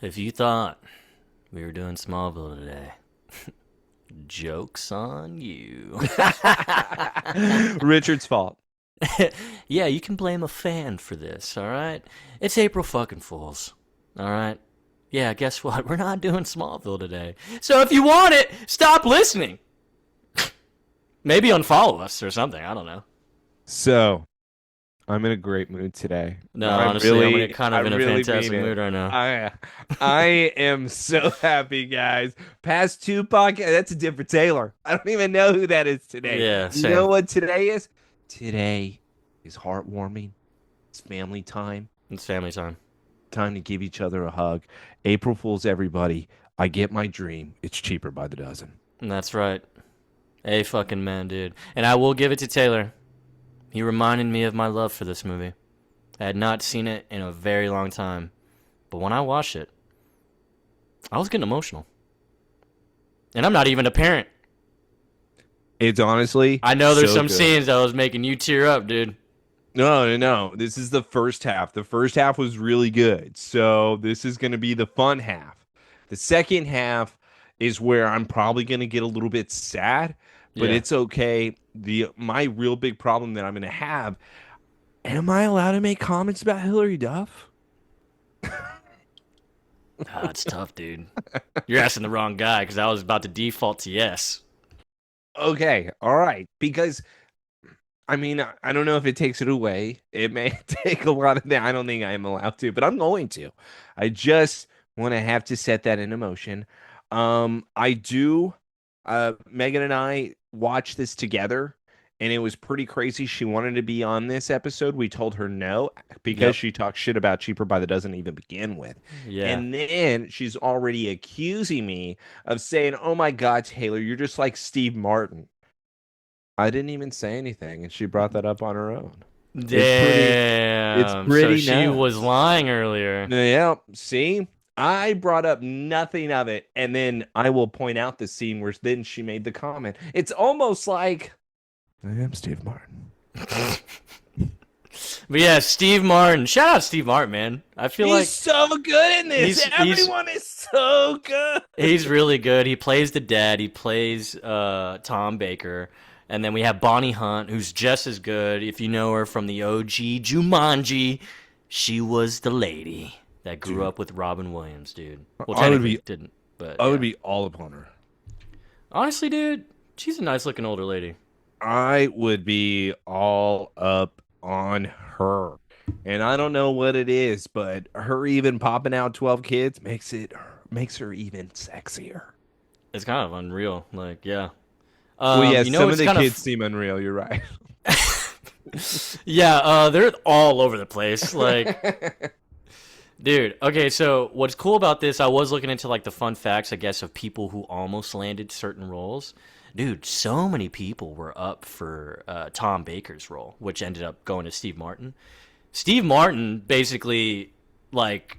if you thought we were doing Smallville today, joke's on you. Richard's fault. Yeah, you can blame a fan for this, alright? It's April fucking Fools, alright? Yeah, guess what? We're not doing Smallville today. So if you want it, stop listening. Maybe unfollow us or something, I don't know. So I'm in a great mood today. No, honestly, I'm kind I of in a really fantastic mean mood it. right now. I am so happy, guys. Past two podcasts. That's a different Taylor. I don't even know who that is today. Yeah, You know same. what today is? Today is heartwarming. It's family time. It's family time. Time to give each other a hug. April Fools, everybody. I get my dream. It's cheaper by the dozen. And that's right. A fucking man, dude. And I will give it to Taylor. He reminded me of my love for this movie. I had not seen it in a very long time. But when I watched it, I was getting emotional. And I'm not even a parent. It's honestly I know there's so some good. scenes that was making you tear up, dude. No. This is the first half. The first half was really good. So this is going to be the fun half. The second half is where I'm probably going to get a little bit sad, but Yeah. it's okay. The my real big problem that I'm going to have, am I allowed to make comments about Hillary Duff? Ah, it's tough, dude. You're asking the wrong guy because I was about to default to yes. Okay. All right. Because I mean, I don't know if it takes it away. It may take a lot of that. I don't think I am allowed to, but I'm going to. I just want to have to set that in motion. I do. Megan and I watched this together, and it was pretty crazy. She wanted to be on this episode. We told her no because Yep. she talks shit about Cheaper by the Dozen to even begin with. Yeah. And then she's already accusing me of saying, "Oh my God, Taylor, you're just like Steve Martin." I didn't even say anything, and she brought that up on her own. It's pretty, it's Damn. So pretty she was nuts. lying earlier. Yeah, see, I brought up nothing of it, and then I will point out the scene where then she made the comment. It's almost like I am Steve Martin. But yeah, Steve Martin. Shout out Steve Martin, man. I feel He's like so good in this. he's Everyone is so good. he's really good. He plays the dad. He plays Tom Baker. And then we have Bonnie Hunt, who's just as good. If you know her from the OG Jumanji, she was the lady that grew Dude, up with Robin Williams, dude. Well, I would technically be, didn't, but I would yeah. be all upon her. Honestly, dude, she's a nice looking older lady. I would be all up on her. And I don't know what it is, but her even popping out 12 kids makes her even sexier. It's kind of unreal. Like, yeah. Well, yeah, You know, some of it's the kind kids of seem unreal. You're right. yeah. They're all over the place. Like, dude, okay, so what's cool about this, I was looking into like the fun facts, I guess, of people who almost landed certain roles. Dude, so many people were up for Tom Baker's role, which ended up going to Steve Martin. Steve Martin basically, like,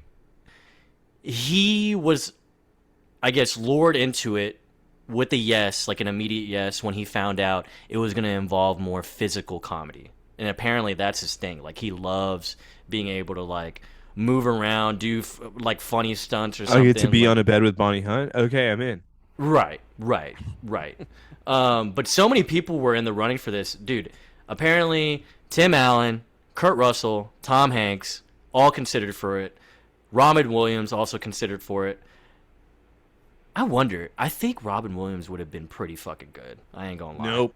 he was, I guess, lured into it with a yes, like an immediate yes, when he found out it was going to involve more physical comedy. And apparently that's his thing. Like, he loves being able to, like, move around, do like funny stunts or I get to something. be Like, on a bed with Bonnie Hunt. Okay, I'm in. right. But so many people were in the running for this, dude. Apparently, Tim Allen, Kurt Russell, Tom Hanks, all considered for it. Robin Williams also considered for it. I wonder. I think Robin Williams would have been pretty fucking good. I ain't gonna lie. Nope.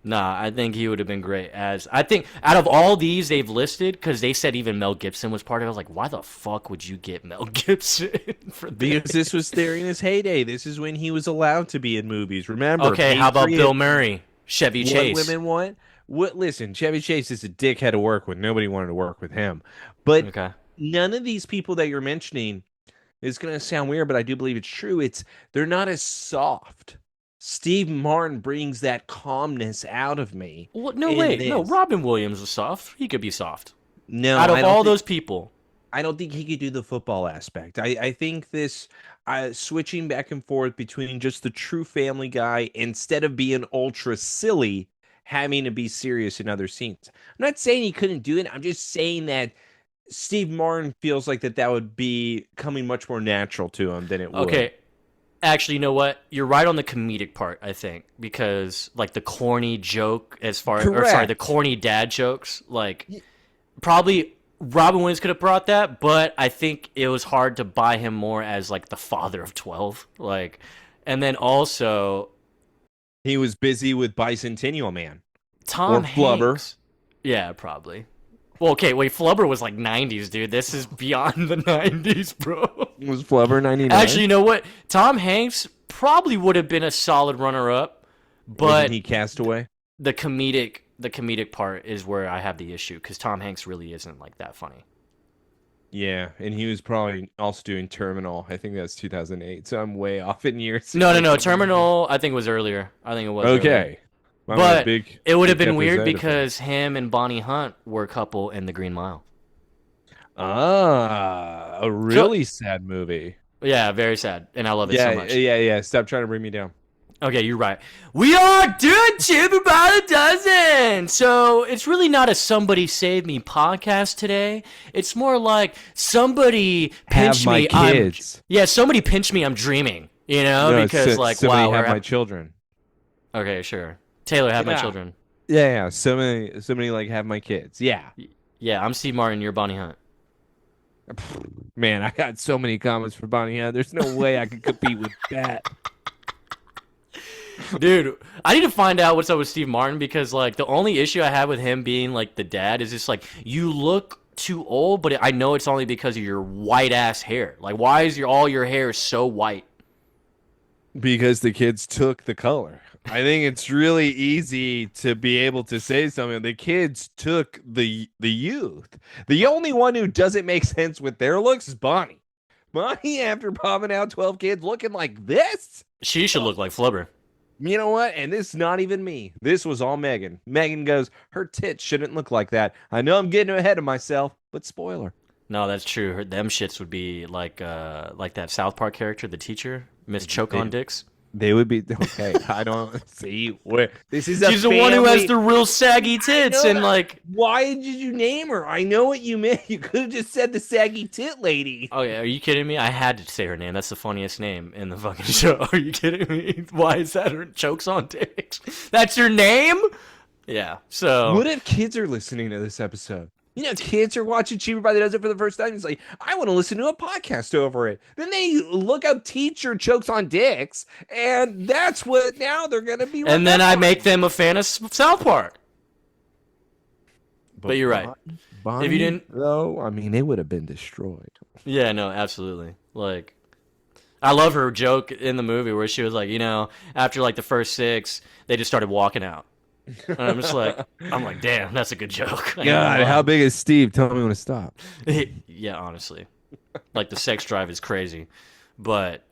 Nah, I think he would have been great as. I think out of all these they've listed, because they said even Mel Gibson was part of it. I was like, why the fuck would you get Mel Gibson for Because this this? was during his heyday. This is when he was allowed to be in movies. Remember, Okay, how about Patriot, Bill Murray, Chevy What Chase? Women Want. What? Listen, Chevy Chase is a dickhead to work with. Nobody wanted to work with him. But Okay, none of these people that you're mentioning is going to sound weird, but I do believe it's true. They're not as soft. Steve Martin brings that calmness out of me well, no, in wait, no. this. Robin Williams was soft. He could be soft. No, Out of all those people, I don't think he could do the football aspect. I think this switching back and forth between just the true family guy instead of being ultra silly, having to be serious in other scenes. I'm not saying he couldn't do it. I'm just saying that Steve Martin feels like that would be coming much more natural to him than it would. Okay, actually, you know what? You're right on the comedic part, I think, because like the corny joke, the Correct. corny dad jokes, like probably Robin Williams could have brought that, but I think it was hard to buy him more as like the father of 12, like, and then also He was busy with Bicentennial Man or Tom Flubber. Hanks. Yeah, probably. Well, okay, wait, Flubber was like 90s, dude. This is beyond the 90s, bro. Was Flubber Actually, 99? you know what? Tom Hanks probably would have been a solid runner-up, Wasn't but he Castaway? the comedic part is where I have the issue because Tom Hanks really isn't like that funny. Yeah, and he was probably also doing Terminal. I think that's 2008. So I'm way off in years. No, no, no. Terminal, I think was earlier. I think it was earlier. Okay. I'm a But it would have big been weird episode of him. because him and Bonnie Hunt were a couple in The Green Mile. A Co- really sad movie. Yeah, very sad, and I love it so Yeah, much. yeah, yeah. Stop trying to bring me down. Okay, you're right. We are doing Cheaper by the Dozen. So it's really not a Somebody Save Me podcast today. It's more like somebody Have pinch my me. kids. Yeah, somebody pinch me. I'm dreaming. You know, No, because like somebody wow, have we're my children. okay, sure. Taylor, have my Yeah. children. Yeah, yeah. Somebody like have my kids. Yeah. Yeah, I'm Steve Martin. You're Bonnie Hunt. Man, I got so many comments for Bonnie Hunt. There's no way I could compete with that. Dude, I need to find out what's up with Steve Martin because like the only issue I have with him being like the dad is just like you look too old, but I know it's only because of your white ass hair. Like why is all your hair so white? Because the kids took the color. I think it's really easy to be able to say something. The kids took the youth. The only one who doesn't make sense with their looks is Bonnie. Bonnie, after popping out 12 kids looking like this. She should look like Flubber. You know what? And this is not even me. This was all Megan. Megan goes, her tits shouldn't look like that. I know I'm getting ahead of myself, but spoiler. No, that's true. Them shits would be like that South Park character, the teacher, Miss Choke on They, Dicks. they would be okay. I don't see where this is a She's the one who has family. the real saggy I tits know and that. like. Why did you name her? I know what you meant. You could have just said the saggy tit lady. Oh yeah, are you kidding me? I had to say her name. That's the funniest name in the fucking show. Are you kidding me? Why is that her chokes on dicks? That's your name? Yeah. So What if kids are listening to this episode? You know, kids are watching Cheaper by the Dozen for the first time. It's like, I want to listen to a podcast over it. Then they look up teacher chokes on dicks, and that's what now they're going to be. and then I remembering. make them a fan of South Park. But you're right. Bonnie, If you didn't- though, I mean, it would have been destroyed. Yeah, no, absolutely. Like I love her joke in the movie where she was like, after like the first six, they just started walking out. And I'm like, damn, that's a good joke. I ain't gonna God, lie. how big is Steve? Tell me when to stop. Yeah, honestly. Like the sex drive is crazy. But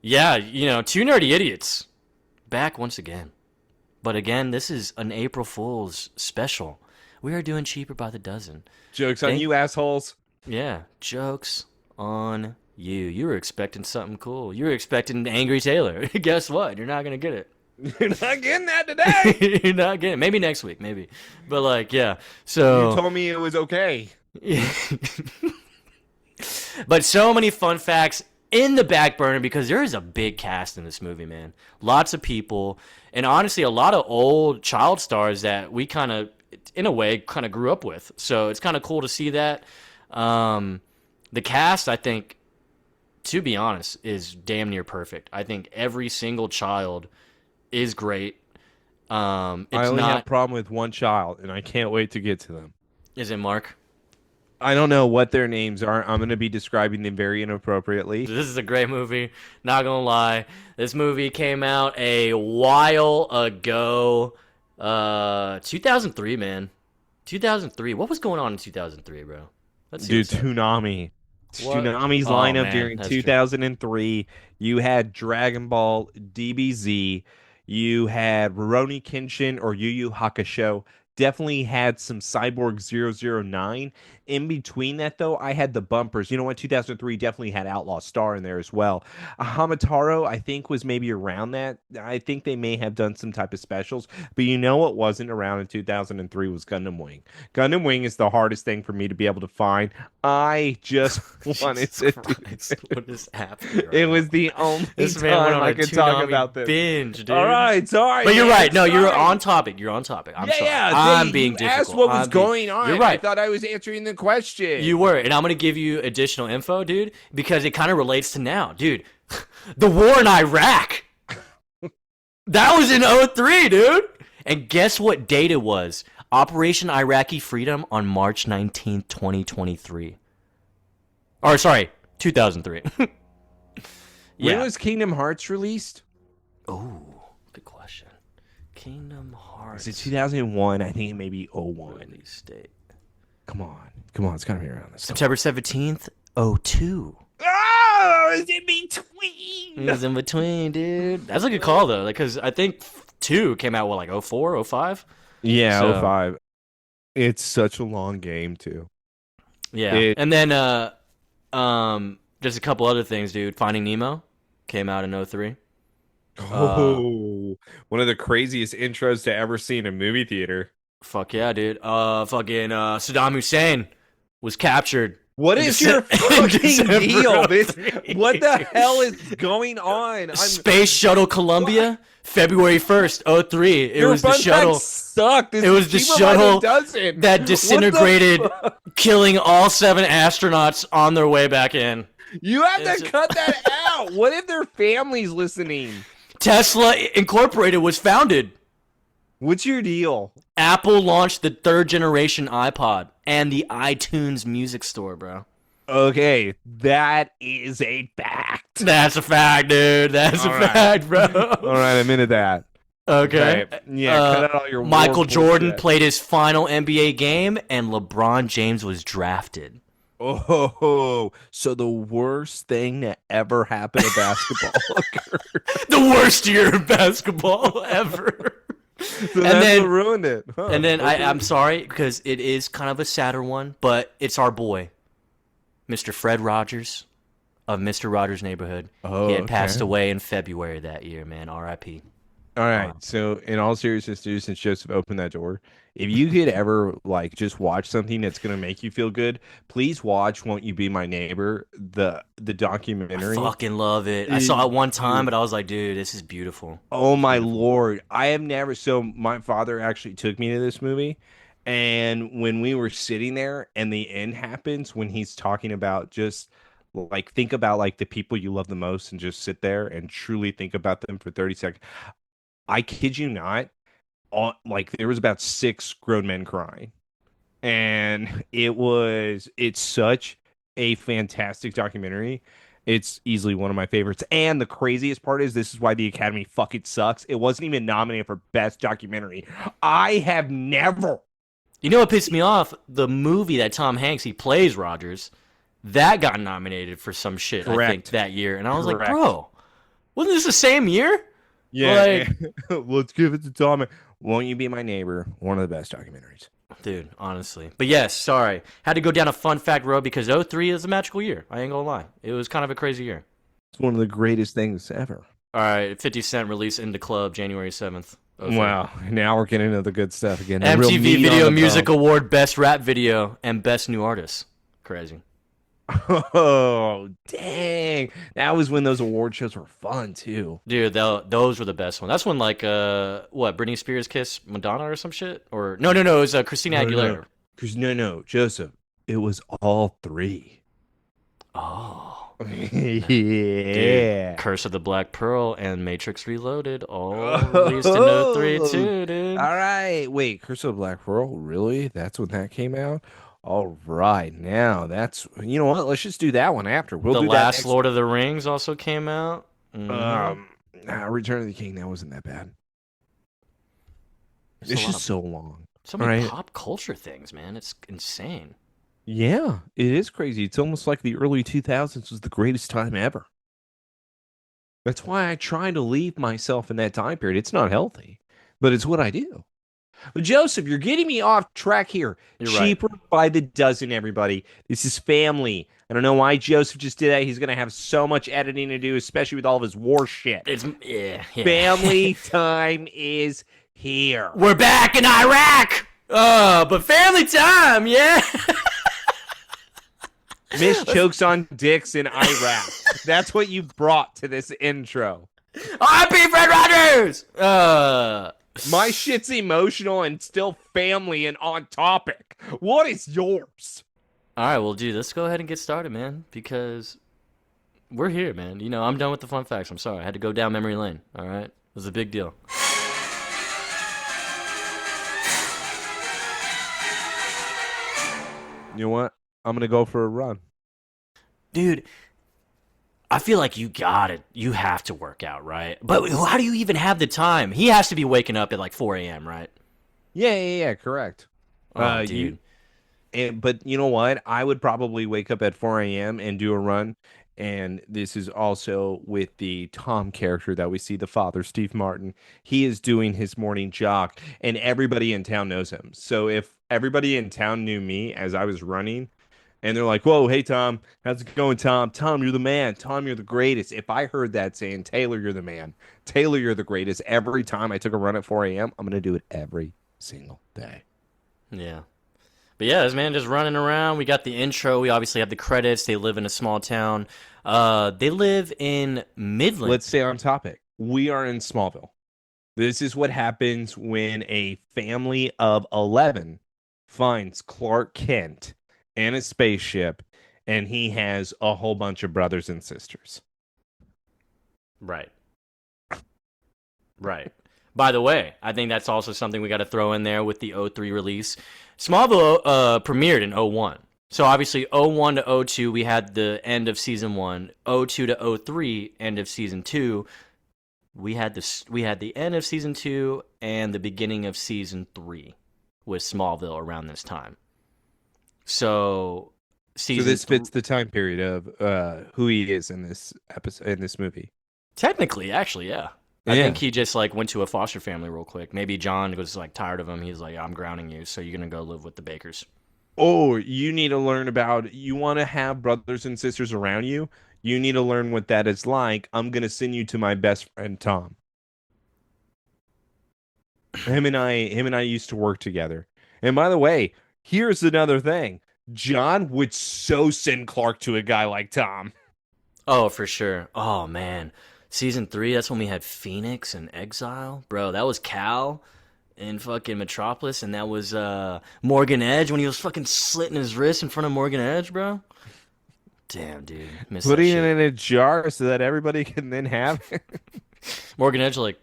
yeah, two nerdy idiots back once again. But again, this is an April Fool's special. We are doing Cheaper by the Dozen. Jokes on Thank- you, assholes. Yeah, jokes on you. You were expecting something cool. You were expecting Angry Taylor. Guess what? You're not going to get it. You're not getting that today. You're not getting it. Maybe next week, maybe. But like, yeah. You So told me it was okay. But so many fun facts in the back burner because there is a big cast in this movie, man. Lots of people, and honestly, a lot of old child stars that we kind of, in a way, kind of grew up with. So it's kind of cool to see that. The cast, I think, to be honest, is damn near perfect. I think every single child is great. It's I only have a not. problem with one child, and I can't wait to get to them. Is it Mark? I don't know what their names are. I'm going to be describing them very inappropriately. This is a great movie. Not gonna lie, this movie came out a while ago. 2003, man. 2003. What was going on in 2003, bro? Let's see. Dude, what's up. Toonami. What? Toonami's Oh, lineup man, during that's true. 2003. You had Dragon Ball DBZ. You had Rurouni Kenshin or Yu Yu Hakusho. Definitely had some Cyborg 009. In between that, though, I had the bumpers. You know what? 2003 definitely had Outlaw Star in there as well. Hamataro, I think, was maybe around that. I think they may have done some type of specials, but you know what wasn't around in 2003 was Gundam Wing. Gundam Wing is the hardest thing for me to be able to find. I just wanted Jesus to Christ, what is happening right it now? was the only This man went time on I a could talk Toonami about this. binge, dude. All right, sorry. But you're man, right. No, you're sorry. on topic. You're on topic. I'm sorry. Yeah, I'm being you difficult. asked what was I'm being- going on. You're right. I thought I was answering the question. You were, and I'm gonna give you additional info, dude, because it kind of relates to now, dude. The war in Iraq. That was in '03, dude. And guess what date it was? Operation Iraqi Freedom on March 19th, 2023. Or sorry, 2003. When Yeah. was Kingdom Hearts released? Oh, good question. Kingdom Hearts. Was it 2001? I think it may be '01. Release date. Come on, it's gotta be around this. September 17th, '02. Oh, it's in between. It was in between, dude. That's a good call though, because I think 2 came out what, like 04, 05? Yeah, So- '05. It's such a long game too. Yeah. It- And then just a couple other things, dude. Finding Nemo came out in '03. Oh, one of the craziest intros to ever see in a movie theater. Fuck yeah, dude. Fucking Saddam Hussein was captured. What In is your Dece- in fucking December deal? of This, 03. what the hell is going on? Space Shuttle Columbia, February 1st, '03. It Your was the fun shuttle fact sucked. This It was is the Chima shuttle doesn't. that What the disintegrated, fuck? killing all 7 astronauts on their way back in. You have It's- to cut that out. What if their family's listening? Tesla Incorporated was founded. What's your deal? Apple launched the 3rd generation iPod and the iTunes music store, bro. Okay, that is a fact. That's a fact, dude. That's a All right. fact, bro. All right, I'm into that. Okay. Yeah, cut out all your war Michael Jordan bullshit. played his final NBA game, and LeBron James was drafted. Oh, so the worst thing that ever happened to basketball occurred. The worst year of basketball ever. So that's then- what ruined it. Huh. And then Okay. I'm sorry because it is kind of a sadder one, but it's our boy, Mr. Fred Rogers of Mr. Rogers' Neighborhood. Oh, He had passed okay. away in February that year, man. R.I.P. All right. So, in all seriousness, dude, since Joseph opened that door, if you could ever like just watch something that's gonna make you feel good, please watch "Won't You Be My Neighbor," the I documentary. fucking love it. I saw it one time, but I was like, dude, this is beautiful. Oh my lord, I have never. So my father actually took me to this movie, and when we were sitting there, and the end happens when he's talking about just like think about like the people you love the most, and just sit there and truly think about them for 30 seconds. I kid you not, like there was about 6 grown men crying, and it's such a fantastic documentary. It's easily one of my favorites. And the craziest part is this is why the Academy fucking sucks. It wasn't even nominated for best documentary. I have never. You know what pissed me off? The movie that Tom Hanks, he plays Rogers, that got nominated for some shit, I think, Correct. that year. And I was Correct. like, bro, wasn't this the same year? Yeah, let's give it to Tom. Won't You Be My Neighbor? One of the best documentaries. Dude, honestly. But yes, sorry. Had to go down a fun fact road because '03 is a magical year. I ain't gonna lie. It was kind of a crazy year. It's one of the greatest things ever. All right, 50 Cent released In the Club January 7th. Wow, now we're getting into the good stuff again. The real MTV meat on Video the Music bone. Award Best Rap Video and Best New Artist. Crazy. Oh, dang. That was when those award shows were fun, too. Dude, those were the best ones. That's when, like, what, Britney Spears kissed Madonna or some shit? Or no, it was Christina No, no, Aguilera. no. Because no, Joseph, it was all 3. Oh. Yeah. Dude, Curse of the Black Pearl and Matrix Reloaded all released in '03 too, dude. All right. Wait, Curse of the Black Pearl? Really? That's when that came out? All right. Now, you know what? Let's just do that one after. We'll The do Last that Lord of the Rings also came out. next. Mhm. Return of the King, that wasn't that bad. There's It's a lot just so long. so many right. pop culture things, man. It's insane. Yeah, it is crazy. It's almost like the early 2000s was the greatest time ever. That's why I try to leave myself in that time period. It's not healthy, but it's what I do. But Joseph, you're getting me off track here. You're right. Cheaper by the dozen, everybody. This is family. I don't know why Joseph just did that. He's going to have so much editing to do, especially with all of his war shit. It's yeah, yeah. Family time is here. We're back in Iraq. But family time, yeah. Miss chokes on dicks in Iraq. That's what you brought to this intro. R.I.P. Fred Rogers. My shit's emotional and still family and on topic. What is yours? All right, well, dude, let's go ahead and get started, man, because we're here, man. You know, I'm done with the fun facts. I'm sorry. I had to go down memory lane, all right? It was a big deal. You know what? I'm going to go for a run. Dude, I feel like you got it. You have to work out, right? But how do you even have the time? He has to be waking up at like 4 a.m., right? Yeah, correct. Oh, dude. But you know what? I would probably wake up at 4 a.m. and do a run. And this is also with the Tom character that we see, the father, Steve Martin. He is doing his morning jog, and everybody in town knows him. So if everybody in town knew me as I was running, and they're like, "Whoa, hey Tom, how's it going, Tom? Tom, you're the man. Tom, you're the greatest." If I heard that saying, "Taylor, you're the man. Taylor, you're the greatest," every time I took a run at 4 a.m., I'm gonna do it every single day. Yeah. But yeah, this man just running around. We got the intro. We obviously have the credits. They live in a small town. They live in Midland. Let's stay on topic. We are in Smallville. This is what happens when a family of 11 finds Clark Kent in a spaceship, and he has a whole bunch of brothers and sisters. Right. Right. By the way, I think that's also something we got to throw in there with the '03 release. Smallville premiered in '01. So obviously '01 to '02 we had the end of season 1, '02 to '03 end of season 2. We had the end of season 2 and the beginning of season 3 with Smallville around this time. So this fits the time period of who he is in this episode, in this movie. Technically, actually, yeah. I think he just like went to a foster family real quick. Maybe John was like tired of him. He's like, "I'm grounding you, so you're gonna go live with the Bakers." Oh, you need to learn about. You want to have brothers and sisters around you. You need to learn what that is like. I'm gonna send you to my best friend Tom. Him and I used to work together. And by the way, here's another thing. John would so send Clark to a guy like Tom. Oh, for sure. Oh man, season 3. That's when we had Phoenix and Exile, bro. That was Cal in fucking Metropolis, and that was Morgan Edge when he was fucking slitting his wrist in front of Morgan Edge, bro. Damn, dude. Putting it in a jar so that everybody can then have it. Morgan Edge, like,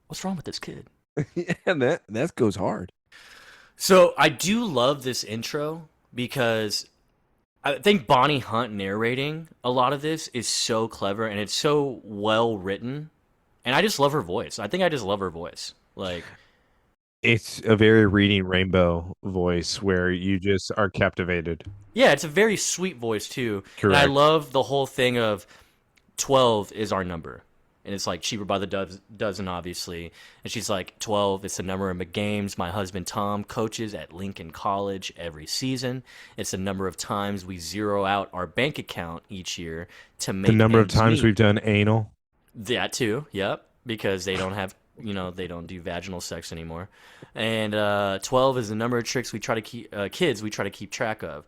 what's wrong with this kid? Yeah, that goes hard. So I do love this intro because I think Bonnie Hunt narrating a lot of this is so clever and it's so well written. And I just love her voice. I think I just love her voice. Like, it's a very Reading Rainbow voice where you just are captivated. Yeah, it's a very sweet voice too. Correct. And I love the whole thing of 12 is our number. And it's like cheaper by the dozen, obviously. And she's like, 12, it's the number of games my husband Tom coaches at Lincoln College every season. It's the number of times we zero out our bank account each year to make the number of times meet. We've done anal. That too, yep. Because they don't have, they don't do vaginal sex anymore. And 12 is the number of tricks we try to keep, kids we try to keep track of.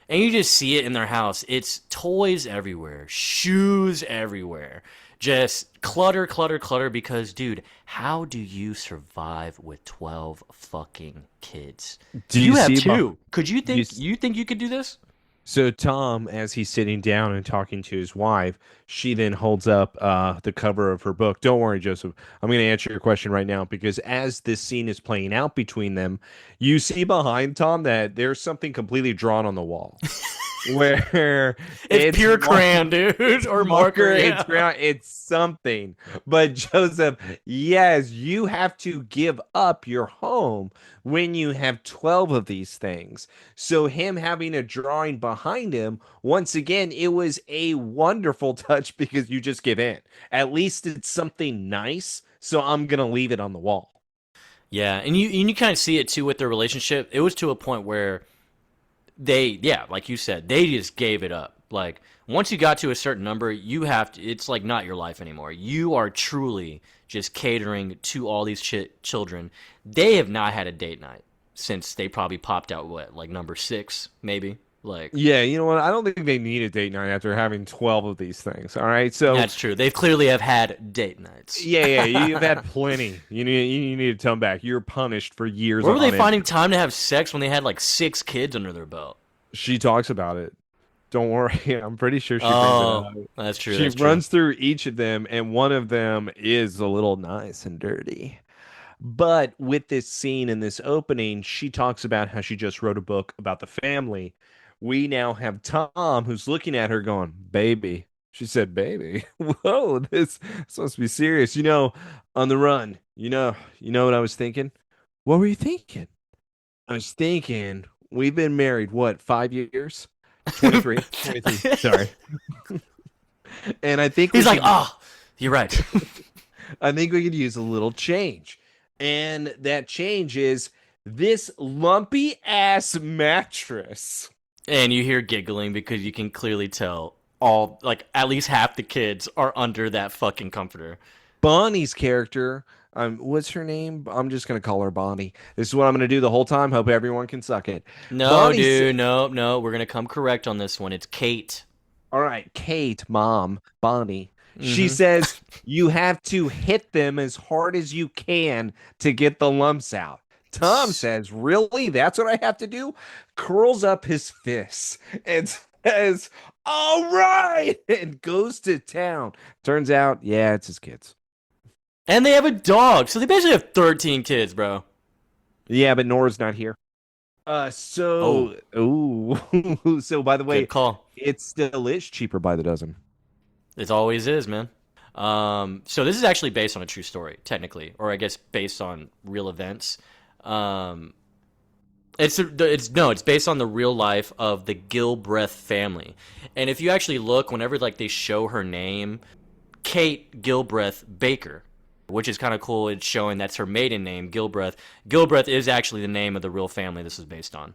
And you just see it in their house. It's toys everywhere, shoes everywhere. Just clutter, clutter, clutter because, dude, how do you survive with 12 fucking kids? Do you have see two. Could you think you think you could do this? So Tom, as he's sitting down and talking to his wife, she then holds up the cover of her book. Don't worry, Joseph. I'm going to answer your question right now because as this scene is playing out between them, you see behind Tom that there's something completely drawn on the wall. Where it's pure crayon, dude, or marker. Yeah. It's something. But Joseph, yes, you have to give up your home when you have 12 of these things. So him having a drawing behind him, once again, it was a wonderful touch because you just give in. At least it's something nice. So I'm gonna leave it on the wall. Yeah, and you kind of see it too with their relationship. It was to a point where yeah, like you said, they just gave it up. Like once you got to a certain number, you have to. It's like not your life anymore. You are truly just catering to all these children. They have not had a date night since they probably popped out what like number 6 maybe. Like Yeah, you know what? I don't think they need a date night after having 12 of these things. All right. So, that's true. They clearly have had date nights. yeah, you've had plenty. You need to tone back. You're punished for years Where were on they end. finding time to have sex when they had like 6 kids under their belt? She talks about it. Don't worry. I'm pretty sure she brings it Oh, up. that's true. She That's true. runs through each of them, and one of them is a little nice and dirty. But with this scene in this opening, she talks about how she just wrote a book about the family. We now have Tom who's looking at her going, "Baby." She said, "Baby." Whoa, this must be serious. On the run. You know what I was thinking? What were you thinking? I was thinking we've been married, what, 5 years? 23. 23. Sorry. And I think we He's like, could oh, you're right. I think we could use a little change. And that change is this lumpy ass mattress. And you hear giggling because you can clearly tell all, like, at least half the kids are under that fucking comforter. Bonnie's character, what's her name? I'm just gonna call her Bonnie. This is what I'm gonna do the whole time. Hope everyone can suck it. No, Bonnie, dude, no, no. We're gonna come correct on this one. It's Kate. all right, Kate, mom, Bonnie. She Mm-hmm. says you have to hit them as hard as you can to get the lumps out. Tom says, "Really? That's what I have to do?" Curls up his fists and says, "All right," and goes to town. Turns out, yeah, it's his kids. And they have a dog, so they basically have 13 kids, bro. Yeah, but Nora's not here. Oh, Ooh. So by the good way, call. it still is cheaper by the dozen. It always is, man. So this is actually based on a true story, technically, or I guess based on real events. Um, it's based on the real life of the Gilbreth family, and if you actually look, whenever like they show her name, Kate Gilbreth Baker, which is kind of cool. It's showing that's her maiden name, Gilbreth. Gilbreth is actually the name of the real family this is based on.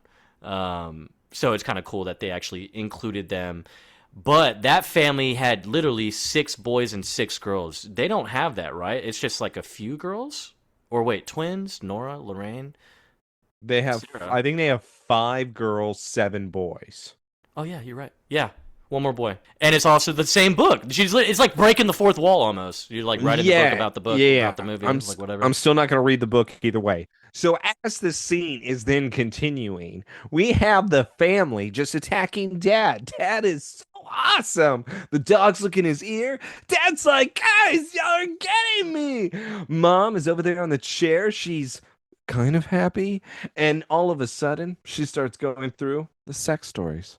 So it's kind of cool that they actually included them. But that family had literally 6 boys and 6 girls. They don't have that, right? It's just like a few girls? Or wait, twins? Nora, Lorraine, They have, Sarah. I think they have 5 girls, 7 boys. Oh yeah, you're right. Yeah, one more boy, and it's also the same book. It's like breaking the fourth wall almost. You're like writing the book Yeah. about the movie, like whatever. I'm still not going to read the book either way. So as the scene is then continuing, we have the family just attacking Dad. Dad is so awesome. The dog's looking his ear. Dad's like, "Guys, y'all are getting me." Mom is over there on the chair. She's kind of happy, and all of a sudden, she starts going through the sex stories.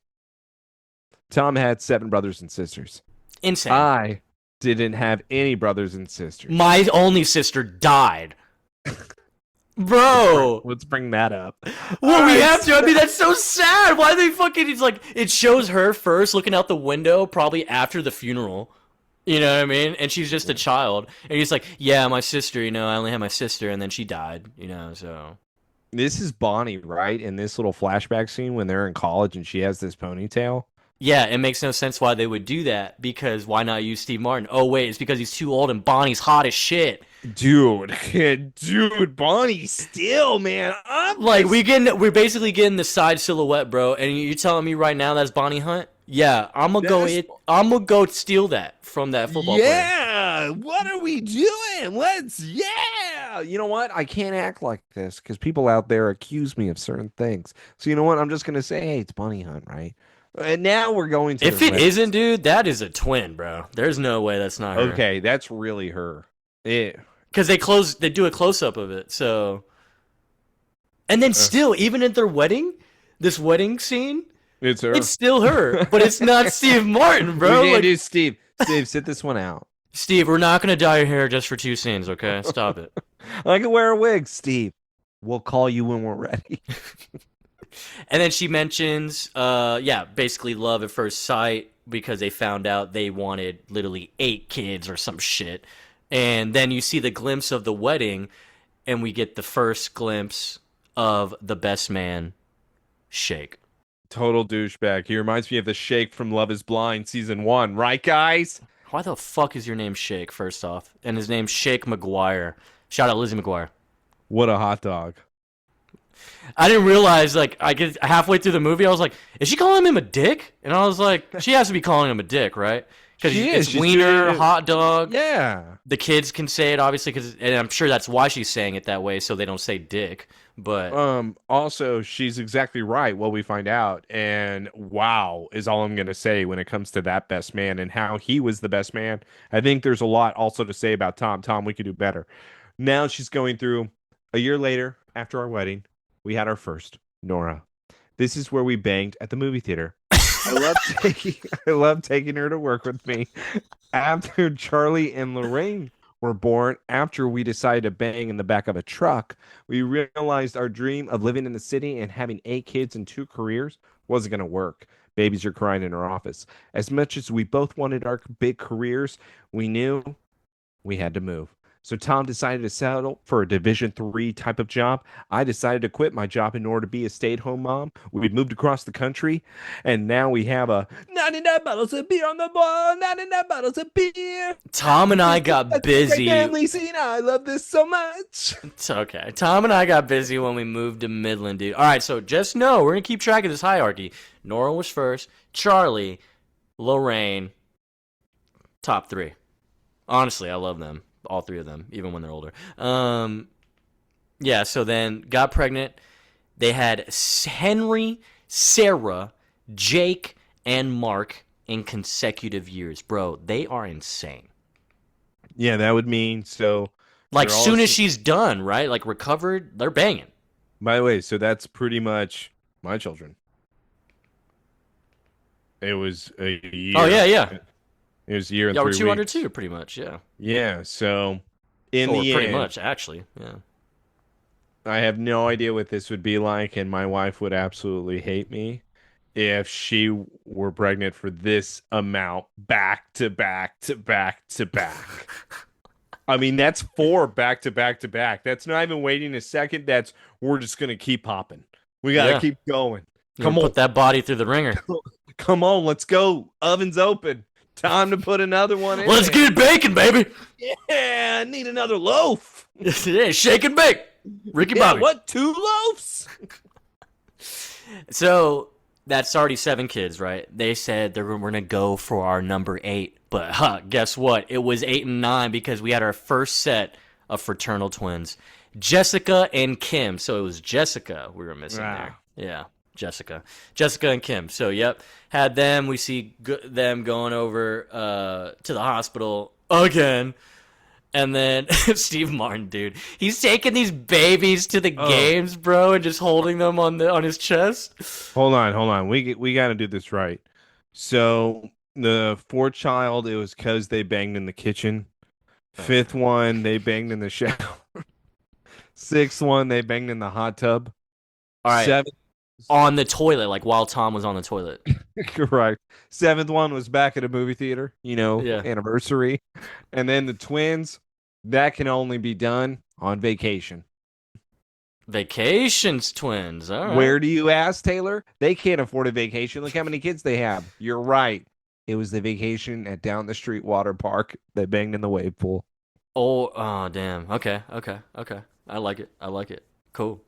Tom had 7 brothers and sisters. Insane. I didn't have any brothers and sisters. My only sister died, bro. Let's bring that up. Well, we Alright, have to. I mean, that's so sad. Why they fucking? It's like it shows her first looking out the window, probably after the funeral. You know what I mean? And she's just a child, and he's like, "Yeah, my sister. I only had my sister, and then she died. So." This is Bonnie, right? In this little flashback scene when they're in college and she has this ponytail. Yeah, it makes no sense why they would do that, because why not use Steve Martin? Oh, wait, it's because he's too old and Bonnie's hot as shit. Dude, Bonnie still, man. Like, we're basically getting the side silhouette, bro, and you're telling me right now that's Bonnie Hunt? Yeah, I'm gonna go steal that from that football player. Yeah, what are we doing? Yeah. You know what? I can't act like this because people out there accuse me of certain things. So you know what? I'm just gonna say, hey, it's Bonnie Hunt, right? And now we're going to If the it red- isn't, dude, that is a twin, bro. There's no way that's not her. Okay, that's really her. Yeah. Because they do a close up of it, so. And then still, even at their wedding, this wedding scene, It's her. it's still her, but it's not Steve Martin, bro. We can't Like, do Steve. Steve, sit this one out. Steve, we're not gonna dye your hair just for 2 scenes, okay? Stop it. I can wear a wig, Steve. We'll call you when we're ready. And then she mentions, basically love at first sight because they found out they wanted literally 8 kids or some shit. And then you see the glimpse of the wedding, and we get the first glimpse of the best man, Shake. Total douchebag. He reminds me of the Shake from Love Is Blind season 1, right, guys? Why the fuck is your name Shake, first off? And his name's Shake McGuire. Shout out Lizzie McGuire. What a hot dog. I didn't realize, like, I get halfway through the movie, I was like, is she calling him a dick? And I was like, she has to be calling him a dick, right? Because She is. it's She's wiener, doing it- hot dog. Yeah. The kids can say it, obviously, and I'm sure that's why she's saying it that way, so they don't say dick. But Also, she's exactly right, what we find out. And wow is all I'm gonna say when it comes to that best man and how he was the best man. I think there's a lot also to say about Tom. Tom, we could do better. Now she's going through a year later, after our wedding, we had our first, Nora. This is where we banged at the movie theater. I love taking I love taking her to work with me. After Charlie and Lorraine were born, after we decided to bang in the back of a truck, we realized our dream of living in the city and having 8 kids and 2 careers wasn't going to work. Babies are crying in our office. As much as we both wanted our big careers, we knew we had to move. So Tom decided to settle for a Division 3 type of job. I decided to quit my job in order to be a stay-at-home mom. We moved across the country, and now we have a 99 bottles of beer on the bar, 99 bottles of beer. Tom and I got That's a busy. great family scene. I love this so much. It's okay. Tom and I got busy when we moved to Midland, dude. All right, so just know we're gonna keep track of this hierarchy. Nora was first, Charlie, Lorraine, top 3. Honestly, I love them, all 3 of them, even when they're older. Yeah. So then got pregnant. They had Henry, Sarah, Jake, and Mark in consecutive years, bro. They are insane. Yeah, that would mean so. Like, they're all soon as s- she's done, right? Like, recovered, they're banging. By the way, so that's pretty much my children. It was a year. Oh, yeah, yeah. It was a year and Yeah, we're 3 2 under weeks. 2, pretty much, yeah. Yeah, so in Or the pretty end, much, actually, yeah. I have no idea what this would be like, and my wife would absolutely hate me if she were pregnant for this amount back to back to back to back. I mean, that's 4 back to back to back. That's not even waiting a second. That's we're just gonna keep popping. We gotta Yeah. keep going. You Come know, on, put that body through the ringer. come on, let's go. Oven's open. Time to put another one in. Let's there. get bacon, baby. Yeah, I need another loaf. Yeah, shake and bake. Ricky Yeah, Bobby. what? 2 loaves? So that's already 7 kids, right? They said we're going to go for our number 8. But guess what? It was 8 and 9 because we had our first set of fraternal twins, Jessica and Kim. So it was Jessica we were missing Wow. there. Yeah, Jessica and Kim. So yep, had them. We see them going over to the hospital again. And then Steve Martin, dude, he's taking these babies to the games, bro, and just holding them on his chest. Hold on. We got to do this right. So the 4th child, it was because they banged in the kitchen. 5th one, they banged in the shower. 6th one, they banged in the hot tub. All right, 7th, on the toilet, like while Tom was on the toilet. correct. 7th one was back at a movie theater. Yeah. Anniversary. And then the twins, that can only be done on vacation. Vacations twins. All right. Where do you ask, Taylor? They can't afford a vacation. Look how many kids they have. You're right. It was the vacation at down the street water park that banged in the wave pool. Oh, damn. Okay. I like it. Cool.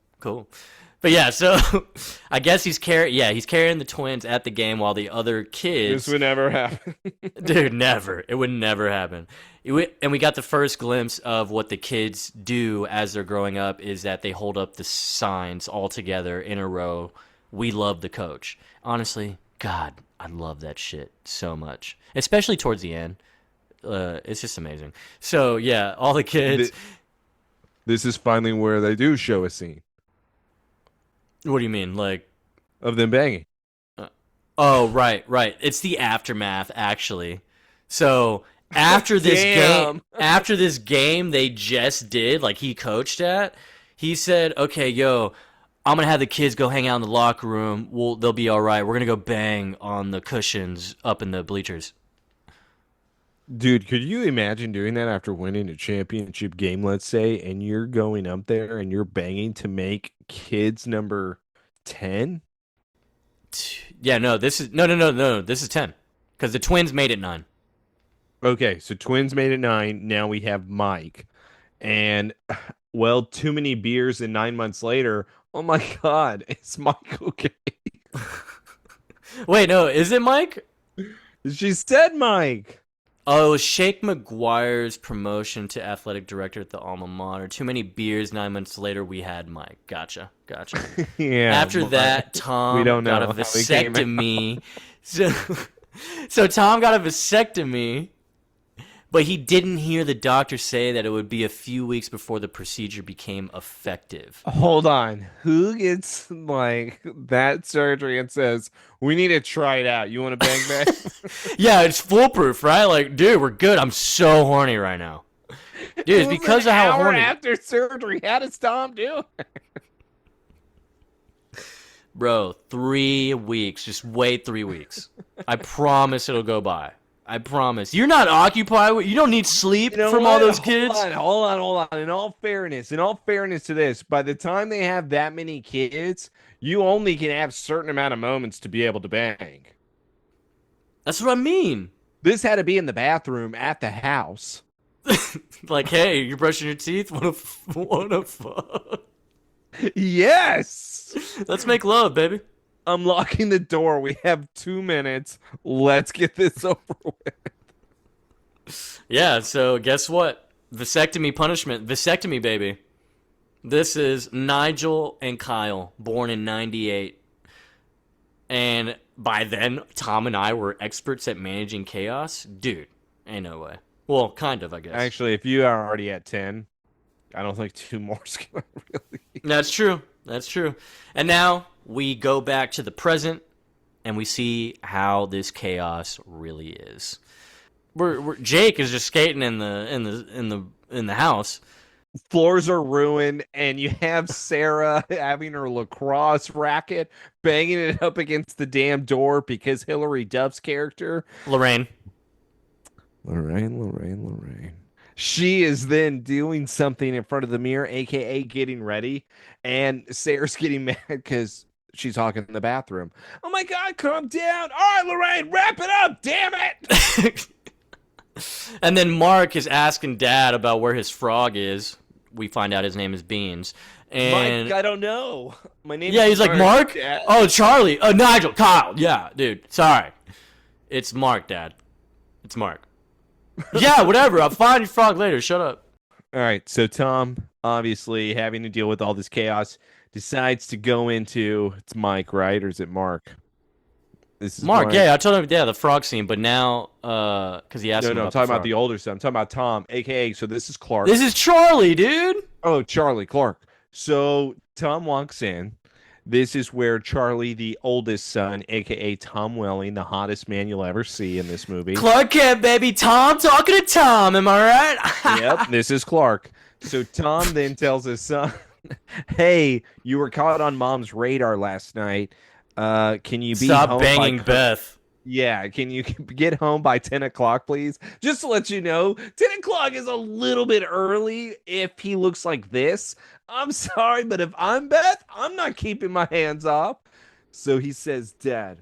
But yeah, so I guess he's carrying the twins at the game while the other kids. This would never happen. Dude, never. It would never happen. And we got the first glimpse of what the kids do as they're growing up is that they hold up the signs all together in a row. We love the coach. Honestly, God, I love that shit so much, especially towards the end. It's just amazing. So yeah, all the kids. This is finally where they do show a scene What do you mean, like? of them banging. Oh, right. It's the aftermath, actually. So after this Damn. after this game they just did, like he coached at, he said, "Okay, yo, I'm gonna have the kids go hang out in the locker room. They'll be all right. We're gonna go bang on the cushions up in the bleachers." Dude, could you imagine doing that after winning a championship game, let's say, and you're going up there and you're banging to make kids number 10? Yeah, no, this is no. This is 10 because the twins made it 9. Okay, so twins made it 9. Now we have Mike. And, well, too many beers and 9 months later, oh my God, is Mike okay? Wait, no, is it Mike? She said Mike. Oh, Shake McGuire's promotion to athletic director at the alma mater. Too many beers. 9 months later, we had Mike. Gotcha. Yeah, After that, Tom we don't got know a how he came out. vasectomy. So, so Tom got a vasectomy, but he didn't hear the doctor say that it would be a few weeks before the procedure became effective. Hold on. Who gets like that surgery and says, we need to try it out? You want to bang bang? Yeah, it's foolproof, right? Like, dude, we're good. I'm so horny right now. Dude, it's It was because an of how hour horny. after surgery. How does Tom do? Bro, 3 weeks. Just wait 3 weeks. I promise it'll go by. I promise. You're not occupied with. You don't need sleep You know from what? all those kids. Hold on. In all fairness to this, by the time they have that many kids, you only can have certain amount of moments to be able to bang. That's what I mean. This had to be in the bathroom at the house. Like, hey, you're brushing your teeth. Wanna fuck? Yes. Let's make love, baby. I'm locking the door. We have 2 minutes. Let's get this over with. Yeah. So guess what? Vasectomy punishment. Vasectomy, baby. This is Nigel and Kyle, born in '98, and by then Tom and I were experts at managing chaos. Dude, ain't no way. Well, kind of, I guess. Actually, if you are already at 10, I don't think two more is gonna really. That's true. That's true. And now we go back to the present and we see how this chaos really is. Jake is just skating in the house. Floors are ruined, and you have Sarah having her lacrosse racket, banging it up against the damn door because Hillary Duff's character, Lorraine. Lorraine. She is then doing something in front of the mirror, aka getting ready, and Sarah's getting mad because she's talking in the bathroom. Oh my God, calm down. All right, Lorraine, wrap it up, damn it. And then Mark is asking Dad about where his frog is. We find out his name is Beans. And Mike, I don't know. My name yeah, is he's like, Mark? Dad. Oh, Charlie. Oh, Nigel. Kyle. Yeah, dude. Sorry. It's Mark, Dad. It's Mark. Yeah, whatever. I'll find your frog later. Shut up. All right, so Tom, obviously having to deal with all this chaos, decides to go into it's Mike, right? Or is it Mark? This is Mark, Mike. yeah, I told him, yeah, the frog scene, but now, because he asked No, him no, I'm about talking the about frog. the older son. I'm talking about Tom, aka so this is Clark. This is Charlie, dude. Oh, Charlie Clark. So Tom walks in. This is where Charlie, the oldest son, aka Tom Welling, the hottest man you'll ever see in this movie. Clark Kent, baby. Tom talking to Tom. Am I right? Yep, this is Clark. So Tom then tells his son, "Hey, you were caught on Mom's radar last night. Can you be Stop home banging by Beth. Yeah, can you get home by 10 o'clock, please? Just to let you know, 10 o'clock is a little bit early if he looks like this. I'm sorry, but if I'm Beth, I'm not keeping my hands off." So he says, "Dad,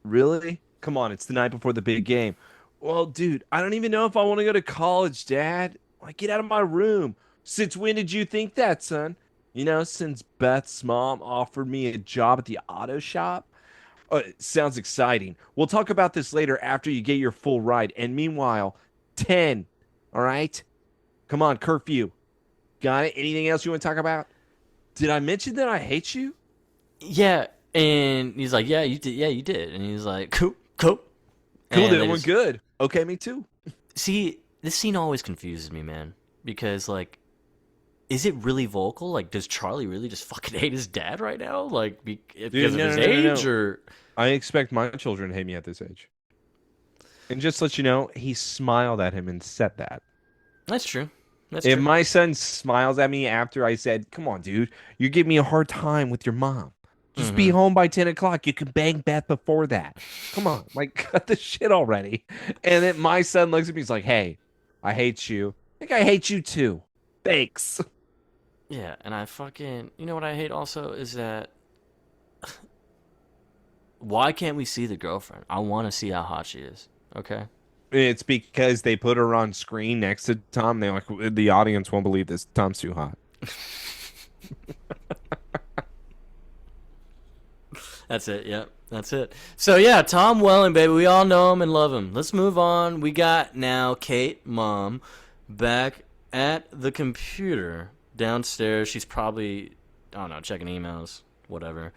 really? Come on, it's the night before the big game." "Well, dude, I don't even know if I want to go to college, Dad. Like, get out of my room." "Since when did you think that, son?" Since Beth's mom offered me a job at the auto shop." It sounds exciting. We'll talk about this later after you get your full ride. And meanwhile, 10. All right? Come on, curfew. Got it? Anything else you want to talk about? Did I mention that I hate you? Yeah, and he's like, yeah, you did. Yeah, you did. And he's like, cool. Cool, And then they we're just- good. Okay, me too. See, this scene always confuses me, man. Because, like, is it really vocal? Like, does Charlie really just fucking hate his dad right now? Like, because of no, his no, no, no, age? no. Or I expect my children to hate me at this age. And just to let you know, he smiled at him and said that. That's true. That's If true. my son smiles at me after I said, "Come on, dude, you give me a hard time with your mom," Just be home by 10 o'clock. You can bang Beth before that. Come on, like cut the shit already. And then my son looks at me, he's like, hey, I hate you. I think I hate you too. Thanks. Yeah, and I fucking, you know what I hate also is that why can't we see the girlfriend? I want to see how hot she is. Okay. It's because they put her on screen next to Tom. They like the audience won't believe this. Tom's too hot. That's it. Yep. That's it. So yeah, Tom Welling, baby. We all know him and love him. Let's move on. We got now Kate, mom, back at the computer downstairs. She's probably, I don't know, checking emails, whatever.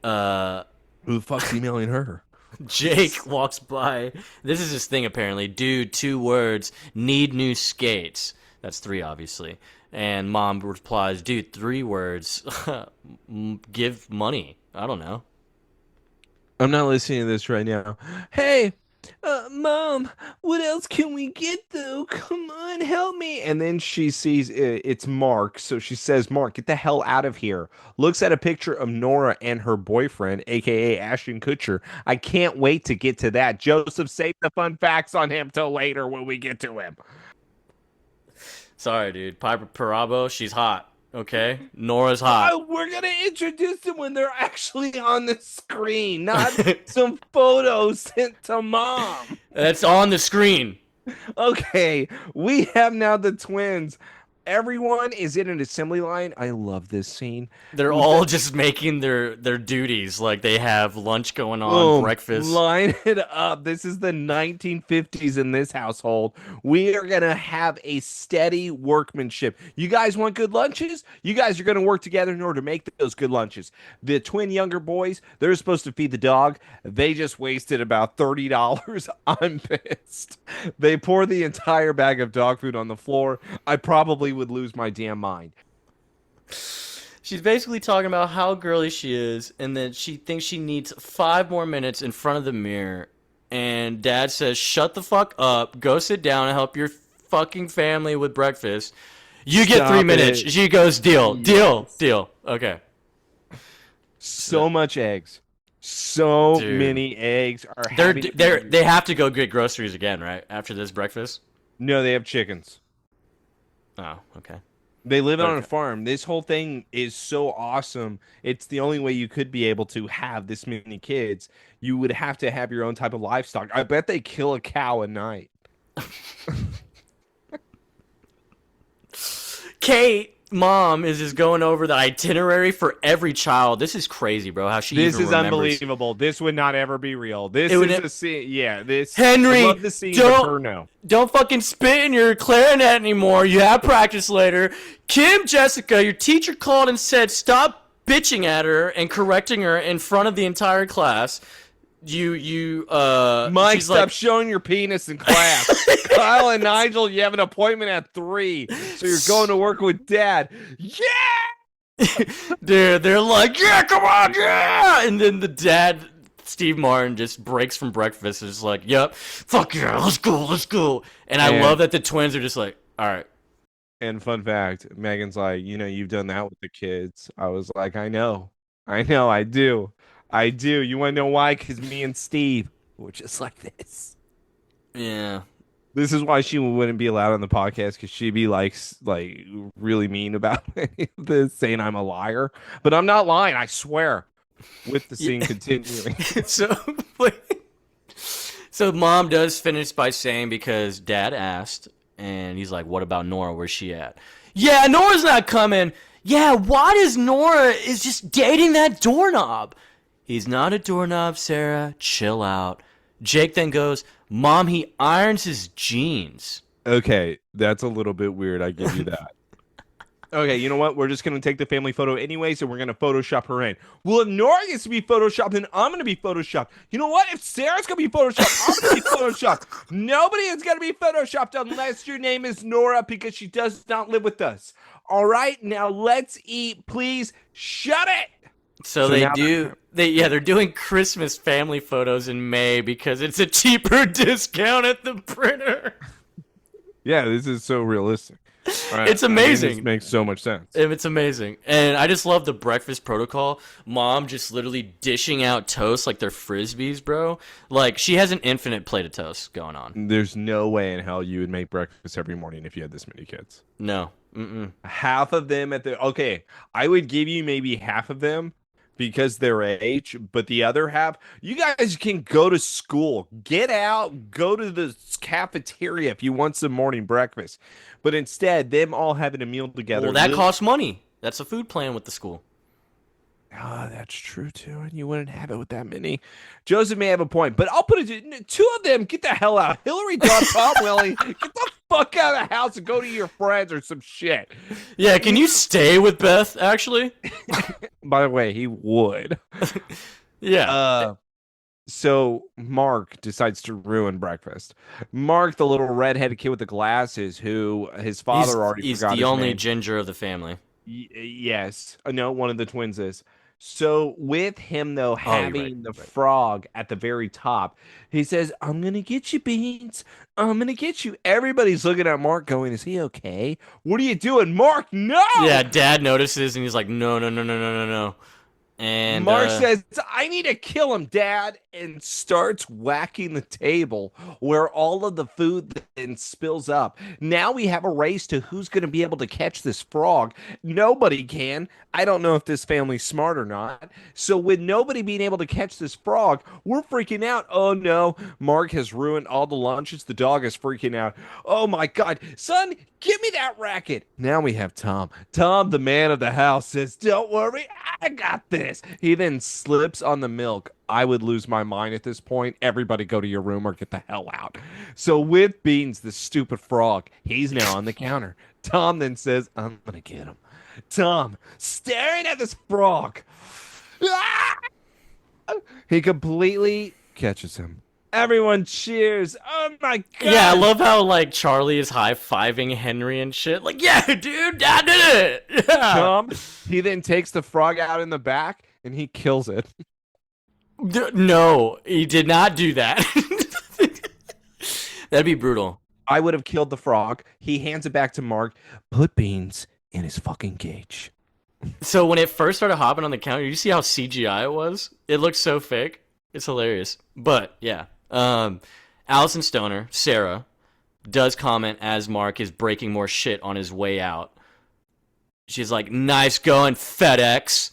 Who the fuck's emailing her? Jake walks by. This is his thing apparently. Dude, 2 words. Need new skates. That's 3, obviously. And mom replies, dude, 3 words. Give money. I don't know. I'm not listening to this right now. Hey, mom, what else can we get though? Come on, help me. And then she sees it's Mark. So she says, Mark, get the hell out of here. Looks at a picture of Nora and her boyfriend, aka Ashton Kutcher. I can't wait to get to that. Joseph, save the fun facts on him till later when we get to him. Sorry, dude. Piper Perabo, she's hot. Okay? Nora's hot. We're going to introduce them when they're actually on the screen, not some photos sent to mom. That's on the screen. Okay, we have now the twins. Everyone is in an assembly line. I love this scene. They're all just making their duties. Like they have lunch going on, breakfast. Line it up. This is the 1950s in this household. We are going to have a steady workmanship. You guys want good lunches? You guys are going to work together in order to make those good lunches. The twin younger boys, they're supposed to feed the dog. They just wasted about $30. I'm pissed. They pour the entire bag of dog food on the floor. I probably would lose my damn mind. She's basically talking about how girly she is, and then she thinks she needs 5 more minutes in front of the mirror. And dad says, shut the fuck up, go sit down and help your fucking family with breakfast. You get 3 minutes. She goes, deal. Okay. So much eggs. So many eggs are they have to go get groceries again, right? After this breakfast? No, they have chickens. Oh, okay. They live on a farm. This whole thing is so awesome. It's the only way you could be able to have this many kids. You would have to have your own type of livestock. I bet they kill a cow a night. Kate, mom, is just going over the itinerary for every child. This is crazy, bro. How she This even is remembers. unbelievable. This would not ever be real. This is a scene. Yeah, this. Henry, I love the scene with her now. Don't fucking spit in your clarinet anymore. You have practice later. Kim, Jessica, your teacher called and said stop bitching at her and correcting her in front of the entire class. Mike, stop showing your penis in class. Kyle and Nigel, you have an appointment at 3, so you're going to work with Dad. Yeah, dude, they're like, yeah, come on, yeah, and then the dad, Steve Martin, just breaks from breakfast and is like, yep, fuck yeah, let's go. And I love that the twins are just like, all right. And fun fact, Megan's like, you've done that with the kids. I was like, I know, I do. You want to know why? Because me and Steve were just like this. Yeah. This is why she wouldn't be allowed on the podcast, because she'd be like really mean about this, saying I'm a liar. But I'm not lying, I swear. With the scene continuing. So mom does finish by saying, because dad asked, and he's like, what about Nora? Where's she at? Yeah, Nora's not coming. Yeah, why does Nora is just dating that doorknob? He's not a doorknob, Sarah. Chill out. Jake then goes, Mom, he irons his jeans. Okay, that's a little bit weird. I give you that. Okay, you know what? We're just going to take the family photo anyways, and we're going to Photoshop her in. Well, if Nora gets to be Photoshopped, then I'm going to be Photoshopped. You know what? If Sarah's going to be Photoshopped, I'm going to be Photoshopped. Nobody is going to be Photoshopped unless your name is Nora, because she does not live with us. All right, now let's eat. Please shut it. So they're doing Christmas family photos in May because it's a cheaper discount at the printer. Yeah, this is so realistic. It's I mean, this amazing. makes so much sense. It's amazing. And I just love the breakfast protocol. Mom just literally dishing out toast like they're frisbees, bro. Like she has an infinite plate of toast going on. There's no way in hell you would make breakfast every morning if you had this many kids. No. Mm-mm. Half of them at the okay, I would give you maybe half of them because they're age, but the other half, you guys can go to school, get out, go to the cafeteria if you want some morning breakfast. But instead, them all having a meal together. Well, that costs money. That's a food plan with the school. Ah, that's true too, and you wouldn't have it with that many. Joseph may have a point, but I'll put it to two of them. Get the hell out. Hillary Duff, Tom Welling, get the fuck out of the house and go to your friends or some shit. Yeah, can you stay with Beth, actually? By the way, he would. Yeah. So Mark decides to ruin breakfast. Mark, the little redheaded kid with the glasses, who his father already He's forgot the his only name. ginger of the family. Yes, no, one of the twins is. So with him though Oh, you're right. having the Right. frog at the very top, he says, "I'm gonna get you, Beans. I'm gonna get you." Everybody's looking at Mark, going, "Is he okay? What are you doing, Mark? No!" Yeah, Dad notices and he's like, no, no, no, no, no, no, no. And Mark says, "I need to kill him, Dad," and starts whacking the table where all of the food then spills up. Now we have a race to who's going to be able to catch this frog. Nobody can. I don't know if this family's smart or not. So with nobody being able to catch this frog, we're freaking out. Oh no, Mark has ruined all the lunches. The dog is freaking out. Oh my God, son, give me that racket. Now we have Tom. Tom, the man of the house, says, "Don't worry, I got this." He then slips on the milk. I would lose my mind at this point. Everybody go to your room or get the hell out. So with Beans, the stupid frog, he's now on the counter. Tom then says, "I'm going to get him." Tom, staring at this frog. Ah! He completely catches him. Everyone cheers. Oh my God. yeah, I love how like Charlie is high-fiving Henry and shit. Like, yeah, dude, I did it. Yeah. Tom, he then takes the frog out in the back and he kills it. No, he did not do that. That'd be brutal. I would have killed the frog. He hands it back to Mark. Put Beans in his fucking cage. So when it first started hopping on the counter, you see how CGI it was? It looks so fake. It's hilarious. But yeah, Allison Stoner, Sarah, does comment as Mark is breaking more shit on his way out. She's like, "Nice going, FedEx,"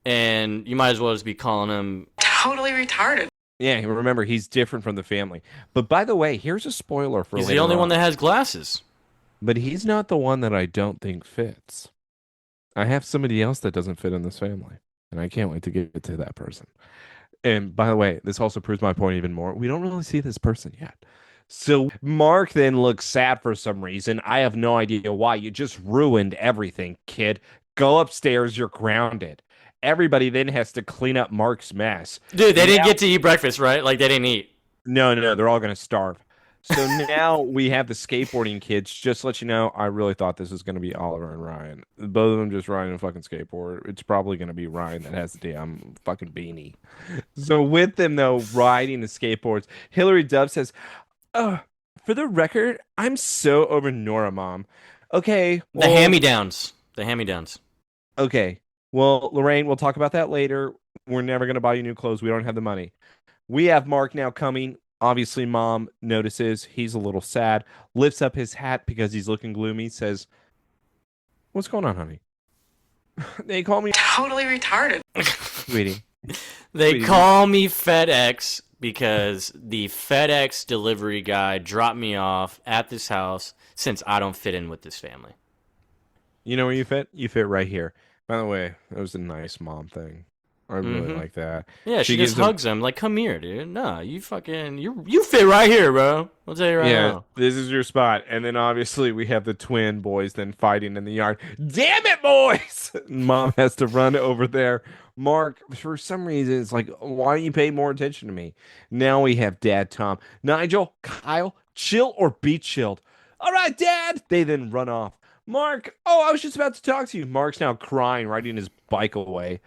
and you might as well just be calling him Totally retarded. Yeah, remember, he's different from the family. But by the way, here's a spoiler for He's the later only on. one that has glasses. But he's not the one that I don't think fits. I have somebody else that doesn't fit in this family. And I can't wait to get to that person. And by the way, this also proves my point even more. We don't really see this person yet. So Mark then looks sad for some reason. I have no idea why. You just ruined everything, kid. Go upstairs. You're grounded. Everybody then has to clean up Mark's mess. Dude, they didn't Now- get to eat breakfast, right? Like, they didn't eat. No, they're all going to starve. So now we have the skateboarding kids. Just to let you know, I really thought this was going to be Oliver and Ryan. Both of them just riding a fucking skateboard. It's probably going to be Ryan that has the damn fucking beanie. So with them, though, riding the skateboards, Hillary Duff says, for the record, I'm so over Nora, Mom. Okay. The hand-me-downs. The hand-me-downs. Okay. Well, Lorraine, we'll talk about that later. We're never going to buy you new clothes. We don't have the money. We have Mark now coming. Obviously, Mom notices he's a little sad, lifts up his hat because he's looking gloomy, says, "What's going on, honey?" They call me Totally retarded. sweetie. They Sweetie. call me FedEx because the FedEx delivery guy dropped me off at this house since I don't fit in with this family. You know where you fit? You fit right here. By the way, that was a nice mom thing. I really Mhm. like that. Yeah, she gives just him- hugs him like, "Come here, dude. Nah, you fucking you fit right here, bro. I'll tell you right Yeah, now." this is your spot. And then obviously we have the twin boys then fighting in the yard. Damn it, boys! Mom has to run over there. Mark, for some reason, it's like, why don't you pay more attention to me? Now we have Dad Tom. Nigel, Kyle, chill or be chilled. All right, Dad. They then run off. Mark, I was just about to talk to you. Mark's now crying, riding his bike away.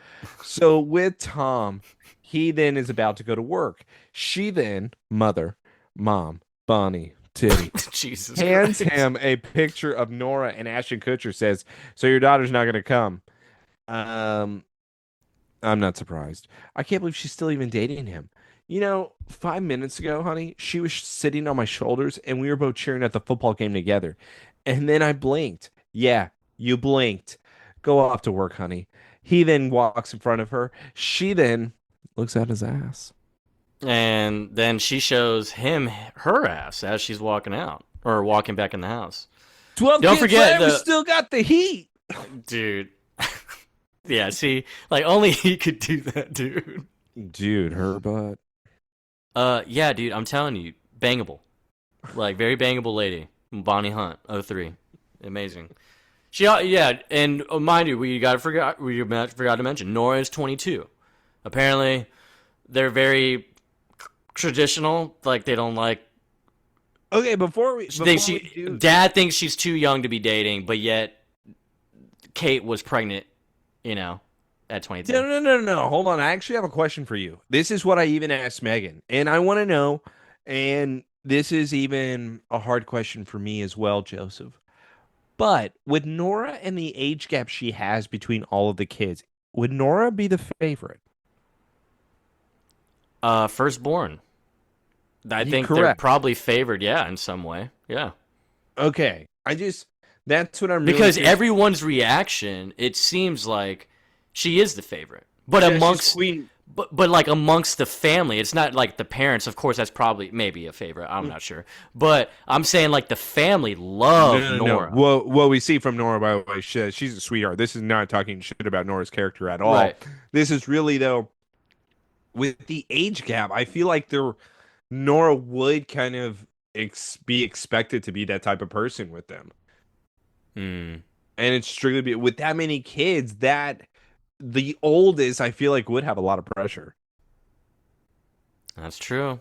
So with Tom, he then is about to go to work. She then, Mom, Bonnie, titty. Jesus Hands Christ. him a picture of Nora, and Ashton Kutcher says, "So your daughter's not going to come." Um, I'm not surprised. I can't believe she's still even dating him. 5 minutes ago, honey, she was sitting on my shoulders, and we were both cheering at the football game together. And then I blinked. Yeah, you blinked. Go off to work, honey. He then walks in front of her. She then looks at his ass. And then she shows him her ass as she's walking out or walking back in the house. 12 Don't kids forget later, the- still got the heat. Dude. Yeah, see, like only he could do that, dude. Dude, her butt. Yeah, dude, I'm telling you, bangable. Like very bangable lady. Bonnie Hunt, 03. Amazing. Yeah, and mind you, we forgot to mention Nora is 22. Apparently, they're very traditional. Like they don't like. Okay, before we do, Dad thinks she's too young to be dating, but yet Kate was pregnant. At 22. No. Hold on. I actually have a question for you. This is what I even asked Megan, and I want to know, and this is even a hard question for me as well, Joseph. But with Nora and the age gap she has between all of the kids, would Nora be the favorite? Firstborn. I think they're Correct. probably favored, yeah, in some way. Yeah. Okay. That's what I'm really Because curious- everyone's reaction, it seems like she is the favorite. But Yeah, she's amongst queen. but like amongst the family, it's not like the parents, of course that's probably maybe a favorite. I'm not sure. But I'm saying like the family love Nora. What we see from Nora, by the way, she's a sweetheart. This is not talking shit about Nora's character at all. Right. This is really, though, with the age gap, I feel like Nora would kind of be expected to be that type of person with them. Hmm. And it's strictly with that many kids, that the oldest, I feel like, would have a lot of pressure. That's true.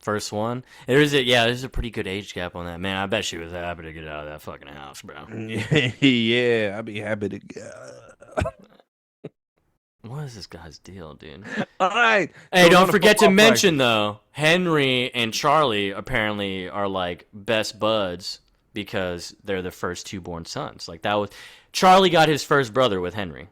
First one. There's a pretty good age gap on that. Man, I bet she was happy to get out of that fucking house, bro. Yeah, I'd be happy to go. What is this guy's deal, dude? All right. Hey, So don't on a forget to football mention though, Henry and Charlie apparently are like best buds because they're the first two born sons. Like that was Charlie got his first brother with Henry.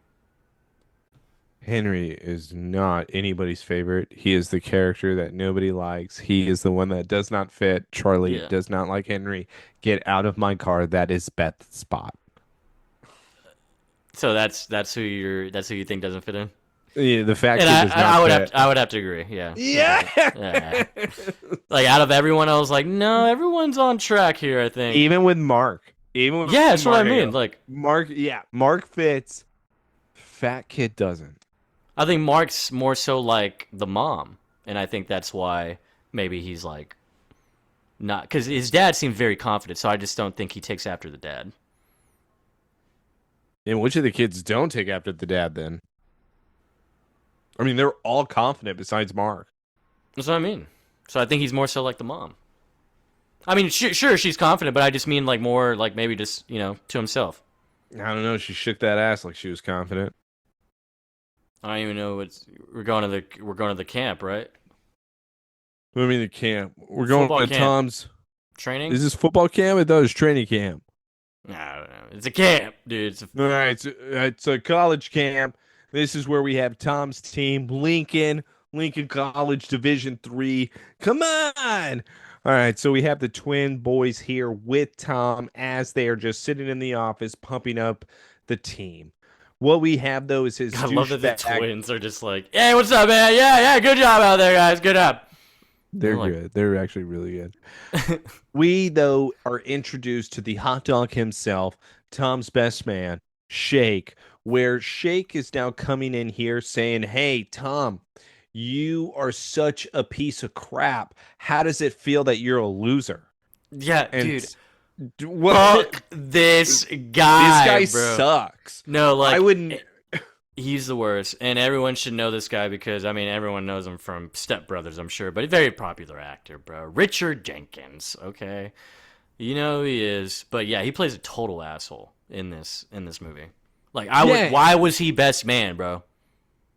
Henry is not anybody's favorite. He is the character that nobody likes. He is the one that does not fit. Charlie Yeah. does not like Henry. Get out of my car. That is Beth's spot. So that's who you think doesn't fit in. Yeah, the fact And that does not I would have to agree. Yeah. Yeah. Yeah. Like out of everyone, I was like, no, everyone's on track here. I think. Even with Mark. Even with Yeah, that's what I Mark, mean. Like, Mark. Yeah, Mark fits. Fat kid doesn't. I think Mark's more so like the mom, and I think that's why maybe he's like not because his dad seemed very confident. So I just don't think he takes after the dad. And which of the kids don't take after the dad then? I mean, they're all confident besides Mark. That's what I mean. So I think he's more so like the mom. I mean, sure, she's confident, but I just mean like more like maybe just to himself. I don't know. She shook that ass like she was confident. I don't even know we're going to the camp, right? What do you mean the camp? We're going Football to camp. Tom's. Training? Is this football camp? I thought it was training camp. I don't know. It's a camp, dude. All right, it's a college camp. This is where we have Tom's team, Lincoln College Division III. Come on. All right, so we have the twin boys here with Tom as they are just sitting in the office pumping up the team. What we have, though, is his I love that the douchebag- twins are just like, hey, what's up, man? Yeah, good job out there, guys. Good job. They're like- good. They're actually really good. We, though, are introduced to the hot dog himself, Tom's best man, Shake, where Shake is now coming in here saying, hey, Tom, you are such a piece of crap. How does it feel that you're a loser? Yeah, And dude. what? Fuck this guy, This guy bro. sucks. No, like I wouldn't. he's the worst, and everyone should know this guy because I mean everyone knows him from Step Brothers, I'm sure, but a very popular actor, bro. Richard Jenkins, okay, you know who he is, but yeah, he plays a total asshole in this movie. Like Yeah. why was he best man, bro?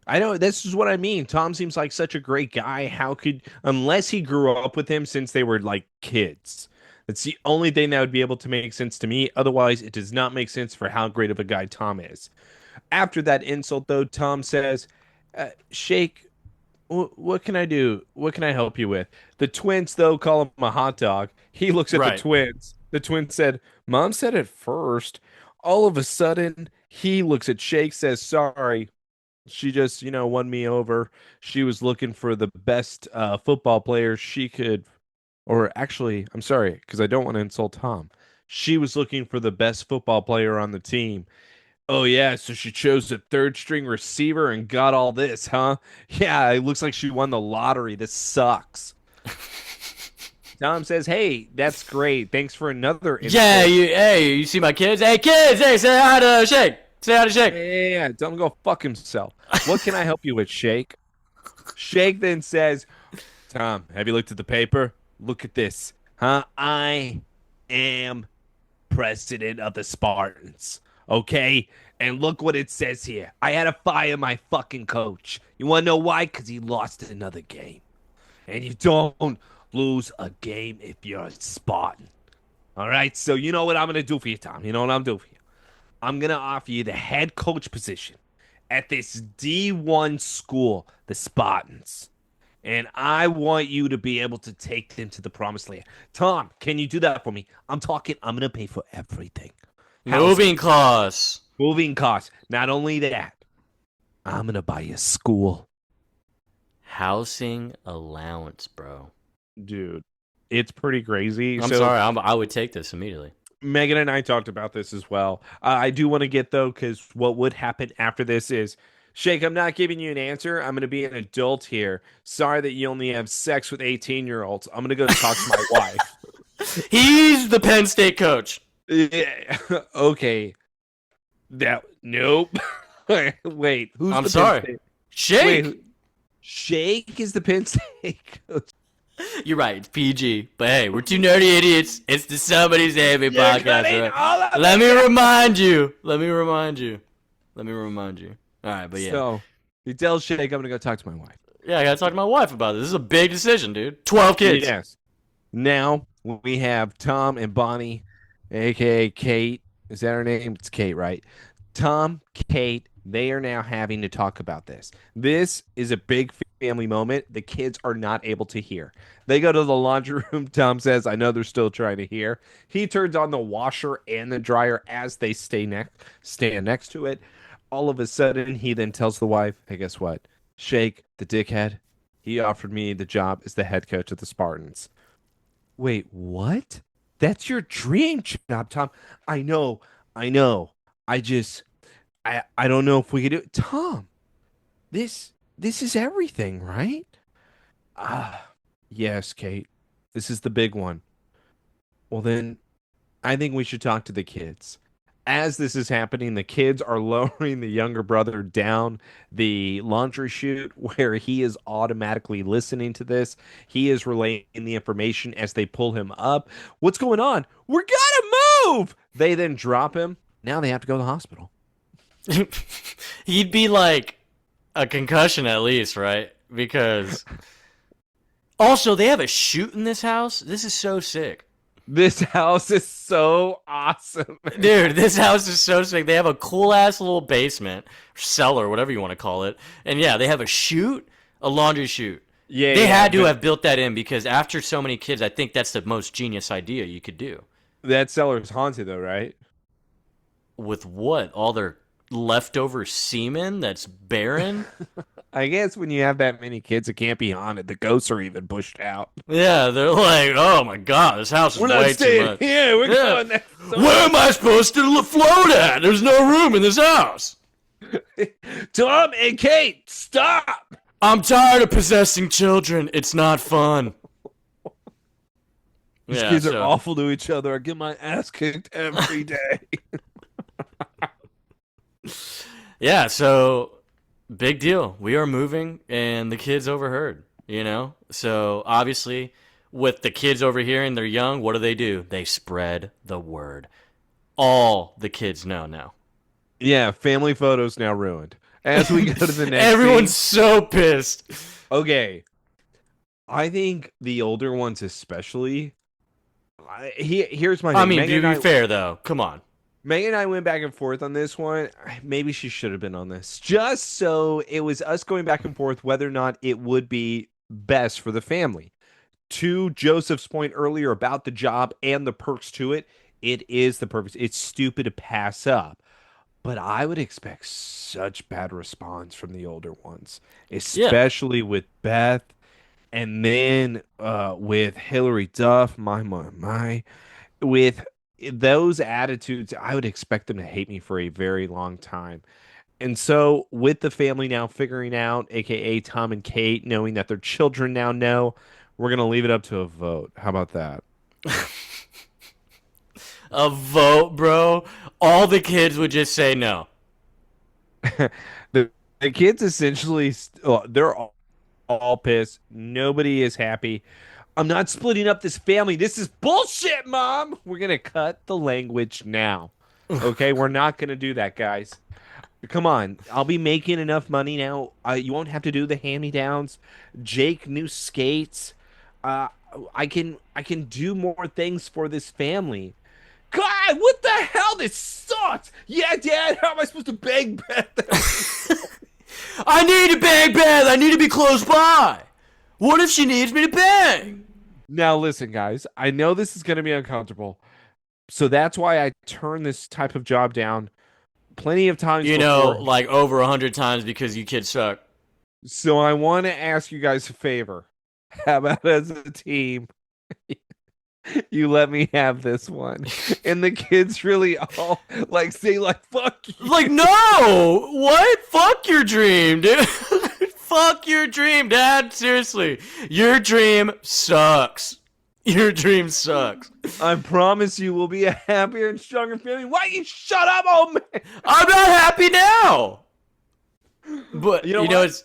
I know this is what I mean. Tom seems like such a great guy. How could, unless he grew up with him since they were like kids? That's the only thing that would be able to make sense to me. Otherwise, it does not make sense for how great of a guy Tom is. After that insult, though, Tom says, Shake, what can I do? What can I help you with? The twins, though, call him a hot dog. He looks at the Right. twins. The twins said, Mom said it first. All of a sudden, he looks at Shake, says, Sorry. She just, won me over. She was looking for the best football player she could, or actually, I'm sorry, because I don't want to insult Tom. She was looking for the best football player on the team. Oh yeah, so she chose the third string receiver and got all this, huh? Yeah, it looks like she won the lottery. This sucks. Tom says, "Hey, that's great. Thanks for another Yeah, insult." you see my kids? Hey, kids, hey, say hi to Shake. Say hi to Shake. Yeah, tell him to go fuck himself. What can I help you with, Shake? Shake then says, Tom, have you looked at the paper? Look at this. Huh? I am president of the Spartans. Okay? And look what it says here. I had to fire my fucking coach. You want to know why? Because he lost another game. And you don't lose a game if you're a Spartan. All right? So you know what I'm going to do for you, Tom? You know what I'm doing for you? I'm going to offer you the head coach position at this D1 school, the Spartans. And I want you to be able to take them to the promised land. Tom, can you do that for me? I'm going to pay for everything. Moving costs. Moving costs. Not only that, I'm going to buy you a school. Housing allowance, bro. Dude, it's pretty crazy. I'm So, sorry. I would take this immediately. Megan and I talked about this as well. I do want to get, though, because what would happen after this is, Shake, I'm not giving you an answer. I'm going to be an adult here. Sorry that you only have sex with 18-year-olds. I'm going to go talk to my wife. He's the Penn State coach. Yeah, okay. Nope. Wait, who's I'm the sorry. Penn State? Shake. Wait, Shake is the Penn State coach. You're right. It's PG. But hey, we're two nerdy idiots. It's the Somebody's Anime podcast. Right? Let me remind you. All right, but yeah. So, you tell Shake I'm gonna go talk to my wife. Yeah, I gotta talk to my wife about this. This is a big decision, dude. 12 kids. Yes. Now we have Tom and Bonnie, aka Kate. Is that her name? It's Kate, right? Tom, Kate, they are now having to talk about this. This is a big family moment. The kids are not able to hear. They go to the laundry room. Tom says, I know they're still trying to hear. He turns on the washer and the dryer as they stand next to it. All of a sudden, he then tells the wife, hey, guess what? Shake, the dickhead, he offered me the job as the head coach of the Spartans. Wait, what? That's your dream job, Tom. I know. I don't know if we could do it. Tom, this is everything, right? Yes, Kate. This is the big one. Well, then I think we should talk to the kids. As this is happening, the kids are lowering the younger brother down the laundry chute where he is automatically listening to this. He is relaying the information as they pull him up. What's going on? We're gonna move! They then drop him. Now they have to go to the hospital. He'd be like a concussion at least, right? Because also they have a chute in this house. This is so sick. This house is so awesome. Dude, this house is so sick. They have a cool ass little basement, cellar, whatever you want to call it. And yeah, they have a chute, a laundry chute. Yeah, They had to but have built that in because after so many kids, I think that's the most genius idea you could do. that cellar is haunted, though, right? With what? All their leftover semen that's barren? I guess when you have that many kids, it can't be haunted. The ghosts are even pushed out. Yeah, they're like, oh my god, this house is We're not way too staying much. here. We're Yeah. going next door. Where am I supposed to float at? There's no room in this house. Tom and Kate, stop! I'm tired of possessing children. It's not fun. These Yeah, kids are so- awful to each other. I get my ass kicked every day. Yeah, so big deal. We are moving, and the kids overheard, you know? So obviously, with the kids overhearing, they're young. What do? They spread the word. All the kids know now. Yeah, family photos now ruined. As we go to the next Everyone's scene. so pissed. Okay. I think the older ones especially. Here's my thing. I mean, Megan to and be fair though, come on. Megan and I went back and forth on this one. Maybe she should have been on this. Just so it was us going back and forth whether or not it would be best for the family. To Joseph's point earlier about the job and the perks to it, it is the purpose. It's stupid to pass up. But I would expect such bad response from the older ones, Yeah. especially with Beth and then with Hillary Duff. My. With those attitudes, I would expect them to hate me for a very long time. And so, with the family now figuring out, aka Tom and Kate, knowing that their children now know, we're going to leave it up to a vote. How about that? A vote, bro. All the kids would just say no. The kids essentially, they're all pissed. Nobody is happy. I'm not splitting up this family. This is bullshit, Mom. We're going to cut the language now. Okay? We're not going to do that, guys. Come on. I'll be making enough money now. You won't have to do the hand-me-downs. Jake, new skates. Uh, I can do more things for this family. God, what the hell? This sucks. Yeah, Dad, how am I supposed to beg Beth? I need to bang Beth. I need to be close by. What if she needs me to bang? Now, listen, guys. I know this is going to be uncomfortable. So that's why I turn this type of job down plenty of times You know, before. like over 100 times because you kids suck. So I want to ask you guys a favor. How about as a team, you let me have this one? And the kids really all like say like fuck you. Like, no! What? Fuck your dream, dude. Fuck your dream, Dad. Seriously. Your dream sucks. Your dream sucks. I promise you we'll be a happier and stronger family. Why you shut up, old man? I'm not happy now. But, You know you know what? it's...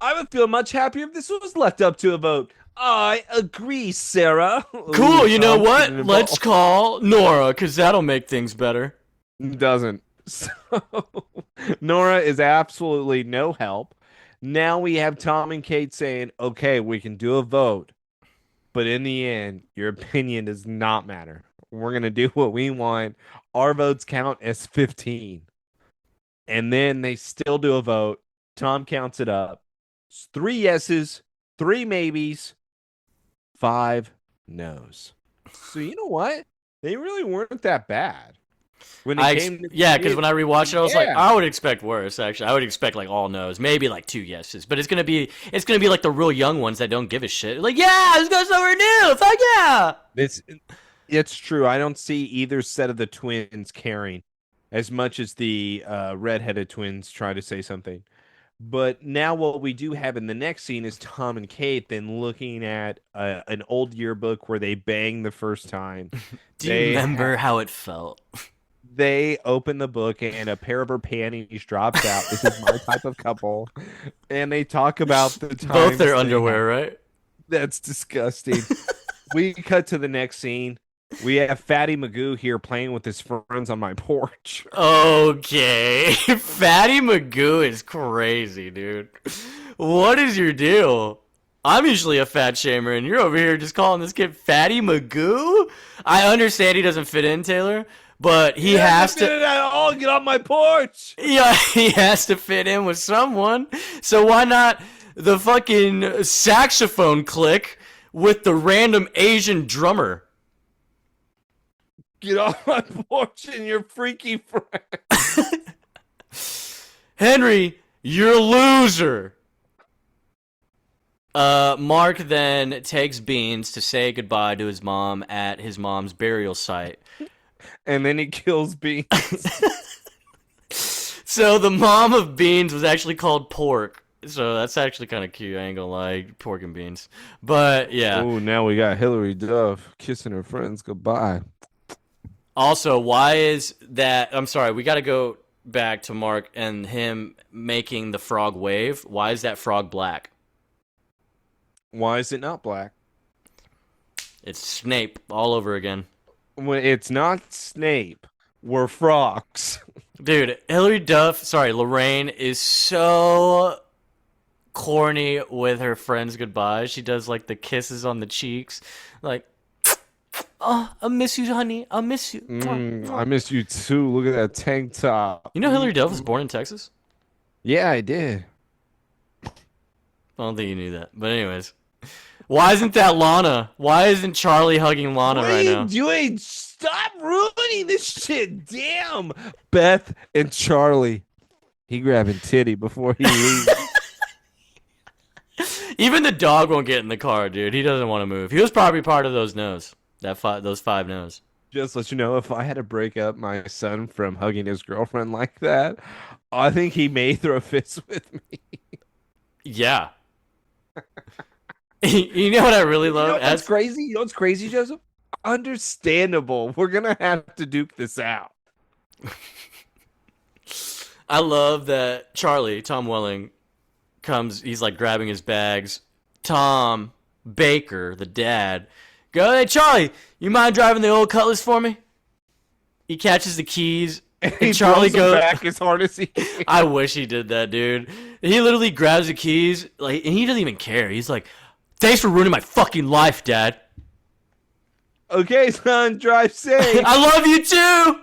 I would feel much happier if this was left up to a vote. I agree, Sarah. Cool, Ooh, you know Tom's what? getting Let's involved. call Nora, because that'll make things better. Doesn't. So Nora is absolutely no help. Now we have Tom and Kate saying, okay, we can do a vote, but in the end, your opinion does not matter. We're going to do what we want. Our votes count as 15. And then they still do a vote. Tom counts it up. It's 3 yeses, 3 maybes, 5 no's. So you know what? They really weren't that bad. When it came to Yeah, because when I rewatched it, I was like, Yeah. I would expect worse. Actually, I would expect like all no's, maybe like 2 yeses, but it's gonna be like the real young ones that don't give a shit. Like, yeah, let's go somewhere new. Fuck yeah. It's true. I don't see either set of the twins caring as much as the redheaded twins try to say something. But now what we do have in the next scene is Tom and Kate then looking at an old yearbook where they banged the first time. Do you They remember how it felt? They open the book and a pair of her panties drops out. This is my type of couple. And they talk about the time. Both their underwear, right? That's disgusting. We cut to the next scene. We have Fatty Magoo here playing with his friends on my porch. Okay, Fatty Magoo is crazy, dude. What is your deal? I'm usually a fat shamer, and you're over here just calling this kid Fatty Magoo? I understand he doesn't fit in, Taylor, but he has to. Oh, get on my porch. Yeah, he has to fit in with someone. So why not the fucking saxophone click with the random Asian drummer? Get off my porch and your freaky friend. Henry, you're a loser. Mark then takes Beans to say goodbye to his mom at his mom's burial site. And then he kills Beans. So the mom of Beans was actually called Pork. So that's actually kind of cute. I ain't gonna lie, Pork and Beans. But yeah. Oh, now we got Hillary Duff kissing her friends goodbye. Also, why is that? I'm sorry, we got to go back to Mark and him making the frog wave. Why is that frog black? Why is it not black? It's Snape all over again. When it's not Snape, we're frogs. Dude, Lorraine is so corny with her friends goodbye. She does like the kisses on the cheeks, like, oh, I miss you, honey. I miss you. I miss you too. Look at that tank top. You know Hillary Duff was born in Texas? Yeah, I did. I don't think you knew that. But anyways, why isn't that Lana? Why isn't Charlie hugging Lana What right are you now? doing? Stop ruining this shit. Damn. Beth and Charlie. He grabbing titty before he leaves. Even the dog won't get in the car, dude. He doesn't want to move. He was probably part of those no's. Those 5 no's. Just let you know, if I had to break up my son from hugging his girlfriend like that, I think he may throw fits with me. Yeah. You know what I really You know love? what's crazy? You know what's crazy, Joseph? Understandable. We're gonna have to duke this out. I love that Tom Welling, comes. He's like grabbing his bags. Tom Baker, the dad, go, hey, Charlie, you mind driving the old Cutlass for me? He catches the keys. And Charlie throws him goes back as hard as he can. I wish he did that, dude. He literally grabs the keys, like, and he doesn't even care. He's like, thanks for ruining my fucking life, Dad. Okay, son, drive safe. I love you too,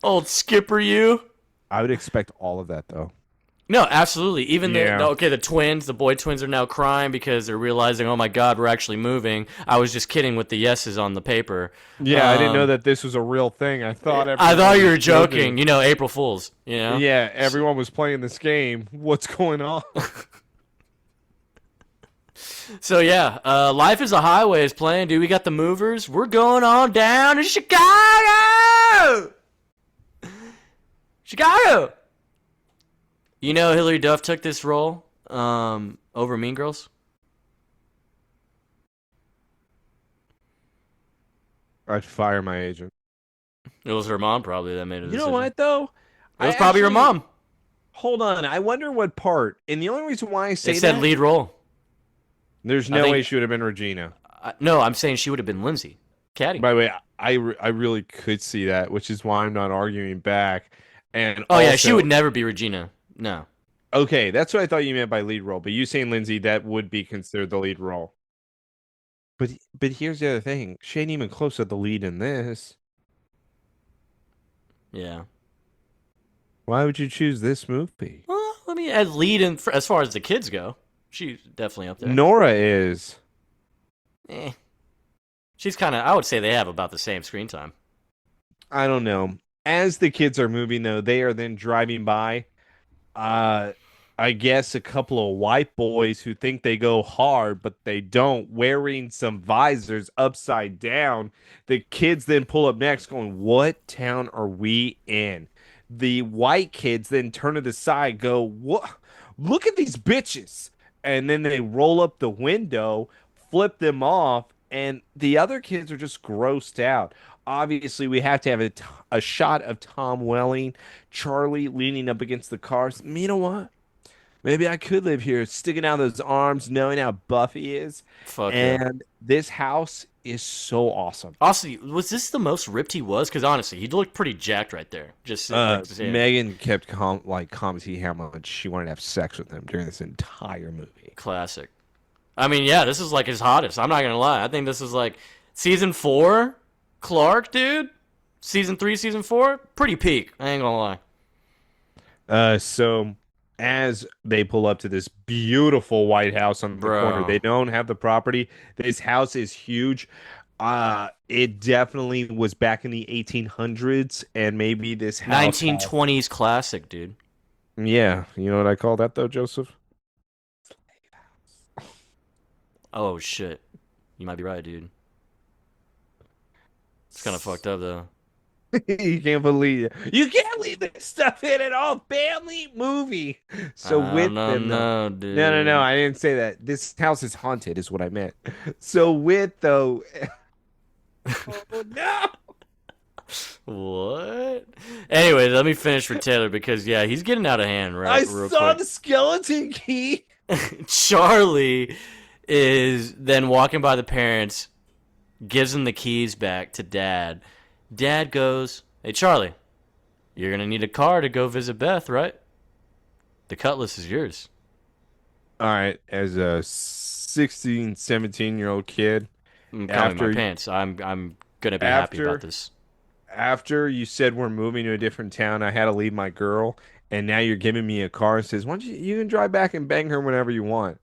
old skipper. You. I would expect all of that, though. No, absolutely. Even Yeah. the boy twins are now crying because they're realizing, oh my God, we're actually moving. I was just kidding with the yeses on the paper. Yeah, I didn't know that this was a real thing. I thought you were was joking. You know, April Fools. You know. Yeah, everyone was playing this game. What's going on? So yeah, Life is a Highway is playing, dude. We got the movers. We're going on down to Chicago. Chicago. You know, Hillary Duff took this role over Mean Girls. I'd fire my agent. It was her mom probably that made it. You know what, though? It was probably her mom. Hold on. I wonder what part. And the only reason why I say They said that, lead role. there's I no think- way she would have been Regina. No, I'm saying she would have been Lindsay. Caddy. By the way, I really could see that, which is why I'm not arguing back. And Oh yeah, she also- would never be Regina. No. Okay, that's what I thought you meant by lead role. But you saying Lindsay, that would be considered the lead role. But here's the other thing. She ain't even close to the lead in this. Yeah. Why would you choose this movie? Well, I mean, as lead in as far as the kids go, she's definitely up there. Nora is. Eh. She's kind of. I would say they have about the same screen time. I don't know. As the kids are moving, though, they are then driving by. I guess a couple of white boys who think they go hard, but they don't, wearing some visors upside down. The kids then pull up next, going, "What town are we in?" The white kids then turn to the side, go, "What? Look at these bitches!" And then they roll up the window, flip them off, and the other kids are just grossed out. Obviously, we have to have a shot of Tom Welling, Charlie leaning up against the cars. You know what? Maybe I could live here, sticking out those arms, knowing how buff he is. Fuck yeah. And this house is so awesome. Also, was this the most ripped he was? Because honestly, he looked pretty jacked right there. Just Megan kept commenting how much she wanted to have sex with him during this entire movie. Classic. I mean, yeah, this is like his hottest. I'm not gonna lie. I think this is like season 4, Clark, dude. Season 3, season 4, pretty peak. I ain't gonna lie. So as they pull up to this beautiful White House on the corner, they don't have the property. This house is huge. It definitely was back in the 1800s, and maybe this house 1920s classic, dude. Yeah, you know what I call that though, Joseph? Oh shit, you might be right, dude. It's kind of fucked up though. You can't leave this stuff in at all. Family movie. So with them, no, dude. no, I didn't say that. This house is haunted, is what I meant. So with though, oh no. What? Anyway, let me finish for Taylor because yeah, he's getting out of hand, right? I real saw quick. the skeleton key. Charlie is then walking by the parents, gives them the keys back to Dad. Dad goes, "Hey, Charlie, You're gonna need a car to go visit Beth, right? The Cutlass is yours. All right, as a 16, 17-year-old kid, I'm coming my after pants. I'm gonna be happy about after this. after you said we're moving to a different town, I had to leave my girl, and now you're giving me a car and says, "Why don't you can drive back and bang her whenever you want."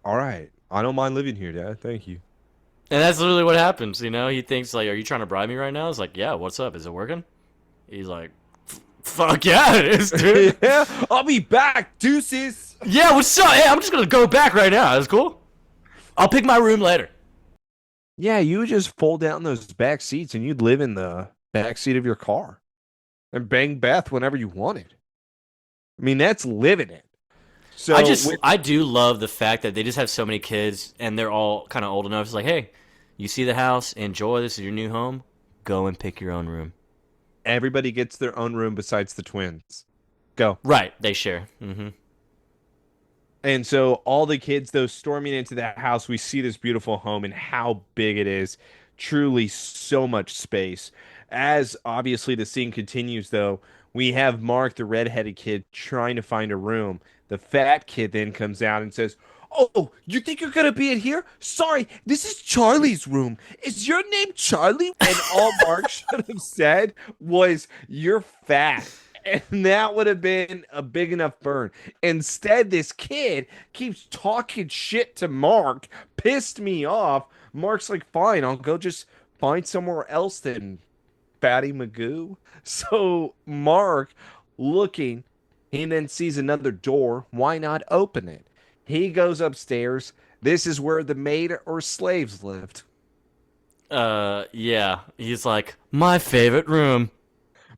All right, I don't mind living here, Dad. Thank you. And that's literally what happens, you know? He thinks, like, are you trying to bribe me right now? It's like, yeah, what's up? Is it working? He's like, fuck yeah, it is, dude. Yeah, I'll be back. Deuces. Yeah, what's up? Hey, I'm just gonna go back right now. That's cool. I'll pick my room later. Yeah, you would just fold down those back seats and you'd live in the back seat of your car and bang Beth whenever you wanted. I mean, that's living it. So I do love the fact that they just have so many kids and they're all kind of old enough. It's like, hey, you see the house, enjoy, this is your new home. Go and pick your own room. everybody gets their own room besides the twins. Go. Right, they share. Mm-hmm. And so all the kids, though, storming into that house, we see this beautiful home and how big it is. Truly so much space. As obviously the scene continues, though, we have Mark, the redheaded kid, trying to find a room. The fat kid then comes out and says, "Oh, you think you're gonna be in here? Sorry, this is Charlie's room. Is your name Charlie?" And all Mark should have said was, "You're fat." And that would have been a big enough burn. Instead, this kid keeps talking shit to Mark, pissed me off. Mark's like, "Fine, I'll go just find somewhere else then, Fatty Magoo." So Mark, looking, he then sees another door. Why not open it? He goes upstairs. This is where the maid or slaves lived. Yeah. He's like, my favorite room.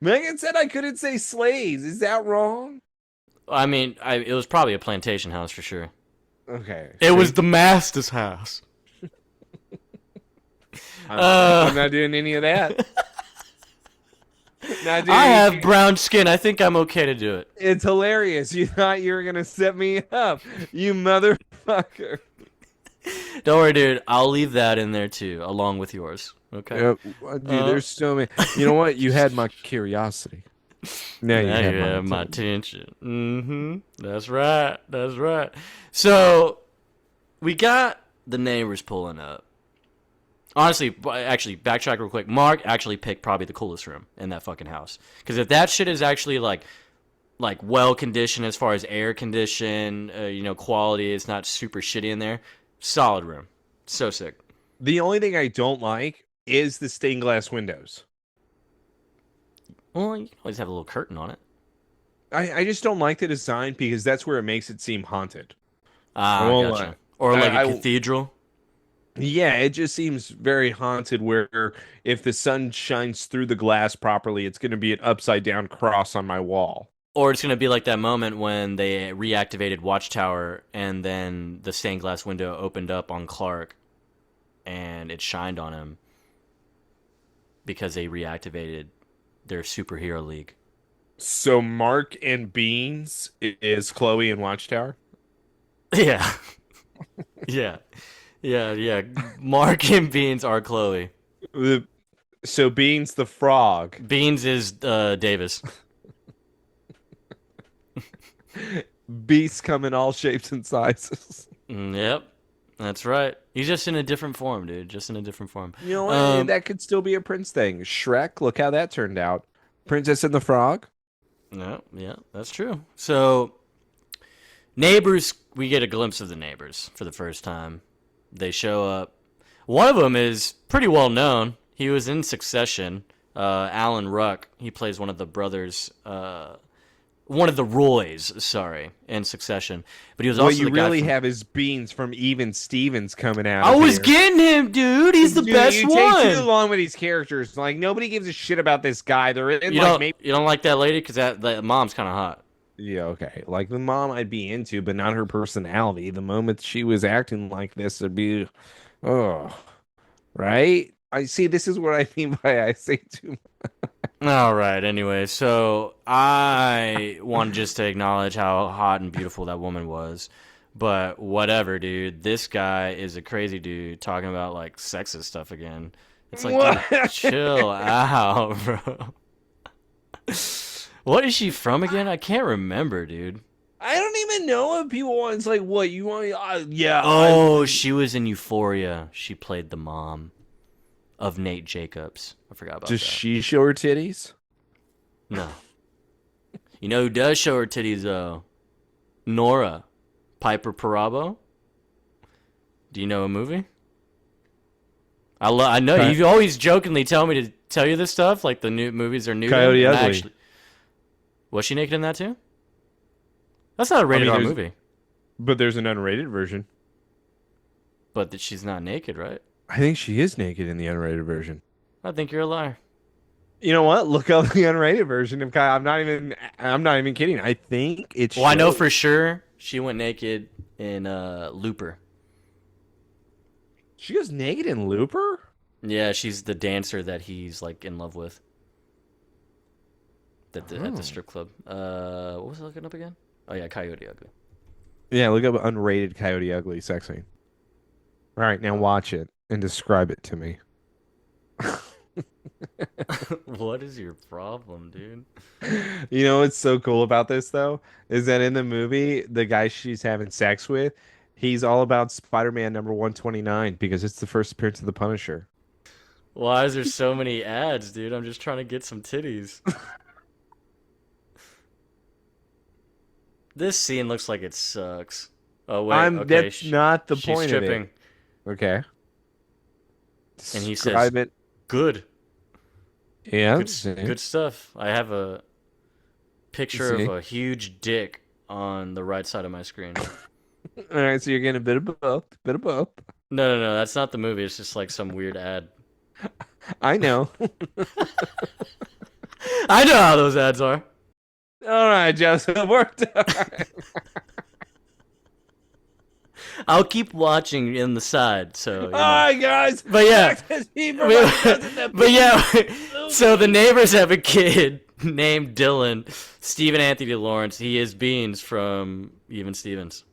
Megan said I couldn't say slaves. Is that wrong? I mean, it was probably a plantation house for sure. Okay. It was the master's house. I'm not doing any of that. Not doing I have anything. brown skin. I think I'm okay to do it. It's hilarious. You thought you were going to set me up. You motherfucker. Don't worry, dude. I'll leave that in there too, along with yours. Okay. Yep. Dude, there's so many. You know what? You had my curiosity. Now you Now have you my have my attention. attention. That's right. That's right. So we got the neighbors pulling up. Honestly, actually, backtrack real quick. Mark actually picked probably the coolest room in that fucking house. Because if that shit is actually like well conditioned as far as air condition, quality, it's not super shitty in there. Solid room. So sick. The only thing I don't like is the stained glass windows. Well, you can always have a little curtain on it. I just don't like the design because that's where it makes it seem haunted. Ah, won't gotcha. lie. Or like a I- cathedral. Yeah, it just seems very haunted where if the sun shines through the glass properly, it's going to be an upside down cross on my wall. Or it's going to be like that moment when they reactivated Watchtower and then the stained glass window opened up on Clark and it shined on him because they reactivated their superhero league. So Mark and Beans is Chloe and Watchtower? Yeah. Yeah. Yeah. Mark and Beans are Chloe. So Beans the frog. Beans is Davis. Beasts come in all shapes and sizes. Yep. That's right. He's just in a different form, dude. Just in a different form. You know what? That could still be a Prince thing. Shrek, look how that turned out. Princess and the Frog. No, yeah, that's true. So, neighbors, we get a glimpse of the neighbors for the first time. They show up. One of them is pretty well known. He was in Succession. Alan Ruck. He plays one of the brothers. One of the Roys, sorry, in Succession. But he was also What you the guy really from- have is Beans from Even Stevens coming out. I of was here. getting him, dude. He's the Dude, best you one. take too long with these characters. Like nobody gives a shit about this guy. They're in You like don't, maybe. you don't like that lady because that mom's kind of hot. Yeah, okay. Like the mom I'd be into, but not her personality. The moment she was acting like this, it'd be, oh, right. I see. This is what I mean by I say too much. All right. Anyway, so I want just to acknowledge how hot and beautiful that woman was, but whatever, dude. This guy is a crazy dude talking about like sexist stuff again. It's like, dude, chill out, bro. What is she from again? I can't remember, dude. I don't even know what people want. It's like, what you want? Yeah. Oh, she was in Euphoria. She played the mom of Nate Jacobs. I forgot about Does that. she show her titties? No. You know who does show her titties though? Nora, Piper Perabo. Do you know a movie? I know you always jokingly tell me to tell you this stuff, like the new movies are new. Coyote Ugly. Was she naked in that too? That's not a rated R movie. But there's an unrated version. But that she's not naked, right? I think she is naked in the unrated version. I think you're a liar. You know what? Look up the unrated version. I'm not even kidding. I think it's. Well, I know for sure she went naked in Looper. She goes naked in Looper? Yeah, she's the dancer that he's like in love with. At the strip club. What was I looking up again? Oh yeah, Coyote Ugly. Yeah, look up unrated Coyote Ugly sex scene. All right, now watch it and describe it to me. What is your problem, dude? You know what's so cool about this though is that in the movie, the guy she's having sex with, he's all about Spider-Man number 129 because it's the first appearance of the Punisher. Why is there so many ads, dude? I'm just trying to get some titties. This scene looks like it sucks. Oh wait, okay. That's not the she's point stripping. of it. Okay. And he Describe says, it. "Good, Yeah. good stuff." I have a picture of See? a huge dick on the right side of my screen. All right, so you're getting a bit of both. Bit of both. No, that's not the movie. It's just like some weird ad. I know. I know how those ads are. All right, Joseph, worked. I'll keep watching in the side. So. You know. All right, guys. But yeah, But but yeah. So the neighbors have a kid named Dylan, Stephen Anthony Lawrence. He is Beans from Even Stevens.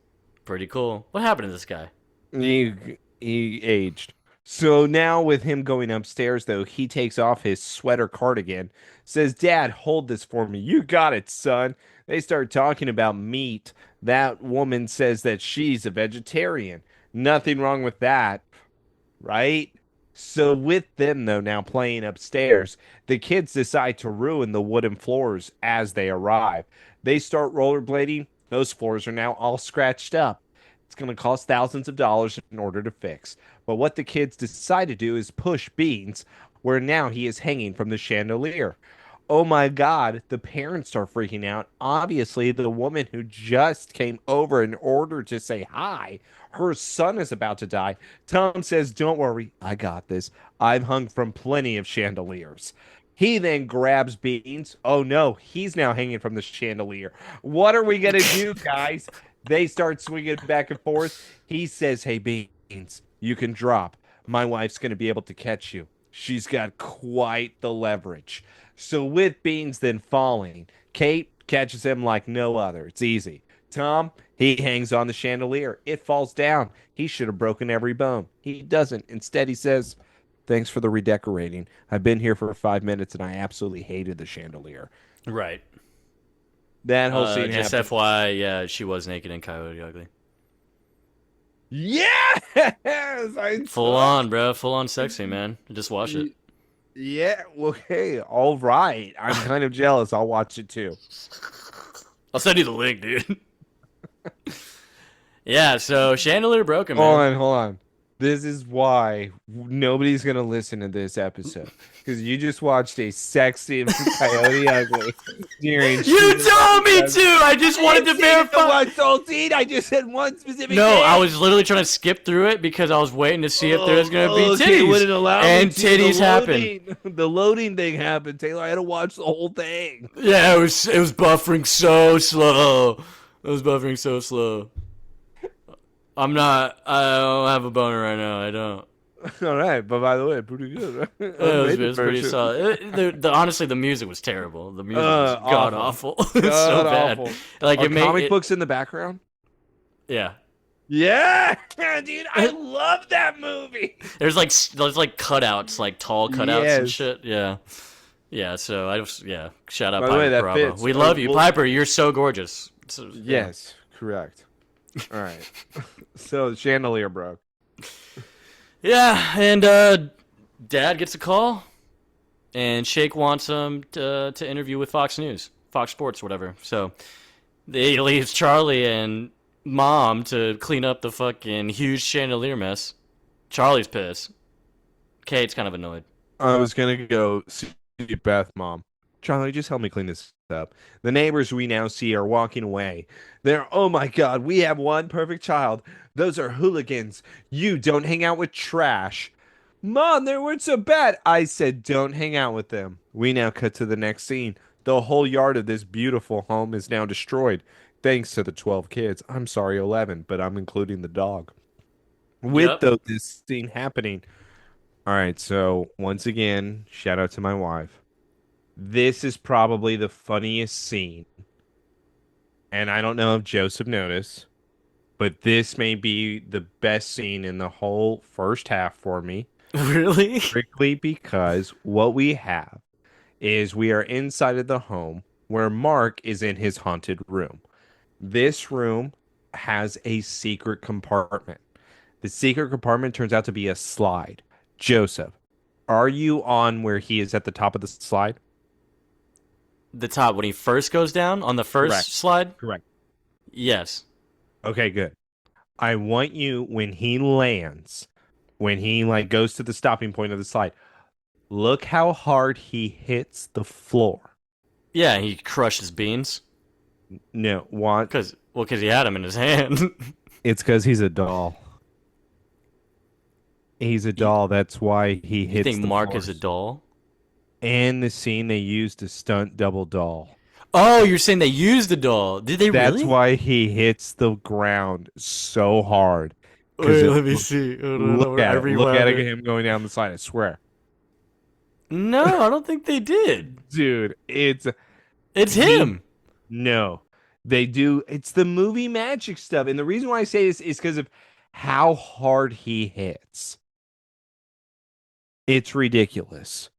Pretty cool. What happened to this guy? He aged. So now with him going upstairs, though, he takes off his sweater cardigan, says, "Dad, hold this for me. You got it, son." They start talking about meat. That woman says that she's a vegetarian. Nothing wrong with that, right? So with them, though, now playing upstairs, the kids decide to ruin the wooden floors as they arrive. They start rollerblading. Those floors are now all scratched up. It's going to cost thousands of dollars in order to fix. But what the kids decide to do is push Beans, where now he is hanging from the chandelier. Oh my God, the parents are freaking out. Obviously, the woman who just came over in order to say hi, her son is about to die. Tom says, "Don't worry, I got this. I've hung from plenty of chandeliers." He then grabs Beans. Oh no, he's now hanging from the chandelier. What are we going to do, guys? They start swinging back and forth. He says, "Hey, Beans, you can drop. My wife's going to be able to catch you. She's got quite the leverage." So with Beans then falling, Kate catches him like no other. It's easy. Tom, he hangs on the chandelier. It falls down. He should have broken every bone. He doesn't. Instead, he says, "Thanks for the redecorating. I've been here for 5 minutes and I absolutely hated the chandelier." Right. That whole scene just happened. FYI, yeah, she was naked in Coyote Ugly. Yes! Full on, bro. Full on sexy, man. Just watch it. Yeah, okay, all right. I'm kind of jealous. I'll watch it too. I'll send you the link, dude. Yeah, so chandelier broken, man. Hold on. This is why nobody's gonna listen to this episode because you just watched a sexy Coyote Ugly during. You told me to. I just wanted to verify. One soul scene. I just said one specific. No, thing. I was literally trying to skip through it because I was waiting to see if there was gonna be Okay, titties. wouldn't allow And me to. titties The happen. loading- The loading thing happened, Taylor. I had to watch the whole thing. Yeah, it was buffering so slow. It was buffering so slow. I don't have a boner right now. I don't. All right, but by the way, pretty good. Right? It was pretty solid. Honestly, the music was terrible. The music was god awful. It's so bad. Awful. Like Are it made comic it, books in the background? Yeah, Yeah, dude, I love that movie. there's like cutouts, like tall cutouts and Yes. shit. Yeah, Yeah, so shout out By the way, Piper that Perabo. fits. We love you, Well, Piper. You're so gorgeous. So, yeah. yes, correct. All right. So the chandelier broke. Yeah, and Dad gets a call, and Shake wants him to interview with Fox News, Fox Sports, whatever. So he leaves Charlie and Mom to clean up the fucking huge chandelier mess. Charlie's pissed. Kate's kind of annoyed. I was gonna go see Beth, Mom. Charlie, just help me clean this up. The neighbors we now see are walking away. They're, oh my God, we have one perfect child. Those are hooligans. You don't hang out with trash. Mom, they weren't so bad. I said, don't hang out with them. We now cut to the next scene. The whole yard of this beautiful home is now destroyed, thanks to the 12 kids. I'm sorry, 11, but I'm including the dog. With Yep. this scene happening. All right, so once again, shout out to my wife. This is probably the funniest scene. And I don't know if Joseph noticed, but this may be the best scene in the whole first half for me. Really? Strictly because what we have is we are inside of the home where Mark is in his haunted room. This room has a secret compartment. The secret compartment turns out to be a slide. Joseph, are you on where he is at the top of the slide? The top when he first goes down on the first Correct. slide? Correct. Yes. Okay, good. I want you when he lands, when he like goes to the stopping point of the slide, look how hard he hits the floor. Yeah, he crushed his beans No, want because he had them in his hand. it's because he's a doll. He's a doll. That's why he You hits think the Mark is a floors. doll? And the scene they used a stunt double doll. Oh, you're saying they used the doll? Did they That's really? why he hits the ground so hard. Wait, let me Look, see. look at I it. Look at rewound it, him going down the slide. I swear, No, I don't think they did. dude. It's He him. No, they do. It's the movie magic stuff. And the reason why I say this is because of how hard he hits. It's ridiculous.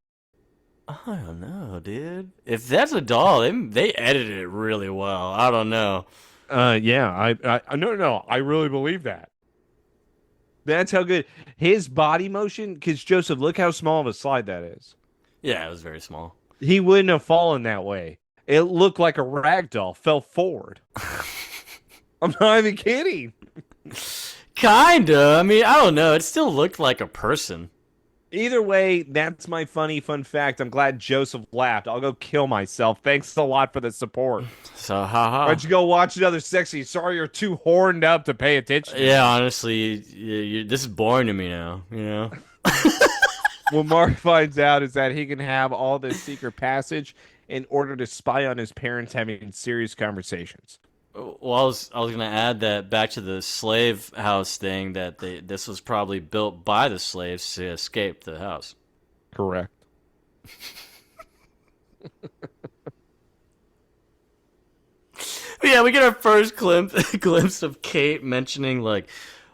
I don't know, dude. If that's a doll, they edited it really well. I don't know. Yeah, no, I really believe that. That's how good his body motion, because Joseph, look how small of a slide that is. Yeah, it was very small. He wouldn't have fallen that way. It looked like a rag doll fell forward. I'm not even kidding. Kinda. I mean, I don't know. It still looked like a person. Either way, that's my funny fun fact. I'm glad Joseph laughed. I'll go kill myself. Thanks a lot for the support. So, Why haha. don't you go watch another sexy? Sorry, you're too horned up to pay attention. Yeah, honestly, this is boring to me now. You know. What Mark finds out is that he can have all this secret passage in order to spy on his parents having serious conversations. Well, I was gonna add that back to the slave house thing that this was probably built by the slaves to escape the house. Correct. But yeah, we get our first glimpse of Kate mentioning like,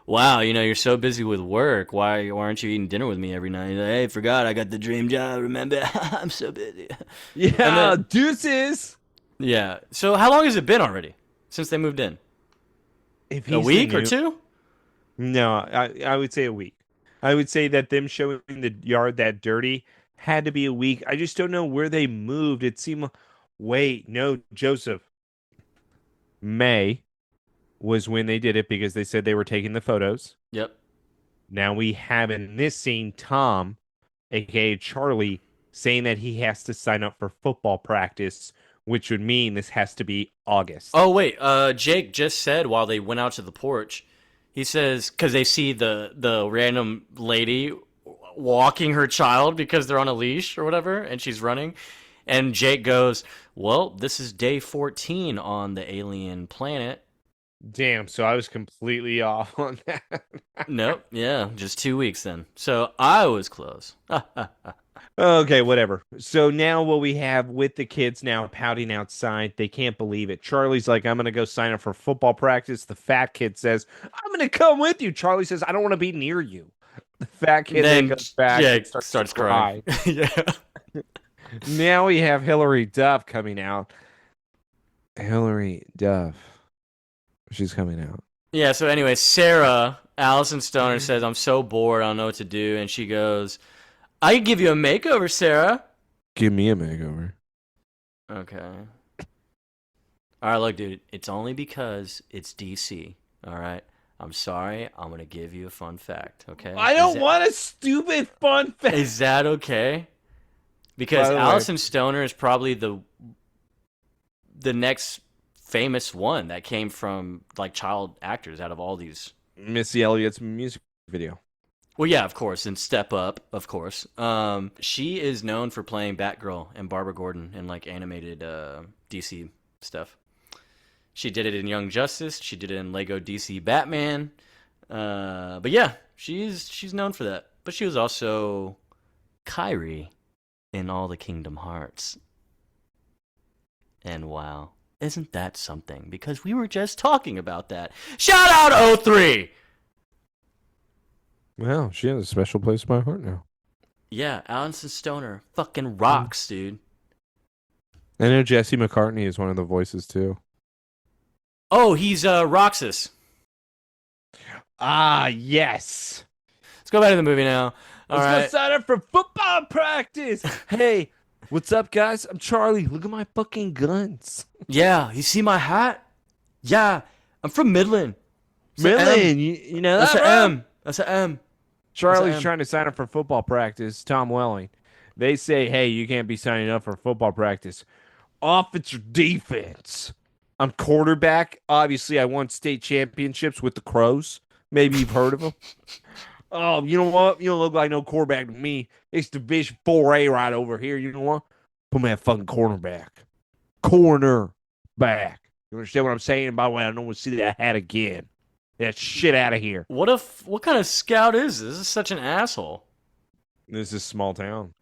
"Wow, you're so busy with work. Why aren't you eating dinner with me every night?" He's like, "Hey, forgot I got the dream job. Remember, I'm so busy." Yeah, then- deuces. Yeah. So how long has it been already since they moved in? If A week or two? No, I would say a week. I would say that them showing the yard that dirty had to be a week. I just don't know where they moved. It seemed. Wait, no, Joseph. May was when they did it because they said they were taking the photos. Yep. Now we have in this scene Tom, aka Charlie, saying that he has to sign up for football practice, which would mean this has to be August. Oh wait, Jake just said while they went out to the porch, he says because they see the random lady walking her child because they're on a leash or whatever, and she's running, and Jake goes, "Well, this is day 14 on the alien planet." Damn, so I was completely off on that. Nope, yeah, just 2 weeks then. So I was close. Okay, whatever. So now what we have with the kids now pouting outside, they can't believe it. Charlie's like, I'm going to go sign up for football practice. The fat kid says, I'm going to come with you. Charlie says, I don't want to be near you. The fat kid then goes back Jake and starts starts to cry. crying. Yeah. Now we have Hillary Duff coming out. Hillary Duff. She's coming out. Yeah, so anyway, Sarah, Allison Stoner says, I'm so bored, I don't know what to do. And she goes, I could give you a makeover, Sarah. Give me a makeover. Okay. All right, look, dude, it's only because it's DC. All right. I'm sorry. I'm going to give you a fun fact, okay? I don't want a stupid fun fact. Is that okay? Because By the way- Allison Stoner is probably the next famous one that came from like child actors out of all these. Missy Elliott's music video. Well, yeah, of course, and Step Up, of course. She is known for playing Batgirl and Barbara Gordon in like animated DC stuff. She did it in Young Justice. She did it in Lego DC Batman. But yeah, she's known for that. But she was also Kyrie in all the Kingdom Hearts. And wow, isn't that something? Because we were just talking about that. Shout out O3! Well, she has a special place in my heart now. Yeah, Allison Stoner fucking rocks, dude. I know Jesse McCartney is one of the voices too. Oh, he's Roxas. Ah, yes. Let's go back to the movie now. All Let's right. go sign up for football practice. Hey, what's up, guys? I'm Charlie. Look at my fucking guns. Yeah, you see my hat? Yeah, I'm from Midland. It's a M. Midland, you know That's that, an bro? M. That's an M. Charlie's M. trying to sign up for football practice. Tom Welling. They say, hey, you can't be signing up for football practice. Offense or defense? I'm quarterback. Obviously, I won state championships with the Crows. Maybe you've heard of them. Oh, you know what? You don't look like no quarterback to me. It's Division 4A right over here. You know what? Put me at fucking cornerback. Corner back. You understand what I'm saying? By the way, I don't want to see that hat again. That shit out of here. What kind of scout is this? This is such an asshole. This is small town.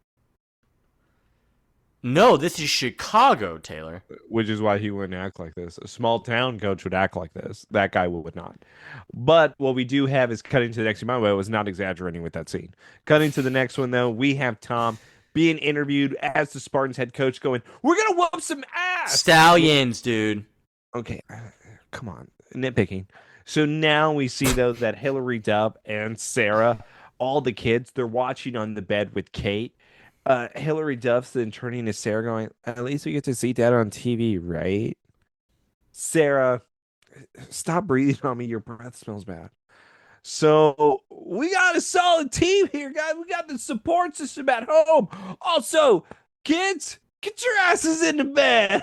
No, this is Chicago, Taylor. Which is why he wouldn't act like this. A small town coach would act like this. That guy would not. But what we do have is cutting to the next one. I was not exaggerating with that scene. Cutting to the next one, though, we have Tom being interviewed as the Spartans head coach going, we're going to whoop some ass. Stallions, dude. Okay, come on. Nitpicking. So now we see, though, that Hillary Duff and Sarah, all the kids, they're watching on the bed with Kate. Hillary Duff's then turning to Sarah going, at least we get to see Dad on TV, right? Sarah, stop breathing on me. Your breath smells bad. So we got a solid team here, guys. We got the support system at home. Also, kids, get your asses into bed.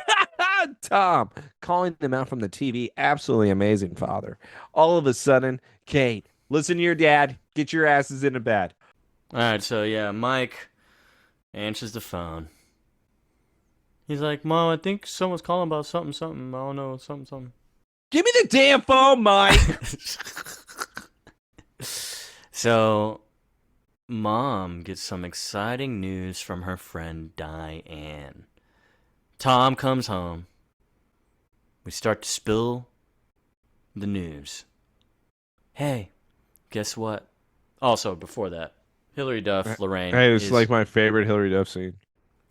Tom, calling them out from the TV. Absolutely amazing, father. All of a sudden, Kate, listen to your dad. Get your asses into bed. All right, so yeah, Mike answers the phone. He's like, Mom, I think someone's calling about something. I don't know, something. Give me the damn phone, Mike. So, Mom gets some exciting news from her friend Diane. Tom comes home. We start to spill the news. Hey, guess what? Also, before that, Hillary Duff, Lorraine. Hey, it's is, like my favorite Hillary Duff scene.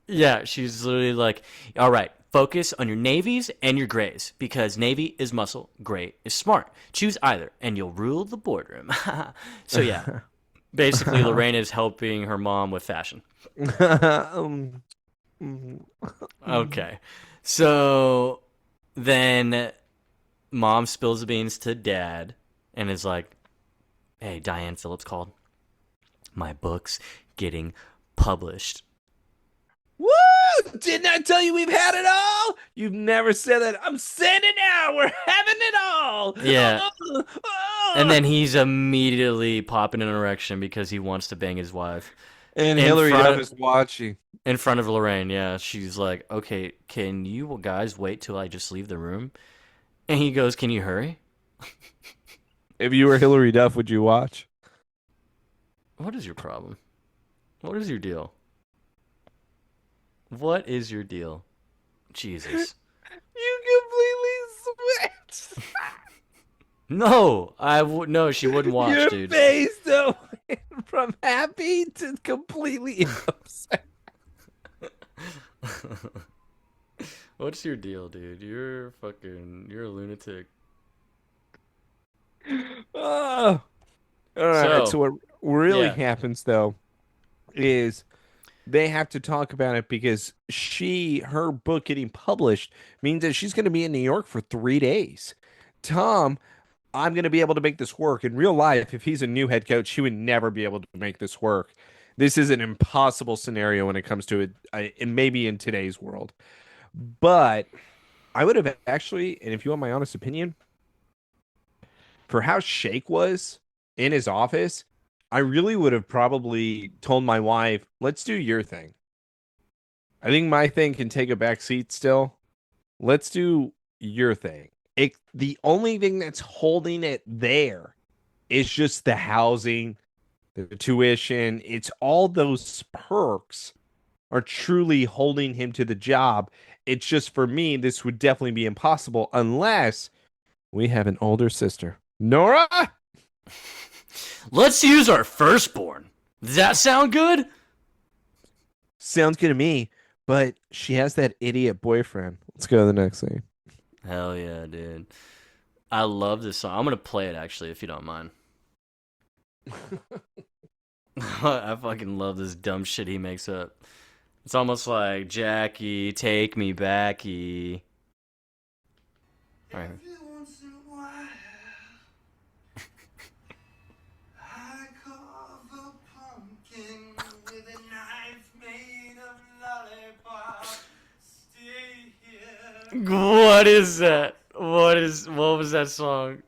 Yeah, she's literally like, all right, focus on your navies and your grays, because navy is muscle, gray is smart. Choose either, and you'll rule the boardroom. So yeah, basically Lorraine is helping her mom with fashion. Okay, so then Mom spills the beans to Dad and is like, hey, Diane Phillips called. My book's getting published. Woo! Didn't I tell you we've had it all? You've never said that. I'm saying it now. We're having it all. Yeah. Oh. And then he's immediately popping an erection because he wants to bang his wife. And in Hillary front Duff of- is watching. In front of Lorraine, yeah. She's like, okay, can you guys wait till I just leave the room? And he goes, can you hurry? If you were Hillary Duff, would you watch? What is your problem? What is your deal? What is your deal? Jesus. You completely switched. No, no, she wouldn't watch, Your dude. face though went from happy to completely upset. What's your deal, dude? You're a lunatic. Oh. All right. So, So what really yeah. happens though is they have to talk about it because her book getting published means that she's going to be in New York for 3 days. Tom, I'm going to be able to make this work. In real life, if he's a new head coach, he would never be able to make this work. This is an impossible scenario when it comes to it, and maybe in today's world. But I would have actually, and if you want my honest opinion, for how Shake was in his office, I really would have probably told my wife, let's do your thing. I think my thing can take a back seat still. Let's do your thing. The only thing that's holding it there is just the housing, the tuition. It's all those perks are truly holding him to the job. It's just for me, this would definitely be impossible unless we have an older sister. Nora? Let's use our firstborn. Does that sound good? Sounds good to me, but she has that idiot boyfriend. Let's go to the next scene. Hell yeah, dude. I love this song. I'm gonna play it actually, if you don't mind. I fucking love this dumb shit he makes up. It's almost like Jackie, take me backy. All right. Every once in a while, I carve a pumpkin with a knife made of lollipop. Stay here. What is that? What was that song?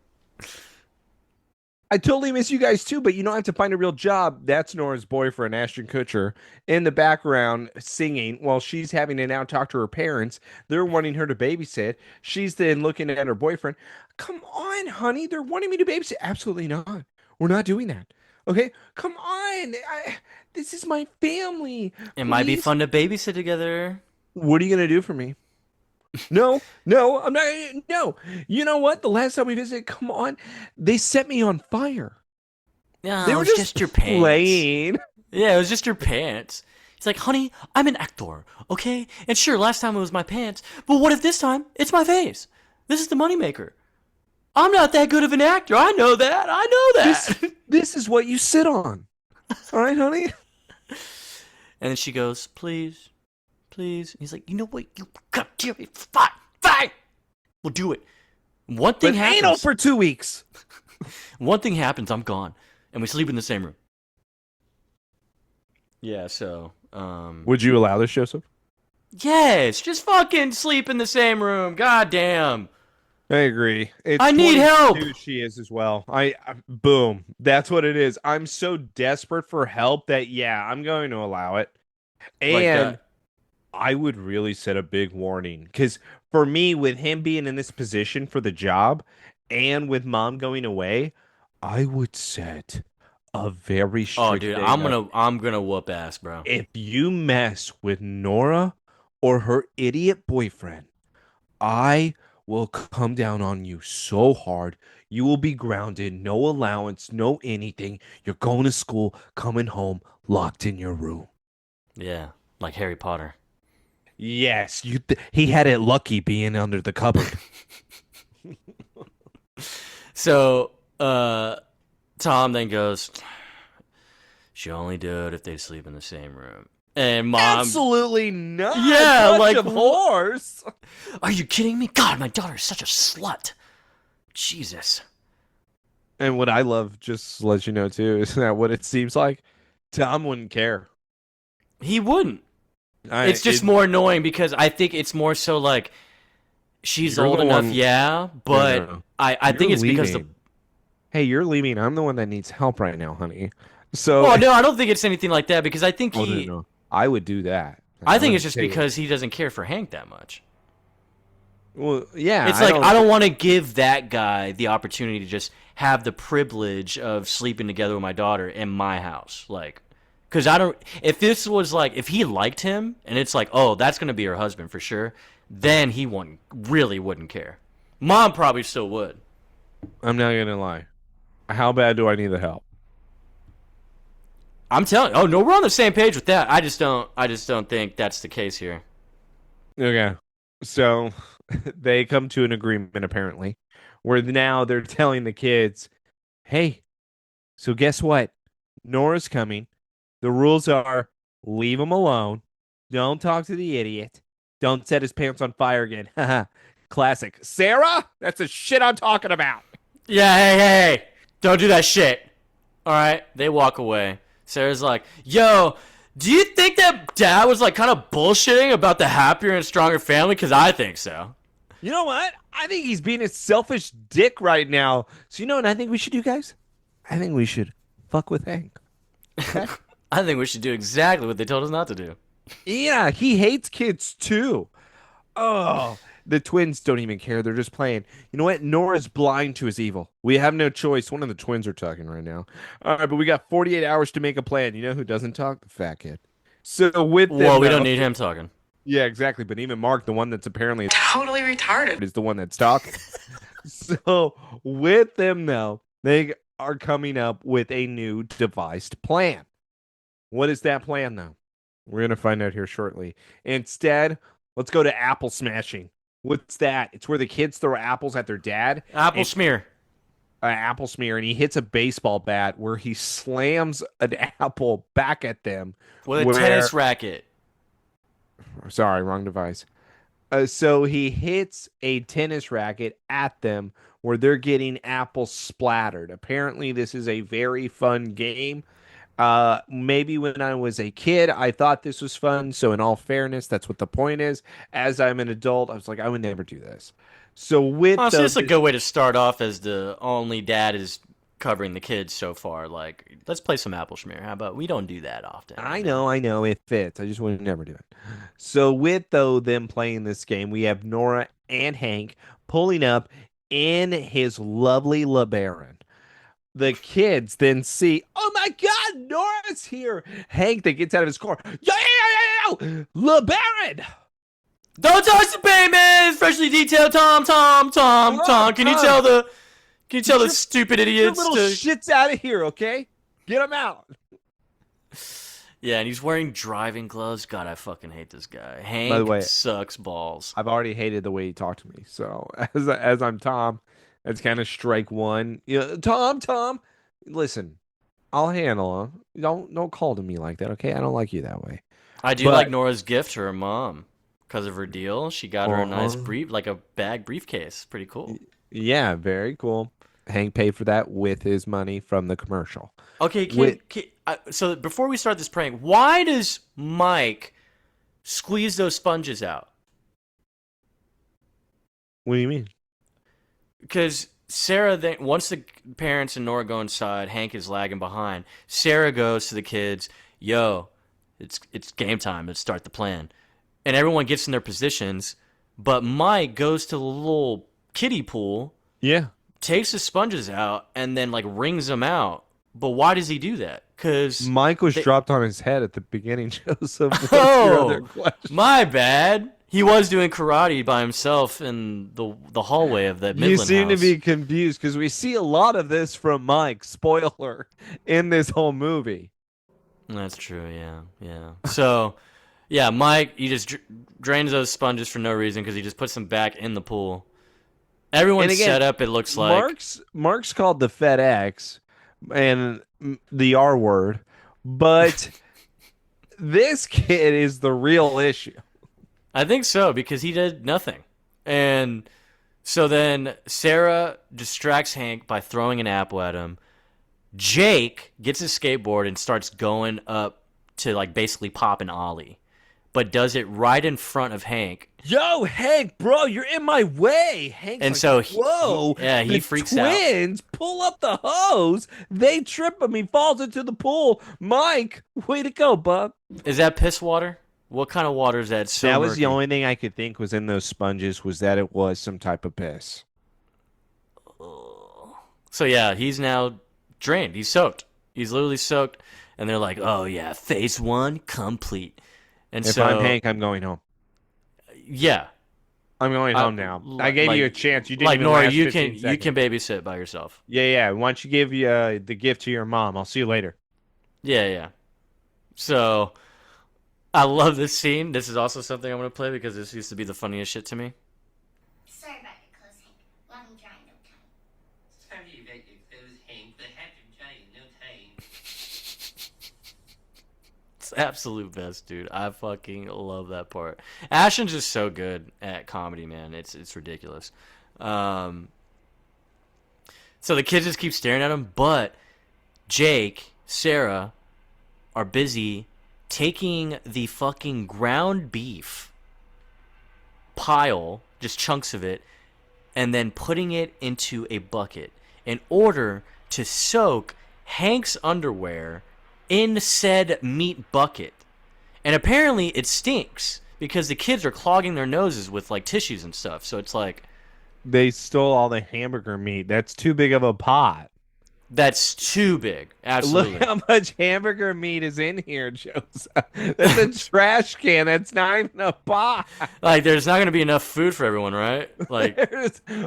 I totally miss you guys too, but you don't have to find a real job. That's Nora's boyfriend, Ashton Kutcher, in the background singing while she's having to now talk to her parents. They're wanting her to babysit. She's then looking at her boyfriend. Come on, honey. They're wanting me to babysit. Absolutely not. We're not doing that. Okay? Come on. This is my family. It might be Please. fun to babysit together. What are you going to do for me? No, I'm not. No. You know what? The last time we visited, come on. They set me on fire. Yeah, They it were was just just your pants. playing. Yeah, it was just your pants. He's like, honey, I'm an actor, okay? And sure, last time it was my pants, but what if this time it's my face? This is the moneymaker. I'm not that good of an actor. I know that. I know that. This is what you sit on. All right, honey? And then she goes, please, please. And he's like, you know what? You God damn it. Fine. We'll do it. One thing But happens. anal for 2 weeks. One thing happens. I'm gone, and we sleep in the same room. Yeah. So. Would you allow this, Joseph? Yes. Just fucking sleep in the same room. God damn. I agree. It's I need help. 22 She is as well. Boom. That's what it is. I'm so desperate for help that I'm going to allow it. Like And that. I would really set a big warning because for me, with him being in this position for the job and with mom going away, I would set a very strict. Oh, dude, thing I'm up. gonna whoop ass, bro. If you mess with Nora or her idiot boyfriend, I will come down on you so hard. You will be grounded, no allowance, no anything. You're going to school, coming home, locked in your room. Yeah, like Harry Potter. Yes, he had it lucky being under the cupboard. So, Tom then goes, she'll only do it if they sleep in the same room. And mom, Absolutely not. Yeah, Bunch like, of whores. are you kidding me? God, my daughter's such a slut. Jesus. And what I love, just to let you know too, is that what it seems like Tom wouldn't care. He wouldn't. It's just more annoying because I think it's more so like she's You're old the enough, one- yeah, but No. I think You're it's because the. leaving. Hey, you're leaving. I'm the one that needs help right now, honey. So Oh no, I don't think it's anything like that because I think Oh, he. no. I would do that. I I'm think gonna it's just tell you. because he doesn't care for Hank that much. Well, yeah. It's like I don't want to give that guy the opportunity to just have the privilege of sleeping together with my daughter in my house, like, because I don't. If this was like if he liked him and it's like, oh, that's gonna be her husband for sure, then he wouldn't care. Mom probably still would. I'm not gonna lie. How bad do I need the help? I'm telling. Oh no, we're on the same page with that. I just don't think that's the case here. Okay. So they come to an agreement apparently, where now they're telling the kids, "Hey, so guess what? Nora's coming. The rules are leave him alone. Don't talk to the idiot. Don't set his pants on fire again." Haha. Classic. Sarah, that's the shit I'm talking about. Yeah, hey, don't do that shit. All right, they walk away. Sarah's like, yo, do you think that dad was like kind of bullshitting about the happier and stronger family? Because I think so. You know what? I think he's being a selfish dick right now. So you know what I think we should do, guys? I think we should fuck with Hank. I think we should do exactly what they told us not to do. Yeah, he hates kids too. Oh, the twins don't even care. They're just playing. You know what? Nora's blind to his evil. We have no choice. One of the twins are talking right now. All right, but we got 48 hours to make a plan. You know who doesn't talk? The fat kid. So with them, Well, we don't need him talking. Yeah, exactly. But even Mark, the one that's apparently Totally retarded. is the one that's talking. So with them now, they are coming up with a new devised plan. What is that plan, though? We're going to find out here shortly. Instead, let's go to apple smashing. What's that? It's where the kids throw apples at their dad. Apple smear. Apple smear, and he hits a baseball bat where he slams an apple back at them. With a tennis racket. Sorry, wrong device. So he hits a tennis racket at them where they're getting apples splattered. Apparently, this is a very fun game. Maybe when I was a kid, I thought this was fun. So in all fairness, that's what the point is. As I'm an adult, I was like, I would never do this. So with Honestly, it's a good way to start off as the only dad is covering the kids so far. Like, let's play some apple smear. How about we don't do that often? I know, it fits. I just would never do it. So with them playing this game, we have Nora and Hank pulling up in his lovely LeBaron. The kids then see, oh my God, Nora's here. Hank then gets out of his car. Yo, LeBaron. Don't touch the payments! Freshly detailed, Tom. Can you tell the stupid Your idiots little to... shits out of here, okay? Get them out. Yeah, and he's wearing driving gloves. God, I fucking hate this guy. Hank By the way, sucks balls. I've already hated the way he talked to me. So as I'm Tom, it's kind of strike one. You know, Tom, listen, I'll handle him. Don't call to me like that, okay? I don't like you that way. I do like Nora's gift to her mom. Because of her deal, she got her a nice like a bag briefcase. Pretty cool. Yeah, very cool. Hank paid for that with his money from the commercial. Okay, so before we start this prank, why does Mike squeeze those sponges out? What do you mean? Because Sarah, then once the parents and Nora go inside, Hank is lagging behind. Sarah goes to the kids, "Yo, it's game time. Let's start the plan." And everyone gets in their positions, but Mike goes to the little kiddie pool. Yeah. Takes the sponges out and then like wrings them out. But why does he do that? Because Mike was dropped on his head at the beginning, Joseph. What's your Oh, other question? my bad. He was doing karate by himself in the hallway of that Midland You seem house. to be confused because we see a lot of this from Mike, spoiler, in this whole movie. That's true, yeah. So, yeah, Mike, he just drains those sponges for no reason because he just puts them back in the pool. Everyone's again, set up, it looks like. Mark's called the FedEx and the R word, but this kid is the real issue. I think so, because he did nothing. And so then Sarah distracts Hank by throwing an apple at him. Jake gets his skateboard and starts going up to like basically pop an ollie, but does it right in front of Hank. Yo, Hank, bro, you're in my way. Hank's And like, so whoa, he freaks out. The twins pull up the hose. They trip him. He falls into the pool. Mike, way to go, bub. Is that piss water? What kind of water is that? So That was murky? the only thing I could think was in those sponges was that it was some type of piss. So yeah, he's now drained. He's soaked. He's literally soaked. And they're like, "Oh yeah, phase 1 complete." And If so I'm Hank, I'm going home. yeah, I'm going home now. I gave you a chance. You didn't like even Nora, last you 15 can seconds. babysit by yourself. Yeah. Why don't you give the gift to your mom? I'll see you later. Yeah. So I love this scene. This is also something I'm gonna play because this used to be the funniest shit to me. Sorry about your clothes, Hank. We'll have them dry in no time. Sorry about your clothes, Hank. They have to dry in no time. It's absolute best, dude. I fucking love that part. Ashton's just so good at comedy, man. It's ridiculous. So the kids just keep staring at him, but Jake, Sarah are busy taking the fucking ground beef pile, just chunks of it, and then putting it into a bucket in order to soak Hank's underwear in said meat bucket. And apparently it stinks because the kids are clogging their noses with like tissues and stuff. So it's like, They stole all the hamburger meat. That's too big of a pot. that's too big. Absolutely. Look how much hamburger meat is in here, Joseph. That's a trash can. That's not even a pot. Like, there's not going to be enough food for everyone, right? Like,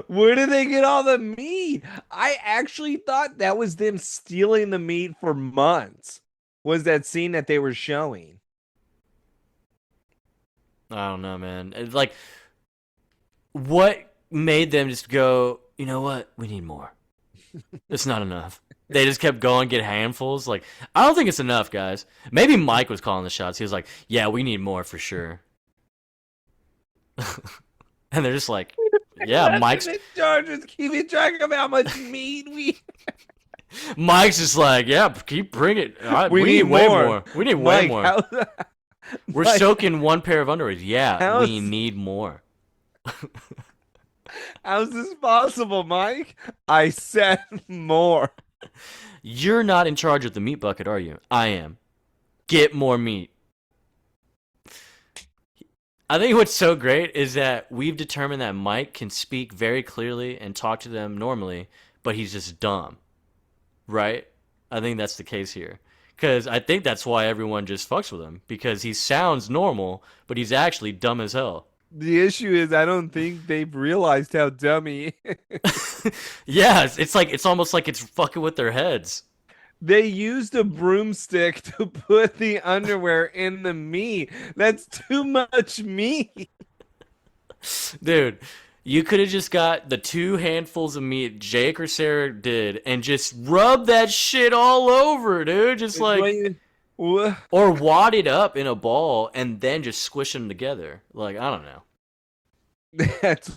Where did they get all the meat? I actually thought that was them stealing the meat for months. Was that scene that they were showing? I don't know, man. It's like, what made them just go, you know what? We need more. It's not enough. They just kept going, get handfuls. Like, I don't think it's enough, guys. Maybe Mike was calling the shots. He was like, yeah, we need more for sure. And they're just like, yeah, Mike's Just keeping track of how much meat we. Mike's just like, yeah, keep bringing it. We need way more. We need way Mike, more. We're Mike, soaking one pair of underwear. Yeah, how's- we need more. How's this possible, Mike? I said more. You're not in charge of the meat bucket, are you? I am. Get more meat. I think what's so great is that we've determined that Mike can speak very clearly and talk to them normally, but he's just dumb. Right? I think that's the case here. Because I think that's why everyone just fucks with him. Because he sounds normal, but he's actually dumb as hell. The issue is I don't think they've realized how dumb he is. Yeah, it's like it's almost like it's fucking with their heads. They used a broomstick to put the underwear in the meat. That's too much meat. Dude, you could have just got the 2 handfuls of meat Jake or Sarah did and just rub that shit all over, dude. Just like, or wad it up in a ball and then just squish them together. Like, I don't know. That's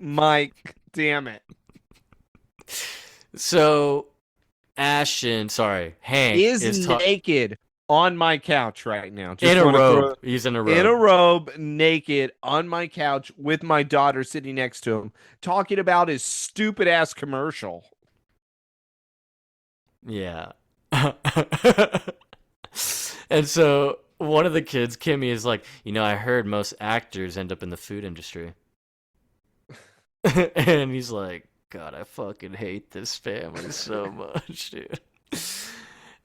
Mike. Damn it. So, Hank Is naked on my couch right now. Just in a wanna robe. He's in a robe. in a robe, naked on my couch with my daughter sitting next to him, talking about his stupid ass commercial. Yeah. And so one of the kids, Kimmy, is like, I heard most actors end up in the food industry. And he's like, God, I fucking hate this family so much, dude.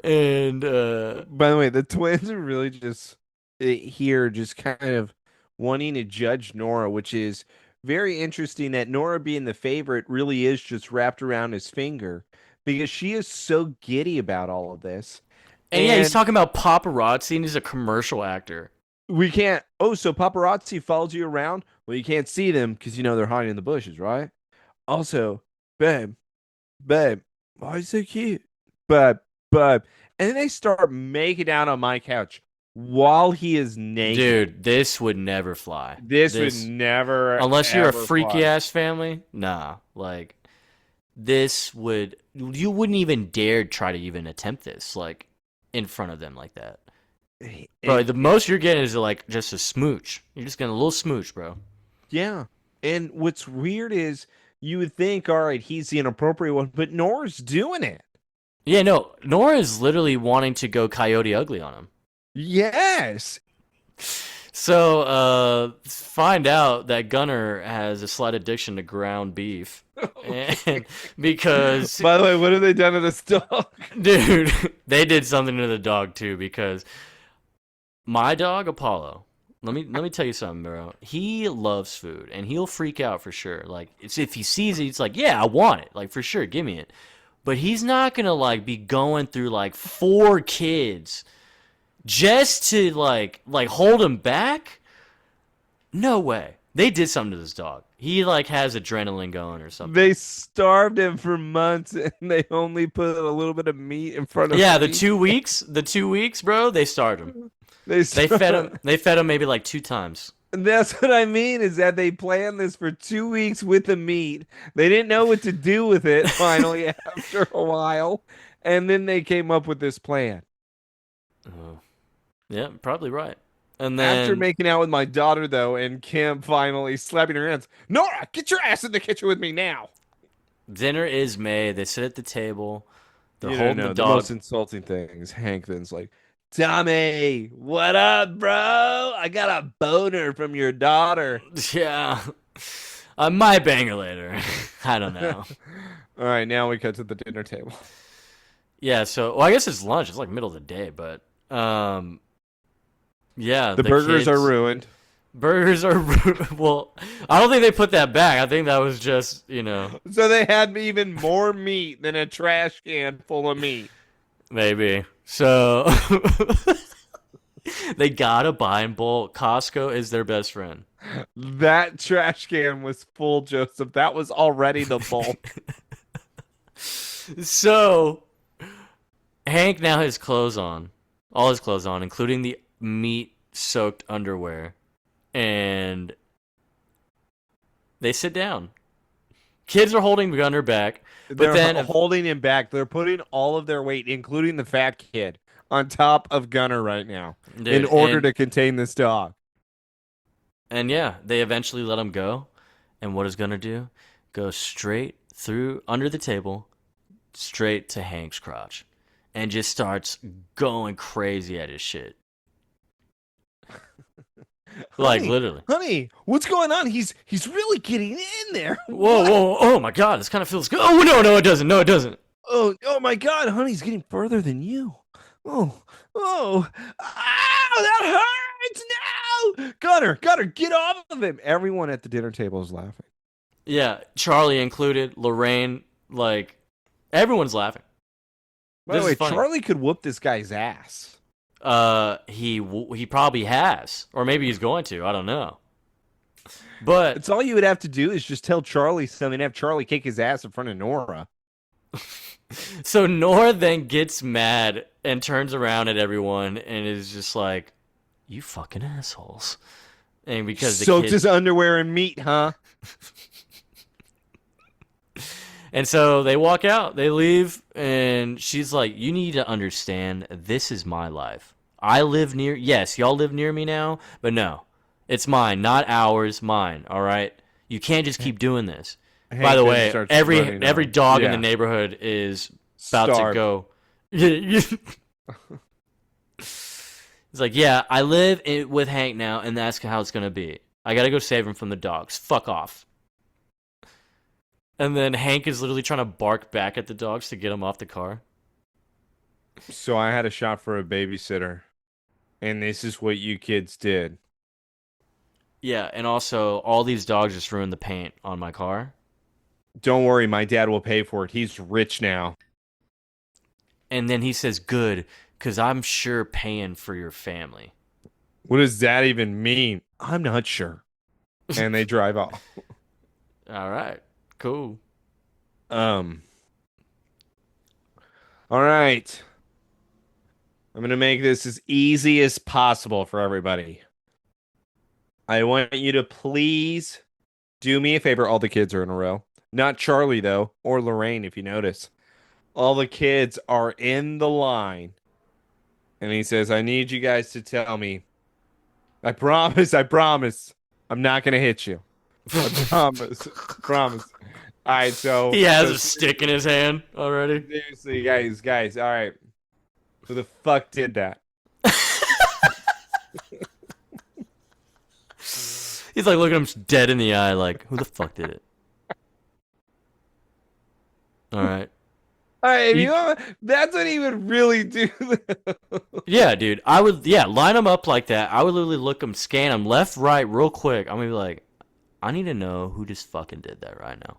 And By the way, the twins are really just here, just kind of wanting to judge Nora, which is very interesting that Nora being the favorite really is just wrapped around his finger because she is so giddy about all of this. and yeah, he's talking about paparazzi and he's a commercial actor. We can't. Oh, so paparazzi follows you around? Well, you can't see them because they're hiding in the bushes, right? Also, babe, why are you so cute? But, and then they start making out on my couch while he is naked. Dude, this would never fly. This would never, unless you're a ever freaky fly. ass family. Nah, like you wouldn't even dare try to even attempt this, like in front of them like that. Bro, the most you're getting is like just a smooch. You're just getting a little smooch, bro. Yeah. And what's weird is you would think, all right, he's the inappropriate one, but Nora's doing it. Yeah, no, Nora is literally wanting to go Coyote Ugly on him. Yes. So, find out that Gunner has a slight addiction to ground beef. And because, By the way, what have they done to this dog? dude, they did something to the dog too, because my dog, Apollo, let me tell you something, bro. He loves food, and he'll freak out for sure. Like, if he sees it, he's like, yeah, I want it. Like, for sure, give me it. But he's not gonna, like, be going through, like, 4 kids just to like hold him back. No way. They did something to this dog. He like has adrenaline going or something. They starved him for months, and they only put a little bit of meat in front of Yeah, him. the 2 weeks, bro. They starved him. They They fed him. They fed him maybe like 2 times. That's what I mean, is that they planned this for 2 weeks with the meat. They didn't know what to do with it finally after a while. And then they came up with this plan. Yeah, probably right. And then After making out with my daughter, though, and Kim finally slapping her hands, Nora, get your ass in the kitchen with me now. dinner is made. They sit at the table. They're You holding don't know, the the dog. most insulting thing is Hank then's like, Tommy, what up, bro? I got a boner from your daughter. Yeah, I might bang her later. I don't know. All right, now we cut to the dinner table. Yeah, so well, I guess it's lunch. It's like middle of the day, but yeah, The burgers are kids- ruined. Burgers are well. I don't think they put that back. I think that was just So they had even more meat than a trash can full of meat. maybe so. They gotta buy in bulk. Costco is their best friend. That trash can was full, Joseph. That was already the bulk. So Hank now has clothes on, all his clothes on, including the meat-soaked underwear, and they sit down. Kids are holding Gunner back, but They're then holding him back. They're putting all of their weight, including the fat kid, on top of Gunner right now dude, in order and- to contain this dog. And yeah, they eventually let him go. And what is Gunner do? Go straight through under the table, straight to Hank's crotch, and just starts going crazy at his shit. Like Honey, literally. Honey, what's going on? He's really getting in there. Whoa, whoa, oh my god, this kind of feels good. Oh no, it doesn't. No, it doesn't. Oh my God, honey's getting further than you. Oh, ow, that hurts now. Gunner, get off of him. Everyone at the dinner table is laughing. Yeah, Charlie included, Lorraine, like everyone's laughing. By the This way, is funny. Charlie could whoop this guy's ass. He probably has, or maybe he's going to. I don't know. But It's all you would have to do is just tell Charlie something, have Charlie kick his ass in front of Nora. so Nora then gets mad and turns around at everyone and is just like, "You fucking assholes!" And because the Soaked kid, his underwear in meat, huh? and so they walk out, they leave, and she's like, "You need to understand, this is my life. I live near. Yes, y'all live near me now, but no, it's mine, not ours, mine. All right, you can't just keep doing this." By Hank the then way, starts every running dog out. in the Yeah. neighborhood is about Starved. to go. He's like, yeah, I live with Hank now, and that's how it's gonna be. I gotta go save him from the dogs. Fuck off. And then Hank is literally trying to bark back at the dogs to get him off the car. So I had a shot for a babysitter, and this is what you kids did. Yeah, and also all these dogs just ruined the paint on my car. Don't worry, my dad will pay for it. He's rich now. And then he says, "Good, because I'm sure paying for your family." What does that even mean? I'm not sure. And they drive off. All right, cool. All right. I'm going to make this as easy as possible for everybody. I want you to please do me a favor. All the kids are in a row. Not Charlie, though, or Lorraine, if you notice. All the kids are in the line. And he says, I need you guys to tell me. I promise, I'm not going to hit you. I promise. All right, so. He has a stick in his hand already. Seriously, guys, all right. Who the fuck did that? He's like looking him dead in the eye, like, who the fuck did it? All right. All right, You- that's what he would really do. Yeah, dude. I would, line them up like that. I would literally look them, scan them left, right, real quick. I'm gonna be like, I need to know who just fucking did that right now.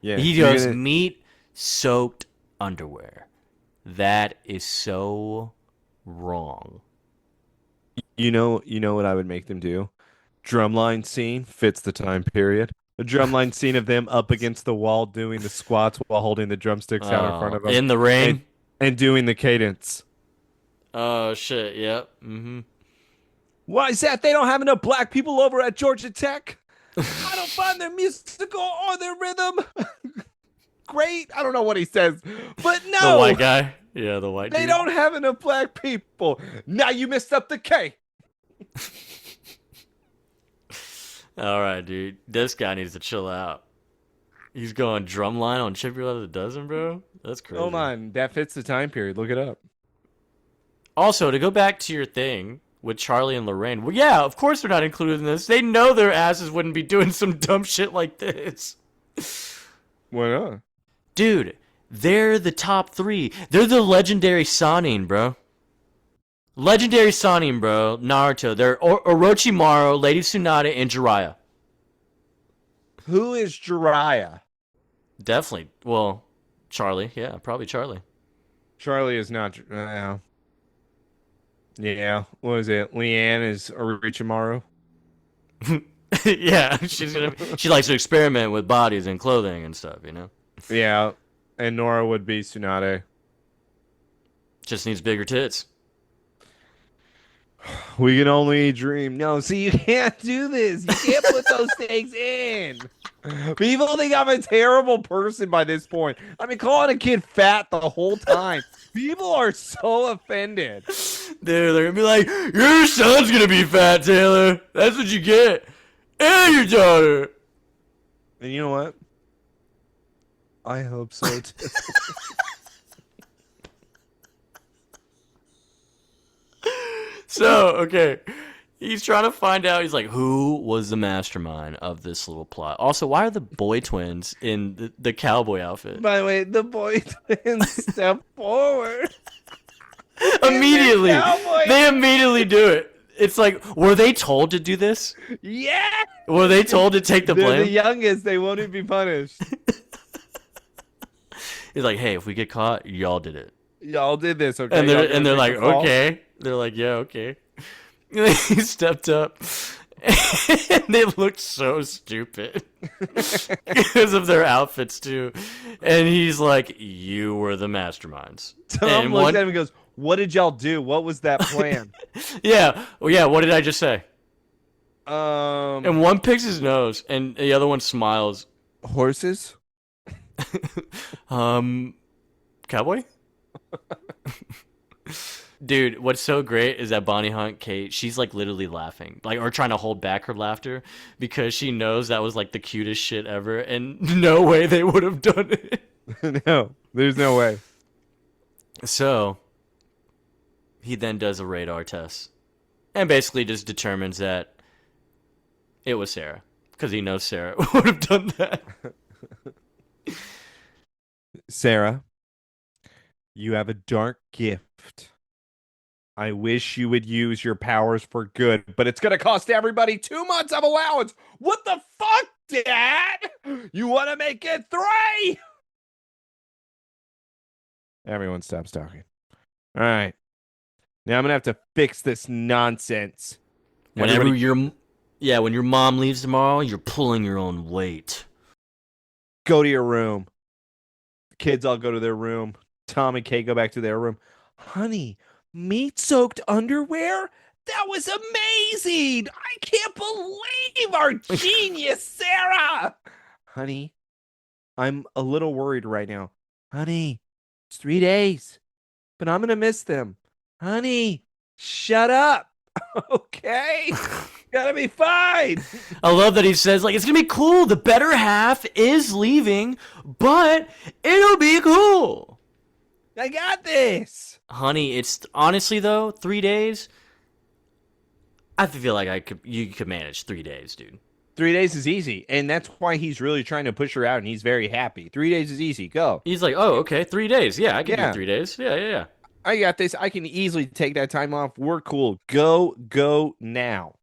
Yeah, He you're goes, gonna- meat soaked underwear. That is so wrong. You know what I would make them do? Drumline scene fits the time period. A drumline scene of them up against the wall doing the squats while holding the drumsticks out in front of them In the rain. and doing the cadence. Oh shit! Yep. Mm-hmm. Why is that? They don't have enough black people over at Georgia Tech. I don't find their musical or their rhythm great. I don't know what he says, but no, The white guy. Yeah, the white. they dude. don't have enough black people. Now you messed up the K. All right, dude. This guy needs to chill out. He's going drumline on Chip Your Love a Dozen, bro. That's crazy. Hold on, that fits the time period. Look it up. Also, to go back to your thing with Charlie and Lorraine, well, yeah, of course they're not included in this. They know their asses wouldn't be doing some dumb shit like this. Why not? Dude, they're the top 3. They're the legendary Sannin, bro. Legendary Sannin, bro. Naruto. They're Orochimaru, Lady Tsunade, and Jiraiya. Who is Jiraiya? Definitely. Well, Charlie. Yeah, probably Charlie. Charlie is not. Yeah. What is it? Leanne is Orochimaru. Yeah, she likes to experiment with bodies and clothing and stuff, you know? Yeah. And Nora would be Tsunade. Just needs bigger tits. We can only dream. No, see, you can't do this. You can't put those things in. People think I'm a terrible person by this point. I've been calling a kid fat the whole time. People are so offended. Dude, they're gonna be like, your son's gonna be fat, Taylor. That's what you get. And your daughter. And you know what? I hope so too. So, okay. He's trying to find out. He's like, who was the mastermind of this little plot? Also, why are the boy twins in the cowboy outfit? By the way, the boy twins step forward. Immediately. cowboy They immediately do it. It's like, were they told to do this? Yeah. Were they told to take the They're the blame? youngest. They won't be punished. He's like, hey, if we get caught, y'all did it. Y'all did this, okay? And Y'all they're, gonna and they're take like, the fall? okay. They're like, yeah, okay. And he stepped up. And they looked so stupid. Because of their outfits, too. And he's like, you were the masterminds. Tom And looks one- at him and goes, "What did y'all do? What was that plan?" Yeah. Well, yeah, what did I just say? um, And one picks his nose, and the other one smiles. horses. Cowboy? Dude, what's so great is that Bonnie Hunt Kate, she's like literally laughing, like, or trying to hold back her laughter because she knows that was like the cutest shit ever, and no way they would have done it. No, there's no way. So he then does a radar test and basically just determines that it was Sarah because he knows Sarah would have done that. Sarah, you have a dark gift. I wish you would use your powers for good, but it's going to cost everybody 2 months of allowance. What the fuck, Dad? You want to make it 3? Everyone stops talking. All right. Now I'm going to have to fix this nonsense. Whenever Everybody when your mom leaves tomorrow, you're pulling your own weight. go to your room. The kids all go to their room. Tom and Kay go back to their room. Honey, meat-soaked underwear? That was amazing! I can't believe our genius, Sarah! Honey, I'm a little worried right now. Honey, it's 3 days, but I'm gonna miss them. Honey, shut up. Okay? Gotta be fine. I love that he says, like, it's gonna be cool. The better half is leaving, but it'll be cool. I got this. Honey, it's honestly though, 3 days. I feel like you could manage 3 days, dude. 3 days is easy, and that's why he's really trying to push her out, and he's very happy. 3 days is easy. Go. He's like, oh, okay, 3 days. Yeah, I can Yeah. do 3 days. Yeah. I got this. I can easily take that time off. We're cool. Go now.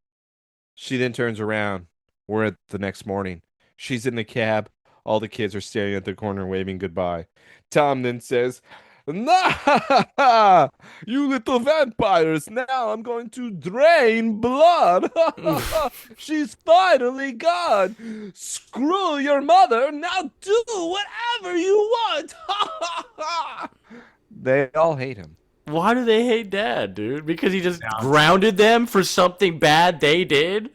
She then turns around. We're at the next morning. She's in the cab. All the kids are standing at the corner waving goodbye. Tom then says, Nah, you little vampires. Now I'm going to drain blood. She's finally gone. Screw your mother. Now do whatever you want. They all hate him. Why do they hate Dad, dude? Because he just grounded them for something bad they did?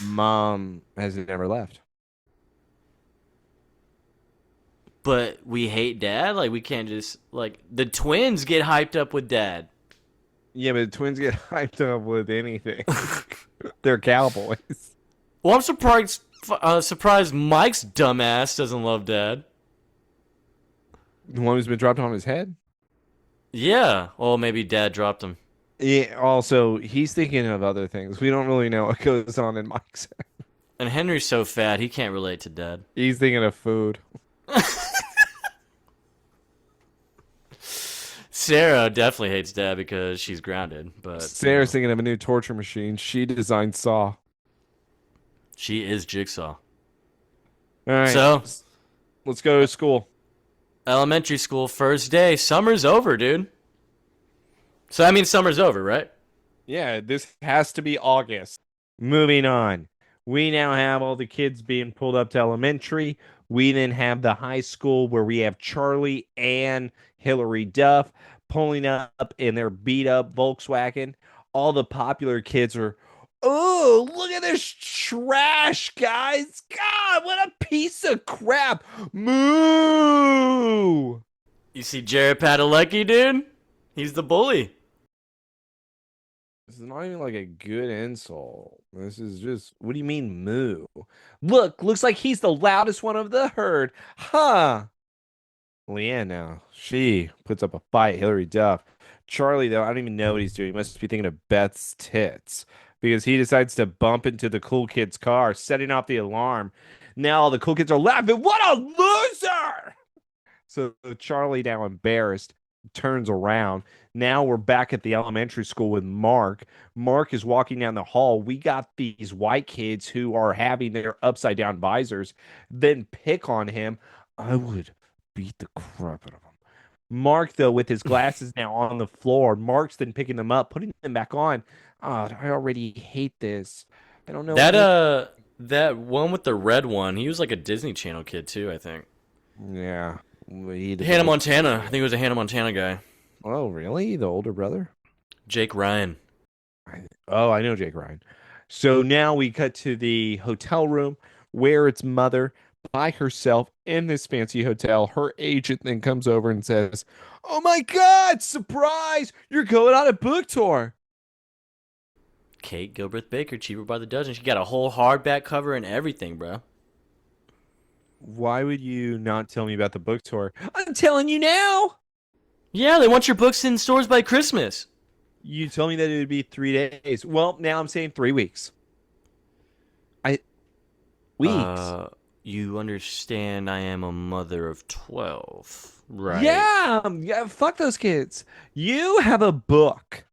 Mom has never left. But we hate Dad? Like, we can't just, like, the twins get hyped up with Dad. Yeah, but the twins get hyped up with anything. They're cowboys. Well, I'm surprised Mike's dumbass doesn't love Dad. The one who's been dropped on his head? Yeah. Well, maybe Dad dropped him. Yeah, also, he's thinking of other things. We don't really know what goes on in Mike's head. And Henry's so fat, he can't relate to Dad. He's thinking of food. Sarah definitely hates Dad because she's grounded, but Sarah's thinking of a new torture machine. She designed Saw. she is Jigsaw. All right, So, let's go to school. elementary school, first day. Summer's over, dude. So that means summer's over, right? Yeah, this has to be August. Moving on. We now have all the kids being pulled up to elementary. We then have the high school where we have Charlie and Hillary Duff pulling up in their beat up Volkswagen. All the popular kids are, oh, look at this trash, guys. God, what a piece of crap. Moo. You see Jared Padalecki, dude? He's the bully. This is not even like a good insult. This is just, what do you mean, moo? Look, looks like he's the loudest one of the herd. Huh. Leanne now, she puts up a fight. Hillary Duff. Charlie, though, I don't even know what he's doing. He must be thinking of Beth's tits because he decides to bump into the cool kid's car, setting off the alarm. Now all the cool kids are laughing. What a loser! So Charlie, now embarrassed, turns around. Now we're back at the elementary school with Mark. Mark is walking down the hall. We got these white kids who are having their upside down visors, then pick on him. I would beat the crap out of him. Mark, though, with his glasses now on the floor, Mark's then picking them up, putting them back on. Oh, I already hate this. I don't know. That one with the red one, he was like a Disney Channel kid too, I think. Yeah. Hannah Montana. I think it was a Hannah Montana guy. Oh, really? The older brother? Jake Ryan. Oh, I know Jake Ryan. So now we cut to the hotel room where it's mother by herself in this fancy hotel. Her agent then comes over and says, "Oh my God, surprise! You're going on a book tour." Kate Gilbreth Baker, cheaper by the dozen. She got a whole hardback cover and everything, bro. Why would you not tell me about the book tour? I'm telling you now. Yeah, they want your books in stores by Christmas. You told me that it would be 3 days. Well, now I'm saying 3 weeks. Weeks. You understand I am a mother of 12, right? Yeah, fuck those kids. You have a book,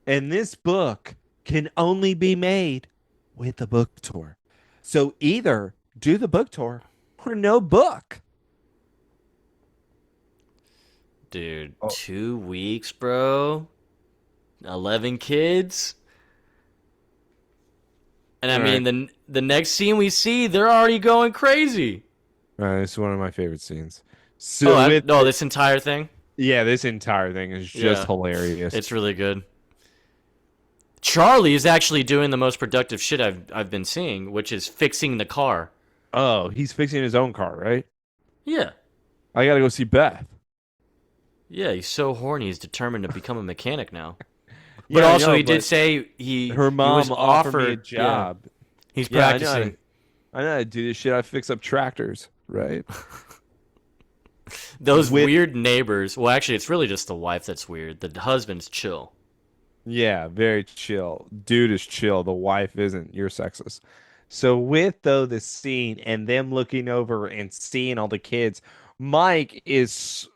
and this book can only be made with a book tour. So either do the book tour or no book. Dude, 2 weeks, bro. 11 kids. And I mean, the next scene we see, they're already going crazy. This is one of my favorite scenes. So this entire thing? Yeah, this entire thing is just hilarious. It's really good. Charlie is actually doing the most productive shit I've been seeing, which is fixing the car. Oh, he's fixing his own car, right? Yeah. I gotta go see Beth. Yeah, he's so horny. He's determined to become a mechanic now. But also, he did say her mom was offered me a job. Yeah, he's practicing. I know how to do this shit. I fix up tractors, right? Those weird neighbors. Well, actually, it's really just the wife that's weird. The husband's chill. Yeah, very chill. Dude is chill. The wife isn't. You're sexist. So with, though, this scene and them looking over and seeing all the kids, Mike he's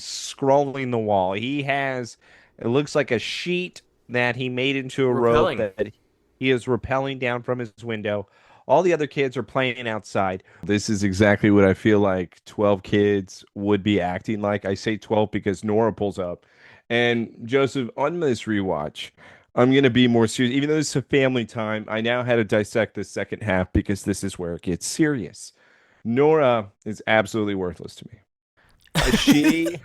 scrolling the wall. He has, it looks like a sheet that he made into a rope that he is rappelling down from his window. All the other kids are playing outside. This is exactly what I feel like 12 kids would be acting like. I say 12 because Nora pulls up. And Joseph, on this rewatch, I'm going to be more serious. Even though this is a family time, I now had to dissect the second half because this is where it gets serious. Nora is absolutely worthless to me. She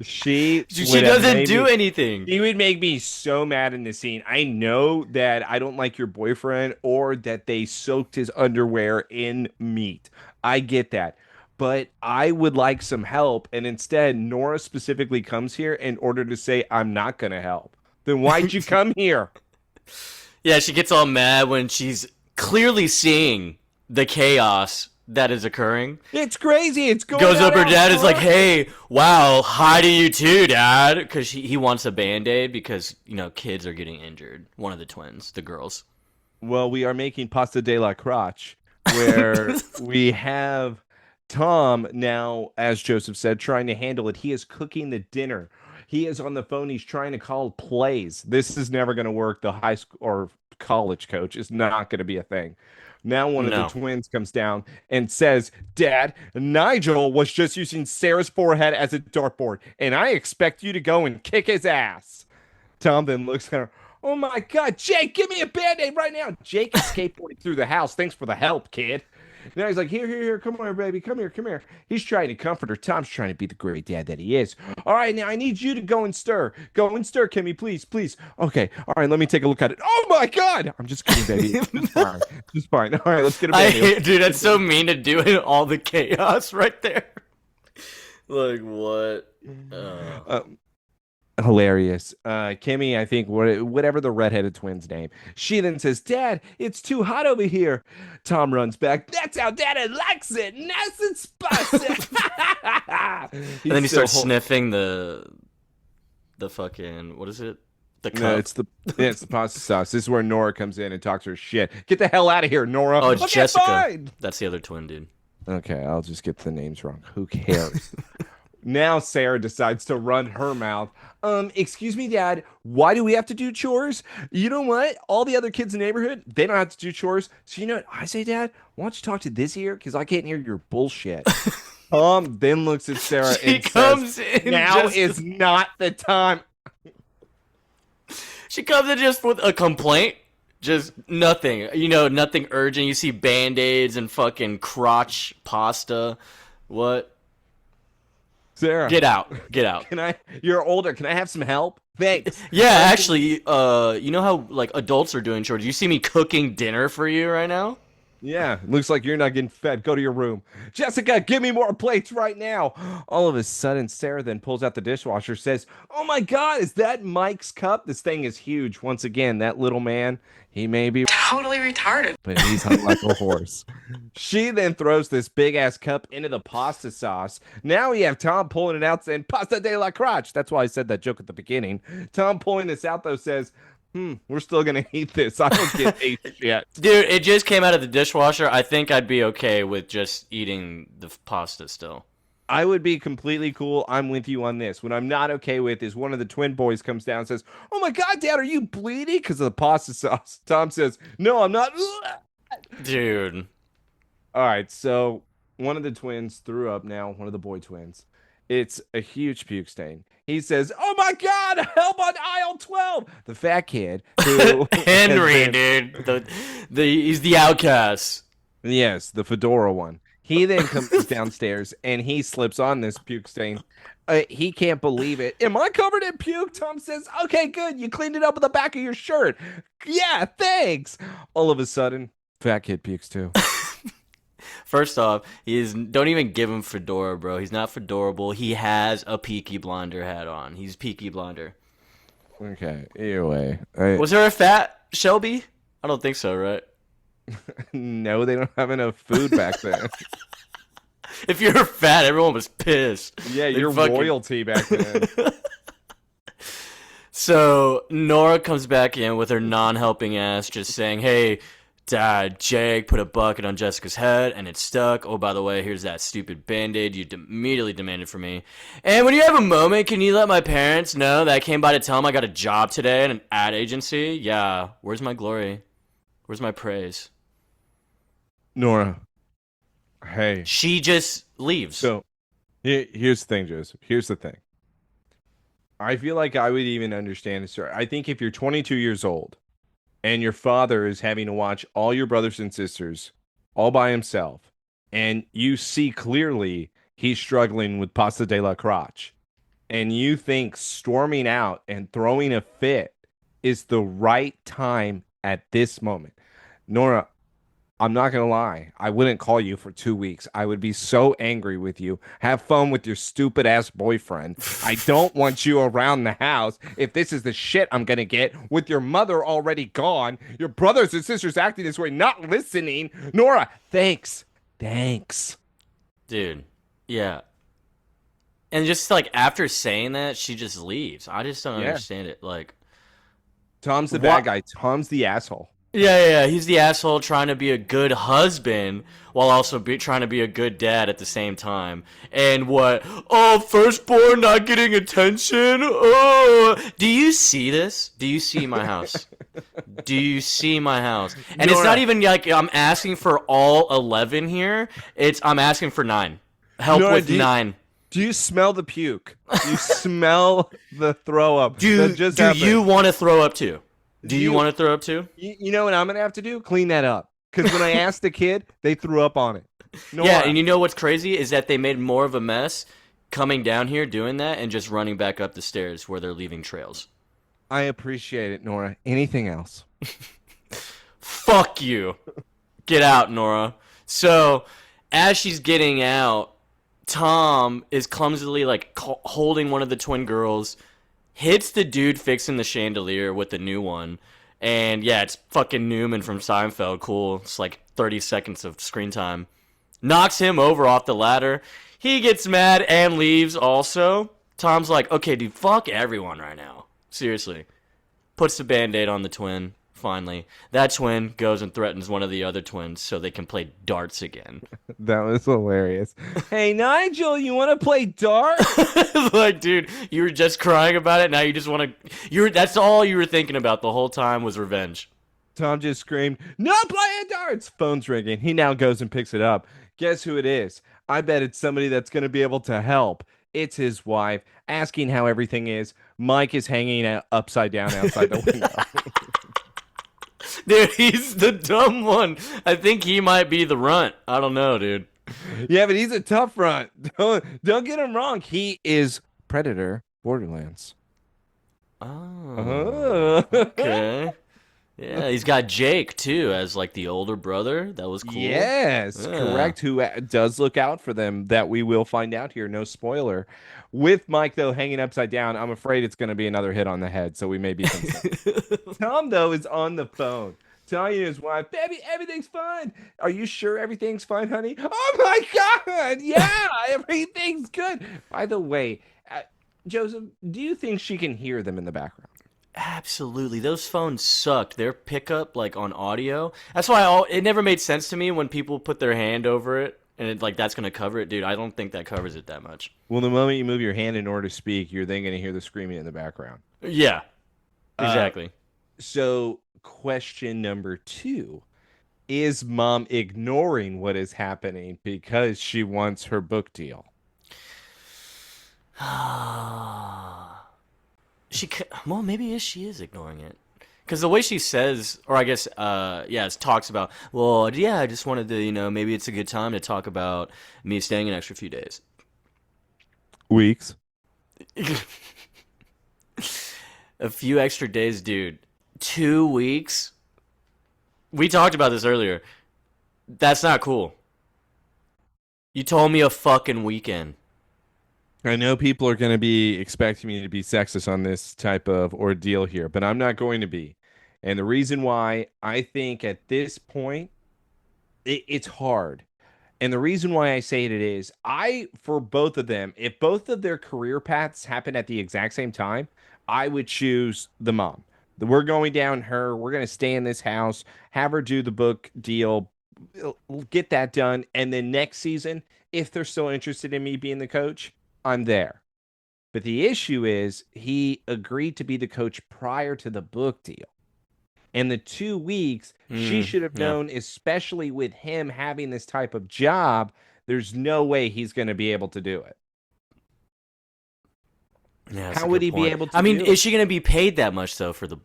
She would have doesn't made do me- anything. He would make me so mad in the scene. I know that I don't like your boyfriend or that they soaked his underwear in meat. I get that. But I would like some help. And instead, Nora specifically comes here in order to say, I'm not going to help. Then why'd you come here? Yeah, she gets all mad when she's clearly seeing the chaos that is occurring. It's crazy. It's going Goes up, her on dad is like, outside. hey, wow, hi to you too, dad. Because he wants a Band-Aid because, kids are getting injured. One of the twins, the girls. Well, we are making pasta de la crotch, where we have Tom now, as Joseph said, trying to handle it. He is cooking the dinner. He is on the phone. He's trying to call plays. This is never going to work. The high school or college coach is not going to be a thing. Now one of No. the twins comes down and says, Dad, Nigel was just using Sarah's forehead as a dartboard, and I expect you to go and kick his ass. Tom then looks at her. Oh my God, Jake, give me a Band-Aid right now. Jake is skateboarding through the house. Thanks for the help, kid. Now he's like, here, come here, baby. Come here. He's trying to comfort her. Tom's trying to be the great dad that he is. All right, now I need you to go and stir. Go and stir, Kimmy, please. Okay. All right, let me take a look at it. Oh my God. I'm just kidding, baby. It's fine. It's fine. All right, let's get a Band-Aid. Dude, that's so mean to do in all the chaos right there. Like, what? Hilarious. Kimmy, I think whatever the redheaded twin's name. She then says, Dad, it's too hot over here. Tom runs back. That's how Daddy likes it. Nice and spicy. And then he starts sniffing the fucking, what is it? The cup. No, it's the pasta sauce. This is where Nora comes in and talks her shit. Get the hell out of here, Nora. Oh, it's Okay, Jessica. fine. That's the other twin, dude. Okay, I'll just get the names wrong. Who cares? Now Sarah decides to run her mouth. Excuse me, Dad. Why do we have to do chores? You know what? All the other kids in the neighborhood, they don't have to do chores. So you know what I say, Dad? Why don't you talk to this ear? Because I can't hear your bullshit. Tom then looks at Sarah She and comes says, in now just- is not the time. She comes in just with a complaint. Just nothing. Nothing urgent. You see Band-Aids and fucking crotch pasta. What? Sarah, Get out. Get out. You're older. Can I have some help? Thanks. Yeah, actually, you know how, like, adults are doing chores? You see me cooking dinner for you right now? Yeah, looks like you're not getting fed. Go to your room. Jessica, give me more plates right now. All of a sudden, Sarah then pulls out the dishwasher, says, oh my God, is that Mike's cup? This thing is huge. Once again, that little man, he may be, Totally retarded. but he's hung like a horse. She then throws this big ass cup into the pasta sauce. Now we have Tom pulling it out saying, pasta de la crotch. That's why I said that joke at the beginning. Tom pulling this out, though, says, we're still going to eat this. I don't get ate yet. Dude, it just came out of the dishwasher. I think I'd be okay with just eating the pasta still. I would be completely cool. I'm with you on this. What I'm not okay with is one of the twin boys comes down and says, oh my God, Dad, are you bleeding? Because of the pasta sauce. Tom says, no, I'm not. Dude. All right, so one of the twins threw up now, one of the boy twins. It's a huge puke stain. He says, oh my God, help on aisle 12. The fat kid who Henry, has been- dude. He's the outcast. Yes, the fedora one. He then comes downstairs and he slips on this puke stain. He can't believe it. Am I covered in puke? Tom says, okay, good. You cleaned it up with the back of your shirt. Yeah, thanks. All of a sudden, fat kid pukes too. First off, don't even give him fedora, bro. He's not fedorable. He has a Peaky Blinder hat on. He's Peaky Blinder. Okay, either way. Was there a fat Shelby? I don't think so, right? No, they don't have enough food back then. If you're fat, everyone was pissed. Yeah, They you're fucking- royalty back then. So Nora comes back in with her non-helping ass, just saying, hey, Dad, Jake put a bucket on Jessica's head and it stuck. Oh, by the way, here's that stupid Band-Aid you immediately demanded from me. And when you have a moment, can you let my parents know that I came by to tell them I got a job today at an ad agency? Yeah, where's my glory? Where's my praise? Nora. Hey. She just leaves. So here's the thing, Joseph. Here's the thing. I feel like I would even understand this. I think if you're 22 years old and your father is having to watch all your brothers and sisters all by himself, and you see clearly he's struggling with pasta de la crotch, and you think storming out and throwing a fit is the right time at this moment. Nora, I'm not going to lie. I wouldn't call you for 2 weeks. I would be so angry with you. Have fun with your stupid ass boyfriend. I don't want you around the house if this is the shit I'm going to get with your mother already gone, your brothers and sisters acting this way, not listening. Nora, thanks. Thanks. Dude, yeah. And just like after saying that, she just leaves. I just don't Yeah. understand it. Like, Tom's the What? bad guy. Tom's the asshole. yeah. He's the asshole trying to be a good husband while also trying to be a good dad at the same time. And what? Oh, firstborn not getting attention? Oh. Do you see this? Do you see my house? Do you see my house? And it's Nora. not even like I'm asking for all 11 here. I'm asking for 9. Help Nora, with do you- 9. Do you smell the puke? Do you smell the throw up? Do that just do happened? you want to throw up too? Do you You- want to throw up too? You know what I'm gonna have to do? Clean that up. Because when I asked the kid, they threw up on it. Nora, Yeah, and you know what's crazy is that they made more of a mess coming down here doing that and just running back up the stairs where they're leaving trails. I appreciate it, Nora. Anything else? Fuck you. Get out, Nora. So, as she's getting out, Tom is clumsily like holding one of the twin girls, hits the dude fixing the chandelier with the new one. And yeah, it's fucking Newman from Seinfeld. Cool. It's like 30 seconds of screen time. Knocks him over off the ladder. He gets mad and leaves also. Tom's like, okay, dude, fuck everyone right now. Seriously. Puts the band-aid on the twin, finally. That twin goes and threatens one of the other twins so they can play darts again. That was hilarious. Hey, Nigel, you want to play darts? Like, dude, you were just crying about it. Now you just want to. That's all you were thinking about the whole time was revenge. Tom just screamed, "No playing darts!" Phone's ringing. He now goes and picks it up. Guess who it is? I bet it's somebody that's going to be able to help. It's his wife, asking how everything is. Mike is hanging upside down outside the window. Dude, he's the dumb one. I think he might be the runt. I don't know, dude. Yeah, but he's a tough front. Don't get him wrong. He is Predator Borderlands. Oh, okay. Yeah, he's got Jake too as like the older brother. That was cool. Yes, Yeah. correct. Who does look out for them? That we will find out here. No spoiler. With Mike though hanging upside down, I'm afraid it's going to be another hit on the head. So we may be concerned. Tom though is on the phone, telling his wife, "Baby, everything's fine. Are you sure everything's fine, honey?" "Oh my God, yeah, everything's good." By the way, Joseph, do you think she can hear them in the background? Absolutely. Those phones sucked. Their pickup, like on audio. That's why it never made sense to me when people put their hand over it and it, like that's gonna cover it, dude. I don't think that covers it that much. Well, the moment you move your hand in order to speak, you're then going to hear the screaming in the background. Yeah, exactly. So, question number 2. Is mom ignoring what is happening because she wants her book deal? Well, maybe she is ignoring it. Because the way she says, or I guess, talks about, well, yeah, I just wanted to, maybe it's a good time to talk about me staying an extra few days. Weeks. A few extra days, dude. 2 weeks? We talked about this earlier. That's not cool. You told me a fucking weekend. I know people are going to be expecting me to be sexist on this type of ordeal here, but I'm not going to be. And the reason why I think at this point, it's hard. And the reason why I say it is, for both of them, if both of their career paths happen at the exact same time, I would choose the mom. We're going down her. We're going to stay in this house, have her do the book deal, get that done. And then next season, if they're still interested in me being the coach, I'm there. But the issue is he agreed to be the coach prior to the book deal. And the 2 weeks, she should have yeah. known, especially with him having this type of job, there's no way he's going to be able to do it. Yeah, that's How a would good he be point. able to I mean, do is it? she going to be paid that much though for the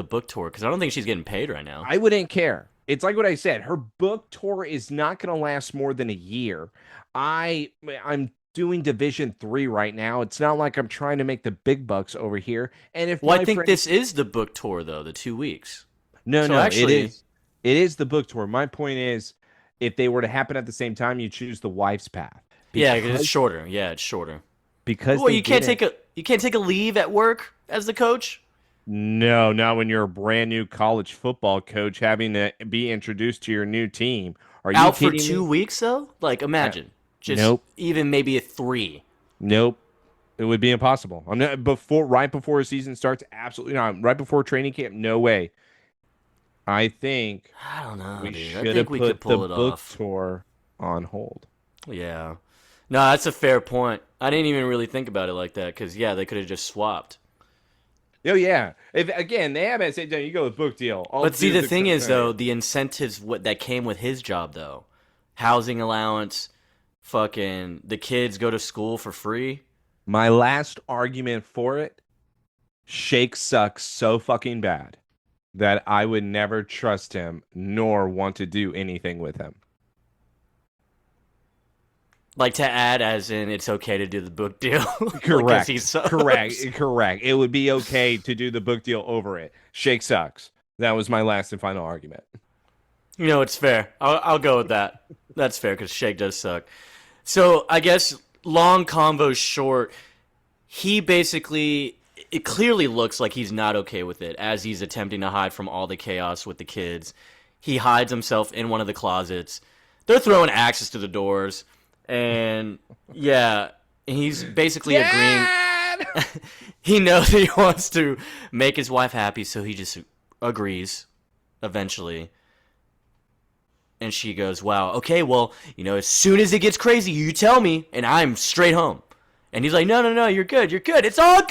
book tour? Because I don't think she's getting paid right now. I wouldn't care. It's like what I said. Her book tour is not going to last more than a year. I'm doing Division 3 right now. It's not like I'm trying to make the big bucks over here. And if Well, my I think friend- this is the book tour though, the 2 weeks. No, So no, actually- it is the book tour. My point is, if they were to happen at the same time, you choose the wife's path. Yeah, 'cause it's shorter. Yeah, it's shorter. Because Well, they you can't didn't- take a leave at work as the coach. No, not when you're a brand new college football coach having to be introduced to your new team. Are you Out for kidding 2 me? weeks though? Like imagine. Just Nope. even maybe a 3. Nope. It would be impossible. I'm not right before a season starts. Absolutely not. Right before training camp. No way. I think I don't know, we dude. should I have think we could put the pull it book off. tour on hold. Yeah. No, that's a fair point. I didn't even really think about it like that because yeah, they could have just swapped. Oh yeah. If again they haven't said, you go with book deal. I'll But see, do the thing is, consent. though, the incentives that came with his job, though, housing allowance, fucking the kids go to school for free. My last argument for it, Shake sucks so fucking bad that I would never trust him nor want to do anything with him. Like to add, as in, it's okay to do the book deal. Because Correct. he sucks. Correct. It would be okay to do the book deal over it. Shake sucks. That was my last and final argument. You know, it's fair. I'll go with that. That's fair because Shake does suck. So I guess long convo short, he basically, it clearly looks like he's not okay with it as he's attempting to hide from all the chaos with the kids. He hides himself in one of the closets. They're throwing axes to the doors. And yeah, he's basically agreeing. He knows he wants to make his wife happy, so he just agrees eventually. And she goes, wow, okay, well, as soon as it gets crazy, you tell me, and I'm straight home. And he's like, no, you're good. It's all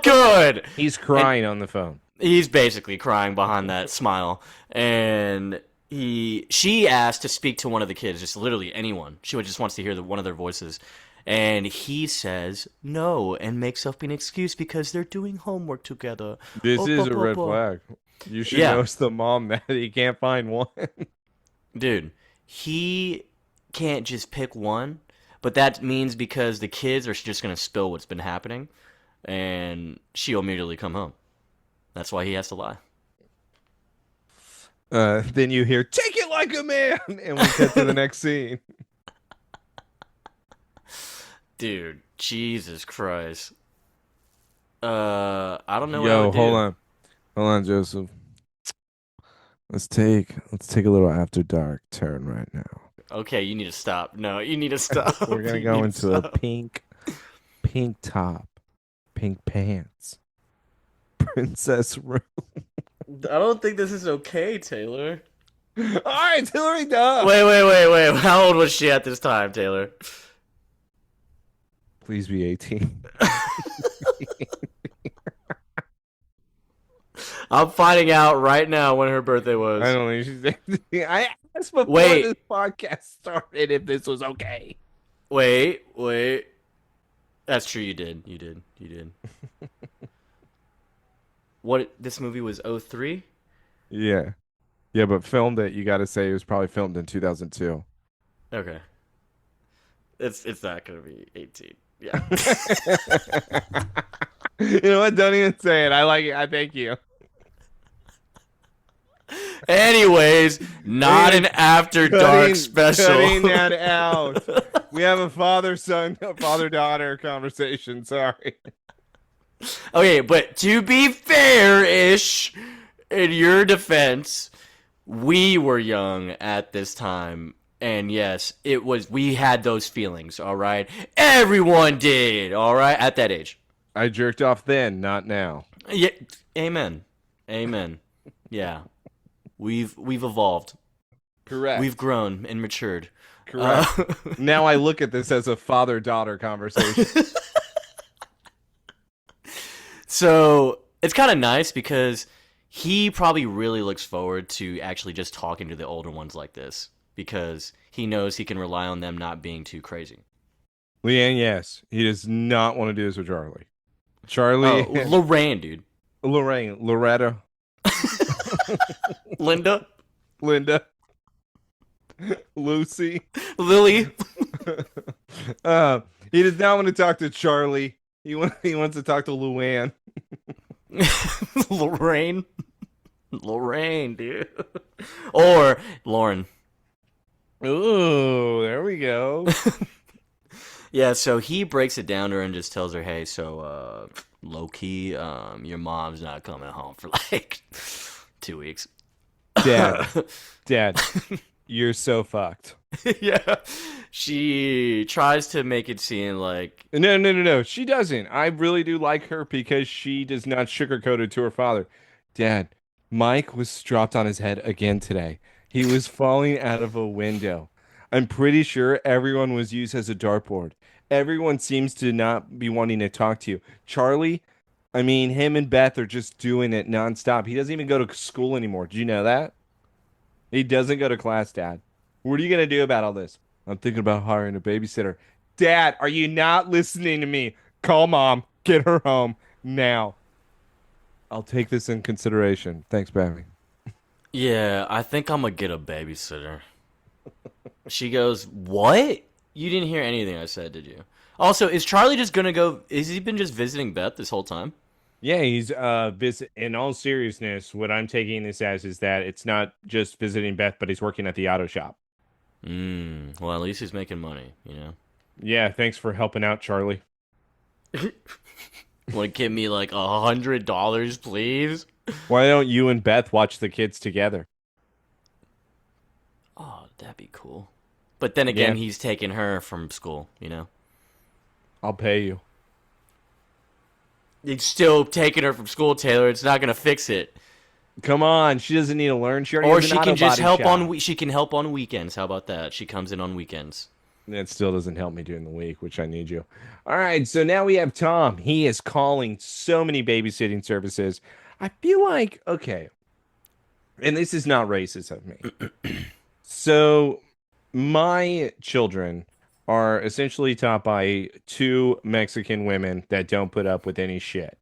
good. He's crying on the phone. He's basically crying behind that smile. And she asked to speak to one of the kids, just literally anyone. She just wants to hear one of their voices. And he says no and makes up an excuse because they're doing homework together. This Oh, is oh, a oh, red oh. flag. You should Yeah. know it's the mom that he can't find one. Dude, he can't just pick one, but that means because the kids are just going to spill what's been happening, and she'll immediately come home. That's why he has to lie. Then you hear, take it like a man. And we cut to the next scene. Dude, Jesus Christ. I don't know what I Yo, would do. hold on, Joseph. Let's take a little after dark turn right now. Okay, you need to stop. No, you need to stop. We're gonna You go need to into a stop. pink top, pink pants, princess room. I don't think this is okay, Taylor. All right, it's Hillary Duff. Wait. How old was she at this time, Taylor? Please be 18. I'm finding out right now when her birthday was. I don't think she's 18. I asked before Wait. this podcast started if this was okay. Wait. That's true, you did. What, this movie was 03? Yeah, but filmed it. You got to say it was probably filmed in 2002. Okay. It's not gonna be 18. Yeah. You know what? Don't even say it. I like it. I thank you. Anyways, not an after dark special. Cutting that out. We have a father-daughter conversation. Sorry. Okay, but to be fair-ish, in your defense, we were young at this time. And yes, we had those feelings, all right? Everyone did, all right? At that age. I jerked off then, not now. Yeah, amen. Yeah. We've evolved. Correct. We've grown and matured. Correct. Now I look at this as a father-daughter conversation. So it's kind of nice because he probably really looks forward to actually just talking to the older ones like this because he knows he can rely on them not being too crazy. Leanne, yes, he does not want to do this with Charlie. Charlie, Oh, Lorraine, dude. Lorraine, Loretta, Linda, Linda, Lucy. Lily. He does not want to talk to Charlie. He wants to talk to Luann. Lorraine. Lorraine, dude. Or Lauren. Ooh, there we go. Yeah, so he breaks it down to her and just tells her, hey, so low key, your mom's not coming home for like 2 weeks. Dad, you're so fucked. Yeah. She tries to make it seem like No. She doesn't. I really do like her because she does not sugarcoat it to her father. Dad, Mike was dropped on his head again today. He was falling out of a window. I'm pretty sure everyone was used as a dartboard. Everyone seems to not be wanting to talk to you. Charlie, I mean, him and Beth are just doing it nonstop. He doesn't even go to school anymore. Did you know that? He doesn't go to class, Dad. What are you going to do about all this? I'm thinking about hiring a babysitter. Dad, are you not listening to me? Call Mom. Get her home now. I'll take this in consideration. Thanks, Bambi. yeah, I think I'm gonna get a babysitter. She goes, what? You didn't hear anything I said, did you? Also, is Charlie just gonna go? Has he been just visiting Beth this whole time? Yeah, he's in all seriousness, what I'm taking this as is that it's not just visiting Beth, but he's working at the auto shop. Well, at least he's making money, you know? Yeah, thanks for helping out, Charlie. Want to give me like $100, please? Why don't you and Beth watch the kids together? Oh, that'd be cool. But then again, Yeah. he's taking her from school, you know? I'll pay you. He's still taking her from school, Taylor. It's not gonna fix it. Come on, she doesn't need to learn. She already Or has an she can auto just body help shop. she can help on weekends. How about that? She comes in on weekends. That still doesn't help me during the week, which I need you. All right, so now we have Tom. He is calling so many babysitting services. I feel like, okay, and this is not racist of me. So my children are essentially taught by two Mexican women that don't put up with any shit.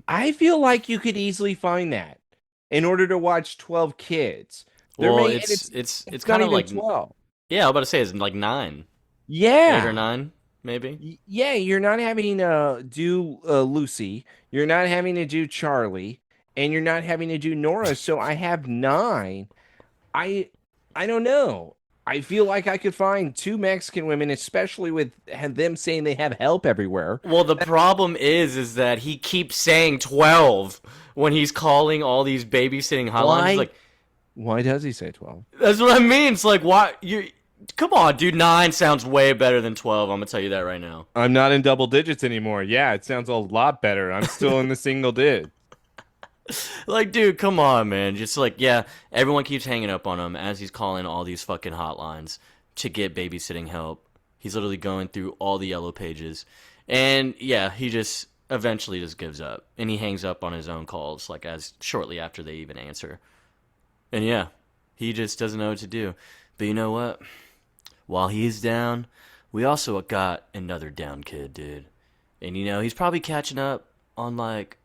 I feel like you could easily find that in order to watch 12 kids. Well, and it's not kind of even like 12. yeah, I was about to say it's like 9, Yeah. 8 or 9, maybe. Yeah, you're not having to do Lucy. You're not having to do Charlie, and you're not having to do Nora. So I have 9. I don't know. I feel like I could find 2 Mexican women, especially with them saying they have help everywhere. Well, the problem is that he keeps saying 12 when he's calling all these babysitting hotlines. Why? He's like, Why does he say 12? that's what I mean. It's like, why you? Come on, dude. 9 sounds way better than 12. I'm gonna tell you that right now. I'm not in double digits anymore. Yeah, it sounds a lot better. I'm still in the single digit. Like, dude, come on, man. Just like, yeah, everyone keeps hanging up on him as he's calling all these fucking hotlines to get babysitting help. He's literally going through all the yellow pages. And yeah, he just eventually just gives up. And he hangs up on his own calls, like as shortly after they even answer. And yeah, he just doesn't know what to do. But you know what? While he's down, we also got another down kid, dude. And you know, he's probably catching up on like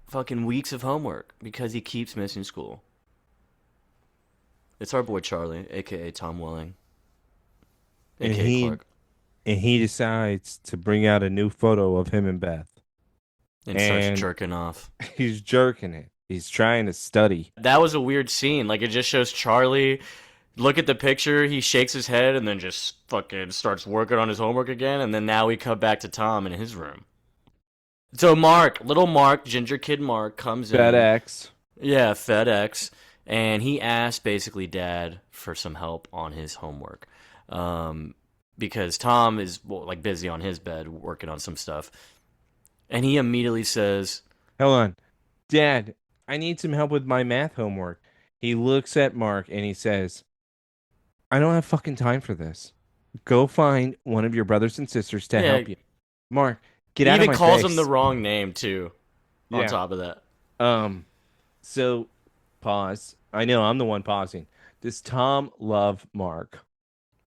fucking weeks of homework because he keeps missing school. It's our boy Charlie, aka Tom Welling, And aka he- Clark, And he decides to bring out a new photo of him and Beth. and and- starts jerking off. He's jerking it. He's trying to study. That was a weird scene. Like, it just shows Charlie. Look at the picture. He shakes his head and then just fucking starts working on his homework again. And then now we cut back to Tom in his room. So little Mark, ginger kid Mark, comes in. FedEx. Yeah, FedEx. And he asked basically Dad for some help on his homework. Because Tom is like busy on his bed working on some stuff. And he immediately says, Hold on. Dad, I need some help with my math homework. He looks at Mark and he says, I don't have fucking time for this. Go find one of your brothers and sisters to Yeah. help you. Mark, get he out of even my calls face. him the wrong name too. On Yeah. top of that. So, pause. I know I'm the one pausing. Does Tom love Mark?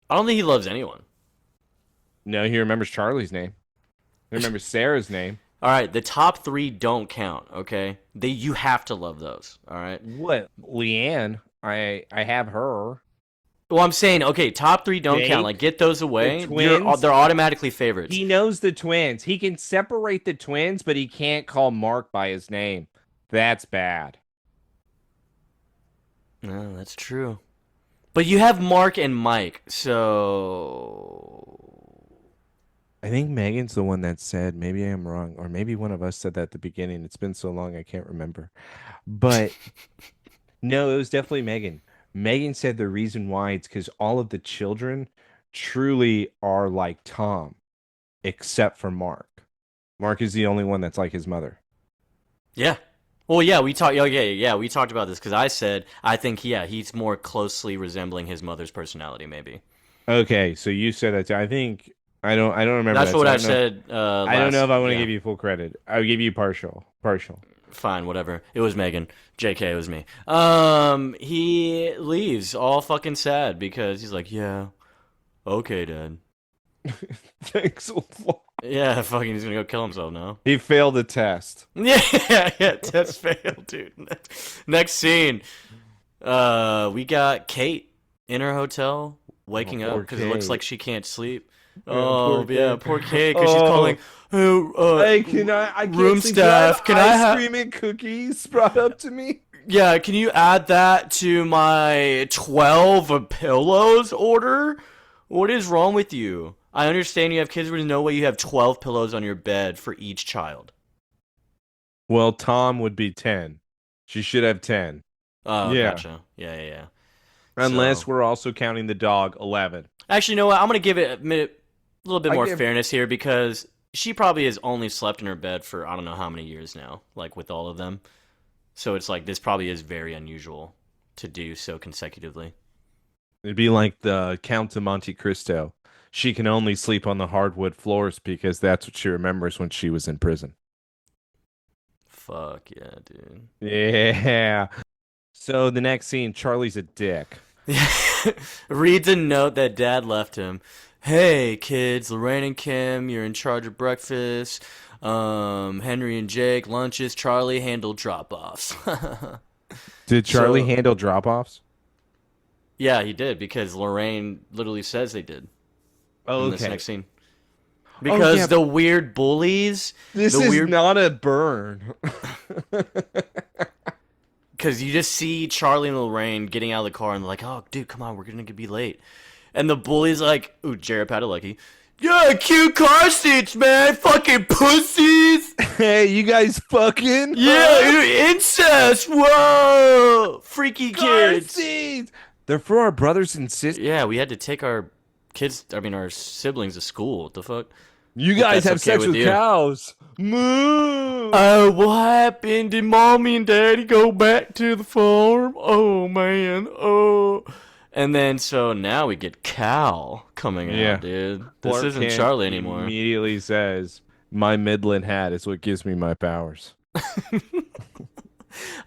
I don't think he loves anyone. No, he remembers Charlie's name. He remembers Sarah's name. All right, the top 3 don't count. Okay, you have to love those. All right. What? Leanne. I have her. Well, I'm saying, okay, top 3 don't Jake, count. Like, get those away. twins. They're automatically favorites. He knows the twins. He can separate the twins, but he can't call Mark by his name. That's bad. No, that's true. But you have Mark and Mike, so I think Megan's the one that said, maybe I'm wrong, or maybe one of us said that at the beginning. It's been so long, I can't remember. But no, it was definitely Megan. Megan said the reason why it's because all of the children truly are like Tom, except for Mark. Mark is the only one that's like his mother. yeah. Well, yeah, we talked. Okay, yeah, we talked about this because I said I think he's more closely resembling his mother's personality, maybe. Okay, so you said that. I think I don't remember. That's that, what so I don't know. said. I don't know if I want to yeah. give you full credit. I would give you partial. Fine, whatever. It was Megan. JK, it was me. He leaves all fucking sad because he's like, yeah, okay, Dad. Thanks a lot. Yeah, fucking, he's gonna go kill himself now. He failed the test. Yeah, test failed, dude. Next scene. We got Kate in her hotel, waking Oh, up poor because it looks Kate. like she can't sleep. Yeah, Oh, poor yeah, Kate. poor Kate, because she's Oh. calling, Hey, can I can't room sleep. staff, can I ice have- cream and cookies brought up to me? yeah, can you add that to my 12 pillows order? What is wrong with you? I understand you have kids, but there's no way you have 12 pillows on your bed for each child. Well, Tom would be 10. She should have 10. Oh, Yeah. gotcha. Yeah. Unless So- we're also counting the dog, 11. Actually, you know what? I'm going to give it a little bit I more give- fairness here because she probably has only slept in her bed for I don't know how many years now, like with all of them. So it's like this probably is very unusual to do so consecutively. It'd be like the Count of Monte Cristo. She can only sleep on the hardwood floors because that's what she remembers when she was in prison. Fuck yeah, dude. Yeah. So the next scene, Charlie's a dick. Reads a note that Dad left him. Hey kids, Lorraine and Kim, you're in charge of breakfast. Henry and Jake, lunches. Charlie handled drop-offs. Did Charlie So- handle drop-offs? Yeah, he did because Lorraine literally says they did Oh, in this next scene. Because yeah. the weird bullies, This the is weird not a burn. because you just see Charlie and Lorraine getting out of the car and they're like, "Oh, dude, come on, we're gonna be late." And the bully's like, "Ooh, Jared Padalecki, yeah, cute car seats, man, fucking pussies, Hey, you guys fucking? yeah, incest, whoa, freaky Car kids." seats! They're for our brothers and sisters. Yeah, we had to take our our siblings to school. What the fuck? You guys have that's okay sex with with you. cows. Moo! What happened? Did mommy and daddy go back to the farm? Oh, man. Oh. And then, so now we get Cal coming Yeah. out, dude. This Clark isn't Kent Charlie anymore. Immediately says, "My Midland hat is what gives me my powers."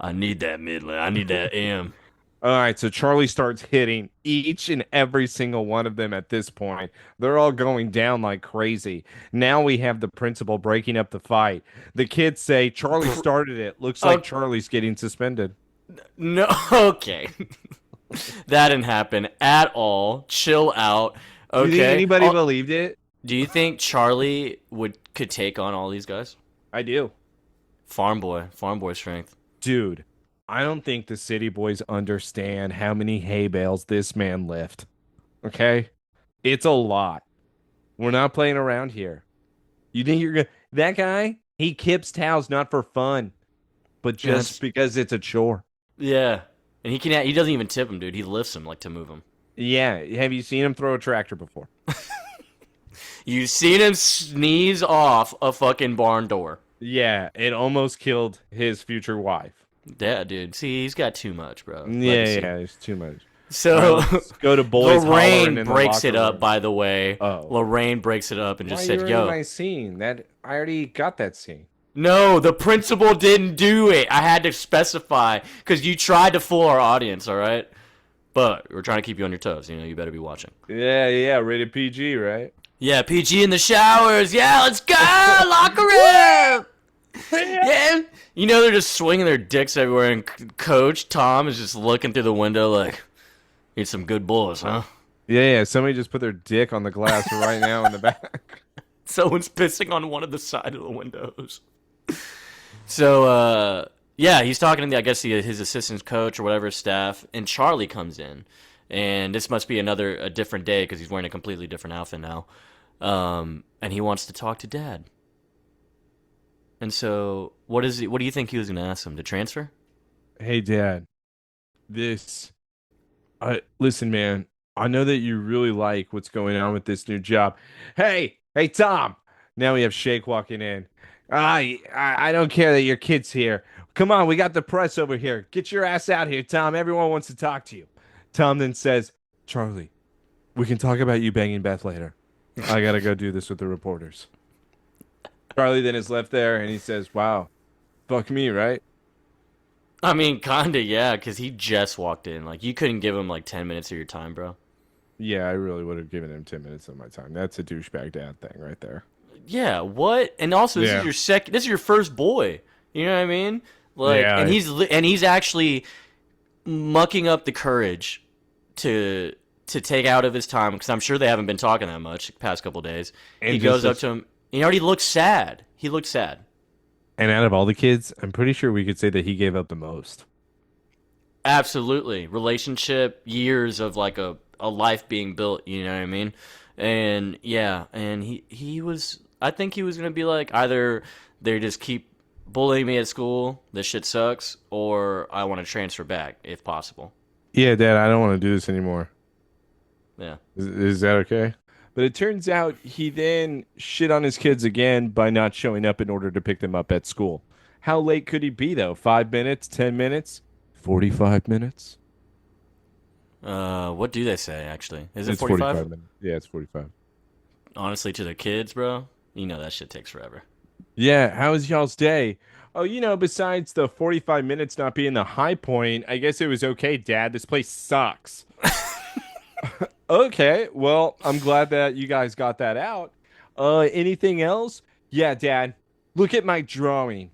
I need that Midland. I need that M. All right, so Charlie starts hitting each and every single one of them at this point. They're all going down like crazy. Now we have the principal breaking up the fight. The kids say Charlie started it. Looks like Charlie's getting suspended. No, okay. That didn't happen at all. Chill out. Okay. Do you think anybody Oh, believed it? do you think Charlie could take on all these guys? I do. Farm boy strength. Dude, I don't think the city boys understand how many hay bales this man lift. Okay? It's a lot. We're not playing around here. You think you're gonna that guy, he kips towels not for fun, but just Yes. because it's a chore. Yeah, and he doesn't even tip him, dude. He lifts him like to move him. Yeah, have you seen him throw a tractor before? You seen him sneeze off a fucking barn door. Yeah, it almost killed his future wife. Yeah, dude. See, he's got too much, bro. Yeah, Legacy. yeah, it's too much. So All right, let's go to boys hollering Lorraine in the breaks locker it up. room. By the way, Oh. Lorraine breaks it up and just Why said, you "Yo, my scene? That I already got that scene. No, the principal didn't do it. I had to specify because you tried to fool our audience, all right? But we're trying to keep you on your toes. You know, you better be watching. Yeah, rated PG, right? Yeah, PG in the showers. Yeah, let's go. Locker room. Yeah. You know, they're just swinging their dicks everywhere, and Coach Tom is just looking through the window like, need some good boys, huh? Yeah. Somebody just put their dick on the glass right now in the back. Someone's pissing on one of the side of the windows. So, yeah, he's talking to, his assistant coach or whatever staff, and Charlie comes in. And this must be a different day because he's wearing a completely different outfit now. And he wants to talk to Dad. And so, what do you think he was going to ask him? To transfer? Hey, Dad. Listen, man. I know that you really like what's going on with this new job. Hey, Tom. Now we have Shake walking in. I don't care that your kid's here. Come on, we got the press over here. Get your ass out here, Tom. Everyone wants to talk to you. Tom then says, Charlie, we can talk about you banging Beth later. I got to go do this with the reporters. Charlie then is left there, and he says, wow, fuck me, right? I mean, kinda, yeah, because he just walked in. Like, you couldn't give him, 10 minutes of your time, bro. Yeah, I really would have given him 10 minutes of my time. That's a douchebag dad thing right there. Yeah, what? And also, this is your first boy. You know what I mean? Yeah, and he's actually mucking up the courage to take out of his time, because I'm sure they haven't been talking that much the past couple days. And he goes up to him. He already looks sad. He looked sad. And out of all the kids, I'm pretty sure we could say that he gave up the most. Absolutely. Relationship, years of a life being built, you know what I mean? And yeah, and he was, I think he was going to be like, either they just keep bullying me at school, this shit sucks, or I want to transfer back if possible. Yeah, Dad, I don't want to do this anymore. Yeah. Is that okay? But it turns out he then shit on his kids again by not showing up in order to pick them up at school. How late could he be, though? 5 minutes? 10 minutes? 45 minutes? What do they say, actually? Is it It's 45? minutes. Yeah, it's 45. Honestly, to the kids, bro, you know that shit takes forever. Yeah, how was y'all's day? Oh, besides the 45 minutes not being the high point, I guess it was okay, Dad. This place sucks. Okay, well, I'm glad that you guys got that out. Anything else? Yeah, Dad, look at my drawing.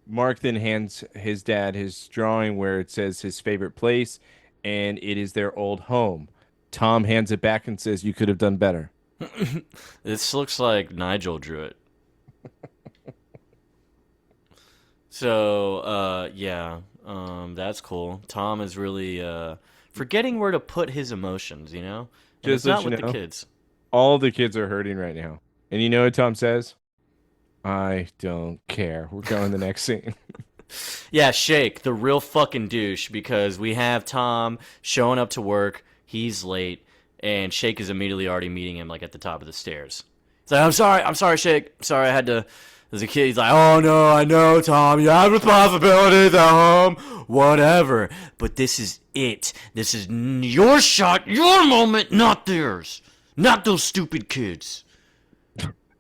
Mark then hands his dad his drawing where it says his favorite place, and it is their old home. Tom hands it back and says, you could have done better. This looks like Nigel drew it. So, yeah, that's cool. Tom is really forgetting where to put his emotions, you know? And Just it's not let you with know. the kids. All the kids are hurting right now. And you know what Tom says? I don't care. We're going to the next scene. Yeah, Shake, the real fucking douche, because we have Tom showing up to work, he's late, and Shake is immediately already meeting him, at the top of the stairs. He's like, I'm sorry, Shake. Sorry, I had to... As a kid, he's like, oh no, I know, Tom, you have responsibilities at home, whatever. But this is it. This is your shot, your moment, not theirs. Not those stupid kids.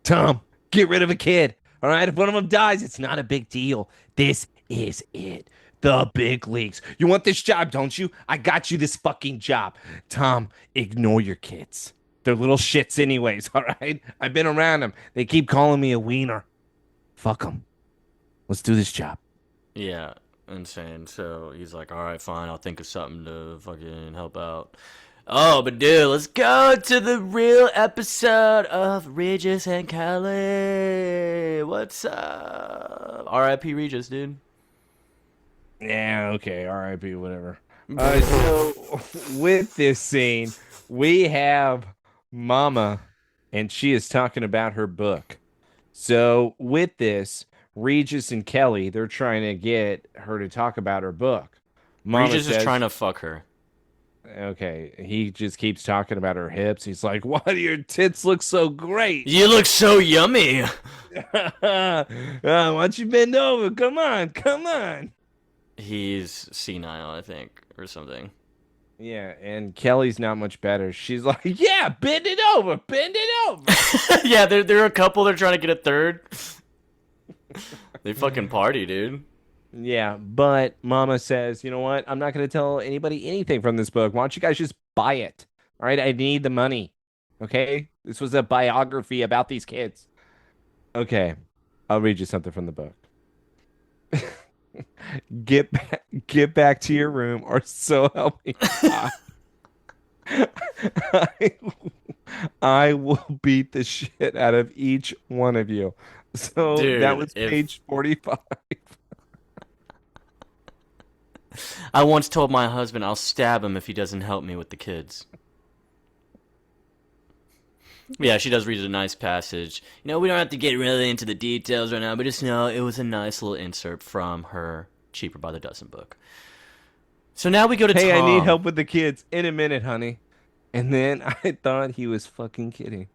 Tom, get rid of a kid. All right, if one of them dies, it's not a big deal. This is it. The big leagues. You want this job, don't you? I got you this fucking job. Tom, ignore your kids. They're little shits anyways, all right? I've been around them. They keep calling me a wiener. Fuck them. Let's do this job. Yeah, insane. So he's like, all right, fine, I'll think of something to fucking help out. Oh, but dude, let's go to the real episode of Regis and Kelly. What's up? R.I.P. Regis, dude. Yeah, okay, R.I.P., whatever. So, with this scene, we have Mama, and she is talking about her book. So, with this, Regis and Kelly, they're trying to get her to talk about her book. Mama Regis says, is trying to fuck her. Okay, he just keeps talking about her hips. He's like, why do your tits look so great? You look so yummy. Why don't you bend over? Come on. He's senile, I think, or something. Yeah, and Kelly's not much better. She's like, yeah, bend it over. Yeah, they're a couple. They're trying to get a third. They fucking party, dude. Yeah, but Mama says, you know what? I'm not going to tell anybody anything from this book. Why don't you guys just buy it? All right, I need the money. Okay, this was a biography about these kids. Okay, I'll read you something from the book. Get back to your room, or so help me God. I, I will beat the shit out of each one of you. So Dude, that was if- page 45. I once told my husband I'll stab him if he doesn't help me with the kids. Yeah, she does read a nice passage. You know, we don't have to get really into the details right now, but just know it was a nice little insert from her Cheaper by the Dozen book. So now we go to Hey, Tom. I need help with the kids in a minute, honey. And then I thought he was fucking kidding.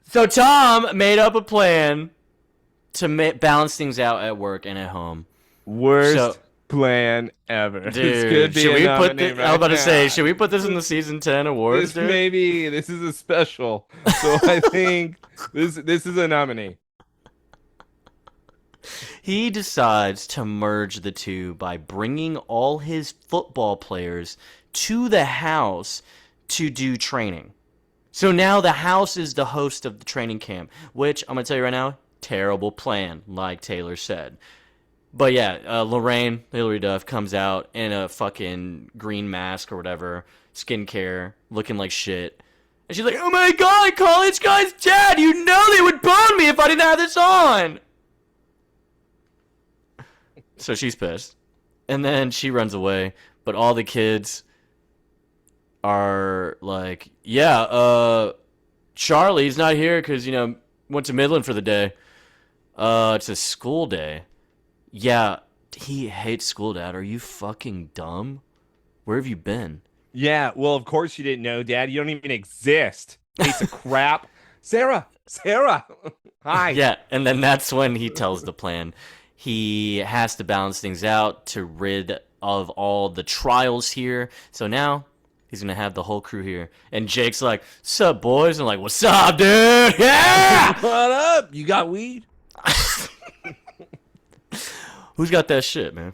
So Tom made up a plan to balance things out at work and at home. Worst So- plan ever. This Dude, could be should a we put nominee this? I was about to right say, now. should we put this in the season 10 awards, This dude? this is a special. So I think this is a nominee. He decides to merge the two by bringing all his football players to the house to do training. So now the house is the host of the training camp, which I'm going to tell you right now, terrible plan, like Taylor said. But yeah, Lorraine, Hilary Duff, comes out in a fucking green mask or whatever, skincare, looking like shit. And she's like, oh my god, college guy's dad! You know they would bone me if I didn't have this on! So she's pissed. And then she runs away, but all the kids are like, yeah, Charlie's not here because, you know, went to Midland for the day. It's a school day. Yeah, he hates school, Dad. Are you fucking dumb? Where have you been? Yeah, well, of course you didn't know, Dad. You don't even exist. Piece of crap. Sarah. Hi. Yeah, and then that's when he tells the plan. He has to balance things out to rid of all the trials here. So now he's gonna have the whole crew here. And Jake's like, "Sup, boys?" And I'm like, "What's up, dude? Yeah!" What up? You got weed? Who's got that shit, man?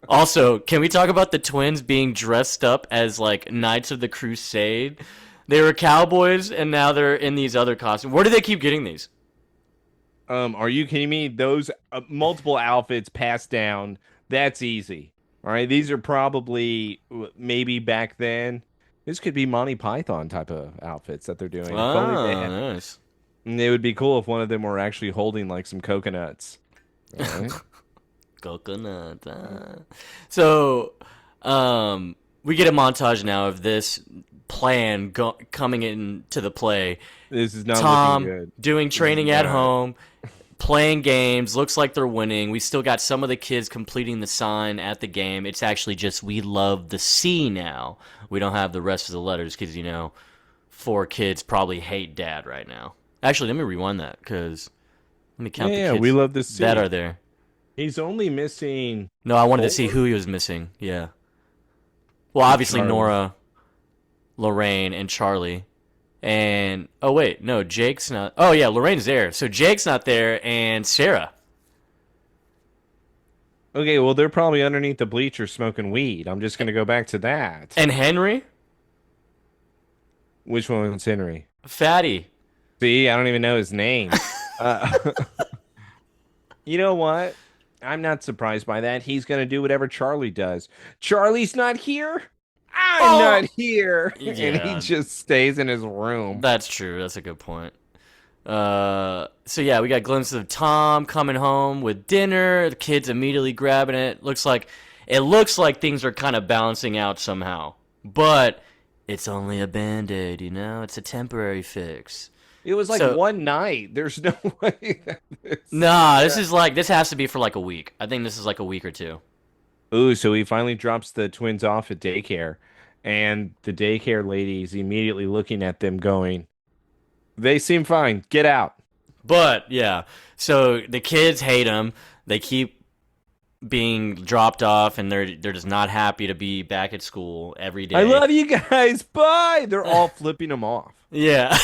Also, can we talk about the twins being dressed up as like Knights of the Crusade? They were cowboys, and now they're in these other costumes. Where do they keep getting these? Are you kidding me? Those multiple outfits passed down. That's easy. All right, these are probably maybe back then. This could be Monty Python type of outfits that they're doing. If only they had- Nice. And it would be cool if one of them were actually holding like some coconuts. All right? Coconut. So, we get a montage now of this plan coming into the play. This is not Tom looking good. doing training at bad. home, playing games. Looks like they're winning. We still got some of the kids completing the sign at the game. It's actually just we love the C now. We don't have the rest of the letters because, you know, 4 kids probably hate Dad right now. Actually, let me rewind that because let me count the Yeah, kids we love to see that are there. He's only missing. No, I wanted to 4? see who he was missing. Yeah. Well, obviously Charlie. Nora, Lorraine, and Charlie. And oh wait, no, Jake's not. Oh yeah, Lorraine's there. So Jake's not there, and Sarah. Okay, well they're probably underneath the bleachers smoking weed. I'm just gonna go back to that. And Henry, Which one's Henry? Fatty. See, I don't even know his name. uh, you know what? I'm not surprised by that. He's gonna do whatever Charlie does. Charlie's not here. I'm not here, and Yeah. he just stays in his room. That's true. That's a good point. So yeah, we got glimpses of Tom coming home with dinner. The kids immediately grabbing it. It looks like things are kind of balancing out somehow, but it's only a band-aid, you know. It's a temporary fix. It was like So- one night. There's no way. That this... Nah, this has to be for like a week. I think this is like a week or 2. Ooh, so he finally drops the twins off at daycare, and the daycare lady's immediately looking at them, going, "They seem fine. Get out." But yeah, so the kids hate him. They keep being dropped off, and they're just not happy to be back at school every day. I love you guys. Bye. They're all flipping him off. Yeah,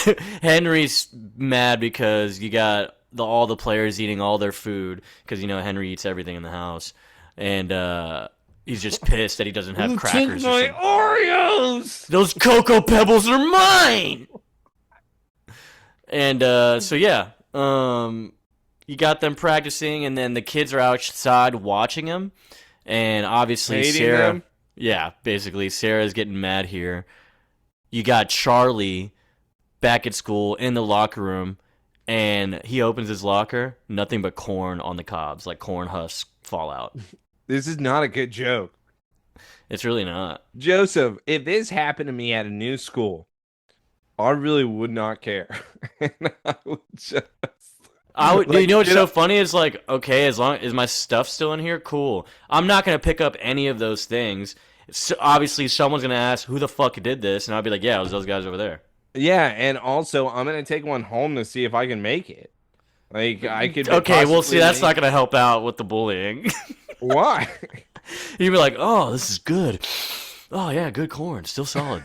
Henry's mad because you got all the players eating all their food because Henry eats everything in the house, and he's just pissed that he doesn't have crackers. Take my Oreos. Those Cocoa Pebbles are mine. And so yeah, you got them practicing, and then the kids are outside watching them, and obviously Hating Sarah. them? Yeah, basically Sarah's getting mad here. You got Charlie back at school in the locker room, and he opens his locker, nothing but corn on the cobs, like corn husks fall out. This is not a good joke. It's really not. Joseph, if this happened to me at a new school, I really would not care. And I would just... I would. Like, you know what's you so know- funny is like, okay, as long as my stuff's still in here, cool. I'm not gonna pick up any of those things. So obviously, someone's gonna ask who the fuck did this, and I'll be like, yeah, it was those guys over there. Yeah, and also I'm gonna take one home to see if I can make it. Like I could. Okay, well, see, possibly that's not make- gonna help out with the bullying. Why? You'd be like, oh, this is good. Oh yeah, good corn, still solid.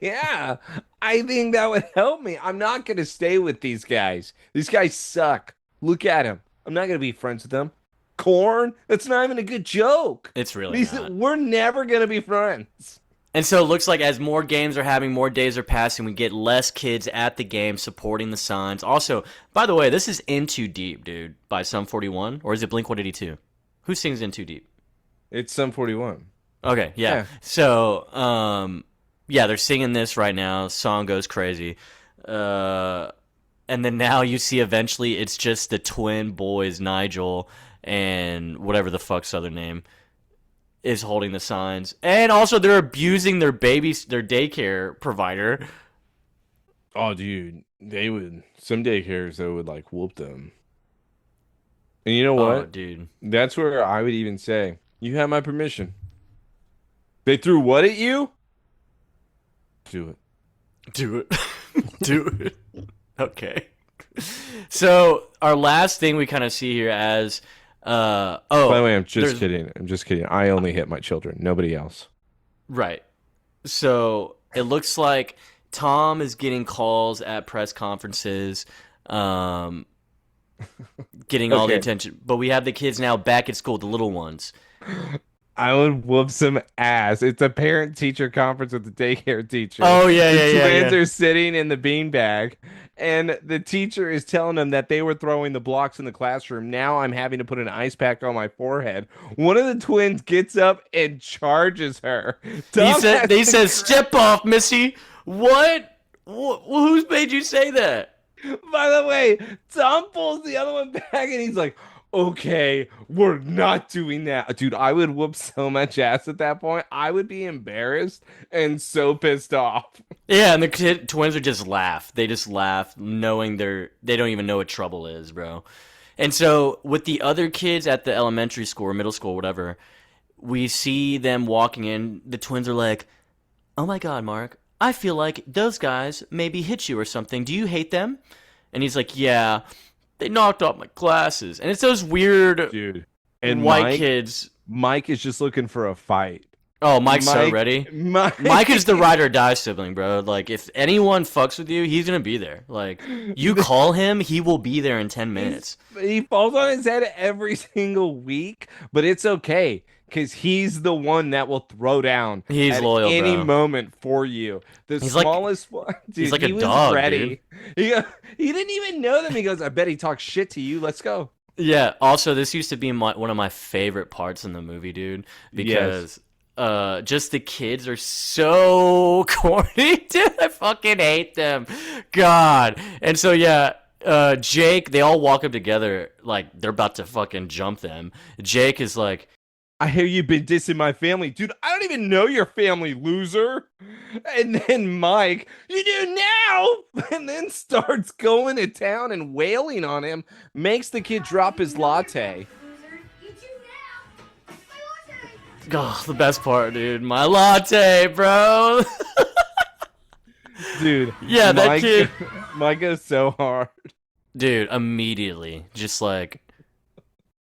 Yeah, I think that would help me. I'm not gonna stay with these guys. These guys suck. Look at them. I'm not gonna be friends with them. Corn? That's not even a good joke. It's really not. We're never gonna be friends. And so it looks like as more games are having, more days are passing, we get less kids at the game supporting the signs. Also, by the way, this is In Too Deep, dude, by Sum 41, or is it Blink 182? Who sings In Too Deep? It's Sum 41. Okay, yeah. Yeah. So, yeah, they're singing this right now. Song goes crazy. And then now you see eventually it's just the twin boys, Nigel and whatever the fuck's other name, is holding the signs. And also they're abusing their daycare provider. Oh, dude, some daycares that would like whoop them. And you know what? Oh, dude. That's where I would even say, you have my permission. They threw what at you? Do it. Do it. Do it. Okay. So our last thing we kind of see here as By the way, I'm just there's- kidding. I'm just kidding. I only hit my children, nobody else. Right. So it looks like Tom is getting calls at press conferences, getting all the Okay. attention. But we have the kids now back at school, the little ones. I would whoop some ass. It's a parent-teacher conference with the daycare teacher. Oh, yeah, the yeah, yeah, twins yeah. are sitting in the beanbag, and the teacher is telling them that they were throwing the blocks in the classroom. Now I'm having to put an ice pack on my forehead. One of the twins gets up and charges her. Tom has They to said, step off, Missy. What? Who's made you say that? By the way, Tom pulls the other one back and he's like, okay, we're not doing that. Dude, I would whoop so much ass at that point. I would be embarrassed and so pissed off. Yeah, and the twins would just laugh. They just laugh, knowing they don't even know what trouble is, bro. And so with the other kids at the elementary school or middle school, whatever, we see them walking in. The twins are like, "Oh my God, Mark, I feel like those guys maybe hit you or something. Do you hate them?" And he's like, "Yeah, they knocked off my glasses." And it's those weird Dude. And white kids. Mike is just looking for a fight. Oh, Mike's so ready. Mike is the ride or die sibling, bro. Like, if anyone fucks with you, he's gonna be there. Like, you call him, he will be there in 10 minutes. He falls on his head every single week, but it's okay because he's the one that will throw down. He's at loyal, any bro. moment for you. The He's like- smallest one. Dude, like a he was dog, ready. He didn't even know them. He goes, "I bet he talks shit to you. Let's go." Yeah. Also, this used to be one of my favorite parts in the movie, dude, because just the kids are so corny, dude. I fucking hate them. God. And so yeah. Jake, they all walk up together like they're about to fucking jump them. Jake is like, I hear you've been dissing my family. Dude, I don't even know your family, loser. And then Mike, you do now. And then starts going to town and wailing on him, makes the kid drop his latte. You do now. My latte. oh, the best part, dude. My latte, bro. Dude, Yeah, that kid. Mike goes so hard. Dude, immediately, just like,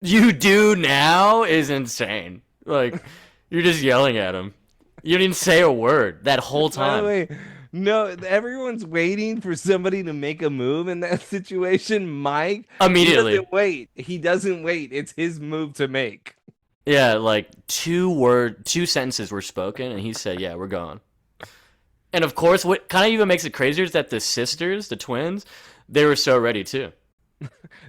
you do now is insane. Like, you're just yelling at him. You didn't say a word that whole By the time. way, no, everyone's waiting for somebody to make a move in that situation. Mike, Immediately. he doesn't wait. He doesn't wait. It's his move to make. Yeah, like two sentences were spoken, and he said, "Yeah, we're going." And of course, what kind of even makes it crazier is that the sisters, the twins, they were so ready too.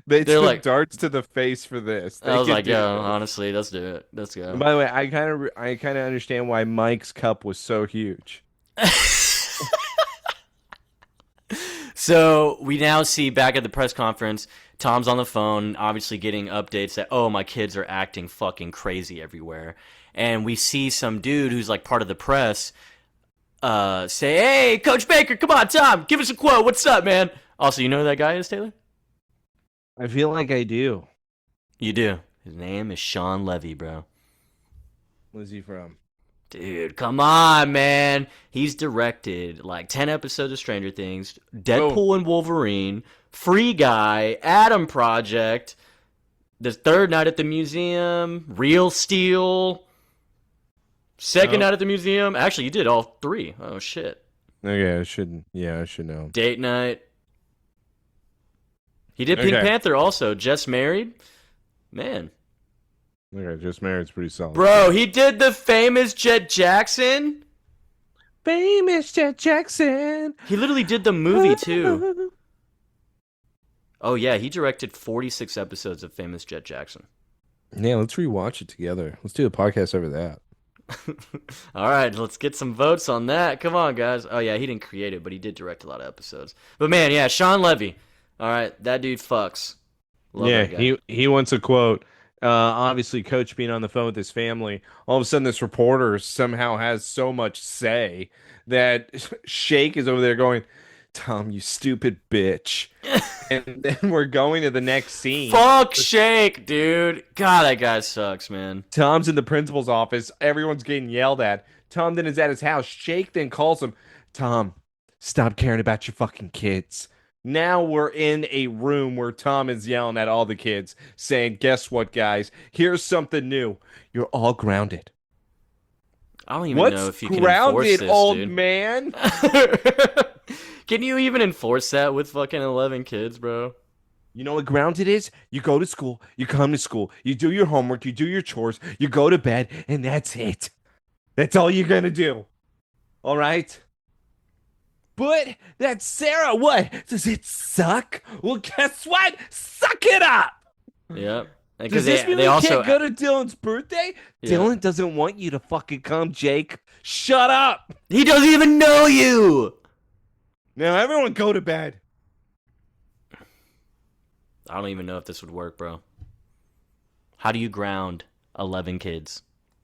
They They're took like- darts to the face for this. I was could like, do "Yo, this. honestly, let's do it. Let's go." And by the way, I kind of understand why Mike's cup was so huge. So we now see back at the press conference, Tom's on the phone, obviously getting updates that, oh, my kids are acting fucking crazy everywhere. And we see some dude who's like part of the press say, hey, Coach Baker, come on, Tom, give us a quote. What's up, man? Also, you know who that guy is, Taylor? I feel like I do. You do. His name is Sean Levy, bro. Where's he from? Dude, come on, man. He's directed like 10 episodes of Stranger Things, Deadpool and Wolverine, Free Guy, Adam Project, The Third Night at the Museum, Real Steel, Second Night at the Museum. Actually, you did all three. Oh, shit. Okay, I should know. Date Night. He did Pink Okay. Panther also. Just Married. Man. Okay, Just Married's pretty solid. Bro, he did the famous Jet Jackson. Famous Jet Jackson. He literally did the movie, too. Oh, yeah, he directed 46 episodes of Famous Jet Jackson. Yeah, let's rewatch it together. Let's do a podcast over that. All right, let's get some votes on that. Come on, guys. Oh, yeah, he didn't create it, but he did direct a lot of episodes. But, man, yeah, Sean Levy. All right, that dude fucks. Love Yeah, that guy. he wants a quote. Obviously, Coach being on the phone with his family, all of a sudden this reporter somehow has so much say that Shake is over there going, Tom, you stupid bitch. And then we're going to the next scene. Fuck Shake, dude. God, that guy sucks, man. Tom's in the principal's office. Everyone's getting yelled at. Tom then is at his house. Shake then calls him, Tom, stop caring about your fucking kids. Now we're in a room where Tom is yelling at all the kids, saying, guess what, guys? Here's something new. You're all grounded. I don't even What's know if you can enforce grounded, this, old dude. man? Can you even enforce that with fucking 11 kids, bro? You know what grounded is? You go to school, you come to school, you do your homework, you do your chores, you go to bed, and that's it. That's all you're going to do. All right? But that's Sarah. What? Does it suck? Well, guess what? Suck it up. Yep. Does Because this mean they we also can't go to Dylan's birthday? Yeah. Dylan doesn't want you to fucking come, Jake. Shut up. he doesn't even know you. Now everyone go to bed. I don't even know if this would work, bro. How do you ground 11 kids?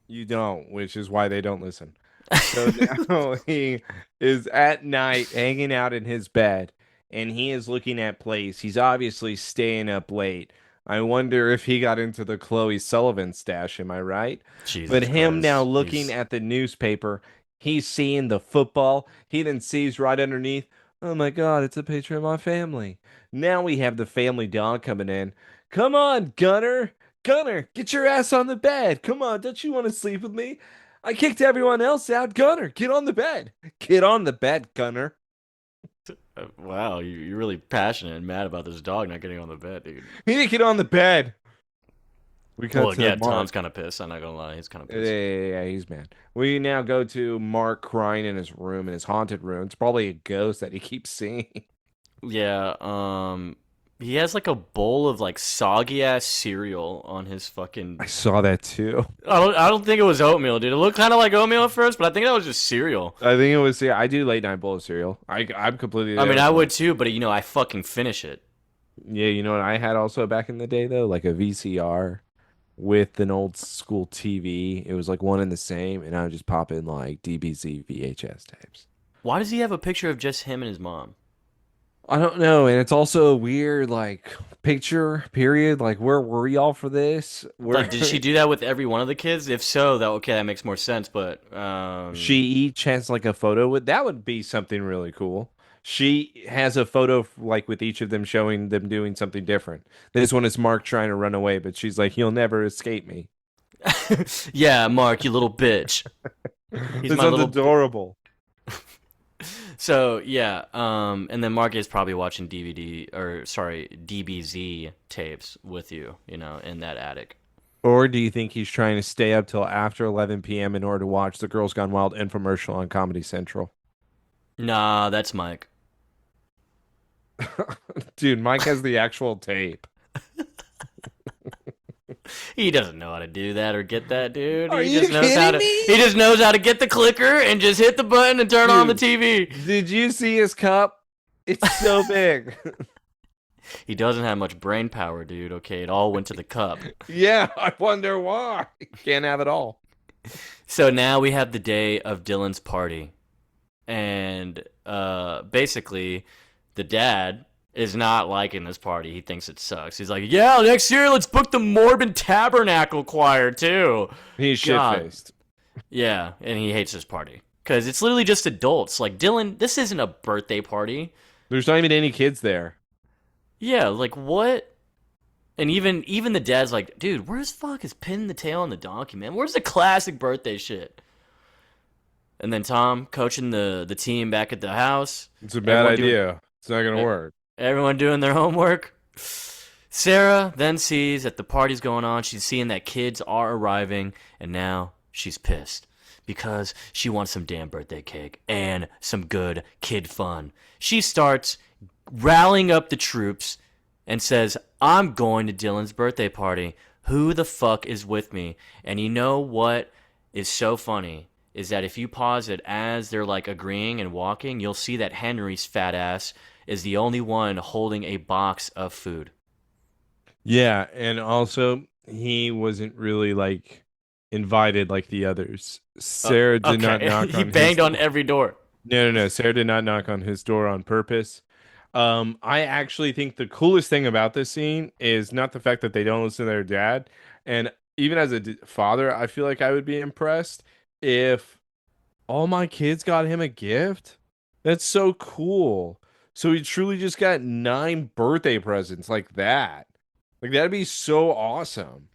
You don't, which is why they don't listen. So now he is at night hanging out in his bed and he is looking at plays. He's obviously staying up late. I wonder if he got into the Chloe Sullivan stash, am I right? Jesus But him Christ. now looking He's- at the newspaper, he's seeing the football. He then sees right underneath, oh my God, it's a picture of my family. Now we have the family dog coming in. Come on, Gunner. Gunner, get your ass on the bed. Come on, don't you want to sleep with me? I kicked everyone else out. Gunner, get on the bed. Get on the bed, Gunner. Wow, you're really passionate and mad about this dog not getting on the bed, dude. He didn't get on the bed. We cut Well, to yeah, Mark. Tom's kind of pissed. I'm not gonna lie, he's kind of Yeah, pissed. yeah, he's mad. We now go to Mark crying in his room, in his haunted room. It's probably a ghost that he keeps seeing. Yeah, he has like a bowl of like soggy ass cereal on his fucking. I saw that too. I don't think it was oatmeal, dude. It looked kind of like oatmeal at first, but I think that was just cereal. I think it was. Yeah, I do late night bowl of cereal. I'm completely. I mean, there. I would too, but I fucking finish it. Yeah, you know what I had also back in the day though, like a VCR with an old school TV. It was like one and the same, and I would just pop in like DBZ VHS tapes. Why does he have a picture of just him and his mom? I don't know, and it's also a weird like picture period. Like, where were y'all for this? Where Like, did she do that with every one of the kids? If so, that makes more sense. But she each has like a photo with that would be something really cool. She has a photo like with each of them showing them doing something different. This one is Mark trying to run away, but she's like, "You'll never escape me." Yeah, Mark, you little bitch. He's This my one's little. adorable. So yeah, and then Mark is probably watching DBZ tapes with you, in that attic. Or do you think he's trying to stay up till after 11 p.m. in order to watch the Girls Gone Wild infomercial on Comedy Central? Nah, that's Mike. Dude, Mike has the actual tape. He doesn't know how to do that or get that, dude. Are He you just knows how kidding to. me? He just knows how to get the clicker and just hit the button and turn on the Dude. TV. Did you see his cup? It's so big. He doesn't have much brain power, dude. Okay, it all went to the cup. Yeah, I wonder why. Can't have it all. So now we have the day of Dylan's party, and basically, the dad is not liking this party. He thinks it sucks. He's like, "Yeah, next year let's book the Morbid Tabernacle Choir too." He's God. shit-faced. Yeah, and he hates this party because it's literally just adults. Like Dylan, this isn't a birthday party. There's not even any kids there. Yeah, like what? And even the dad's like, dude, where's fuck is pinning the tail on the donkey, man? Where's the classic birthday shit? And then Tom coaching the team back at the house. It's a bad Everyone doing- idea. It's not going to work. Everyone doing their homework. Sarah then sees that the party's going on. She's seeing that kids are arriving, and now she's pissed because she wants some damn birthday cake and some good kid fun. She starts rallying up the troops and says, I'm going to Dylan's birthday party. Who the fuck is with me? And you know what is so funny is that if you pause it as they're like agreeing and walking, you'll see that Henry's fat ass is the only one holding a box of food. Yeah, and also he wasn't really like invited like the others. Sarah did not knock He on banged his... on every door. No. Sarah did not knock on his door on purpose. I actually think the coolest thing about this scene is not the fact that they don't listen to their dad. And even as a father, I feel like I would be impressed if all my kids got him a gift. That's so cool. So he truly just got 9 birthday presents like that. Like that'd be so awesome.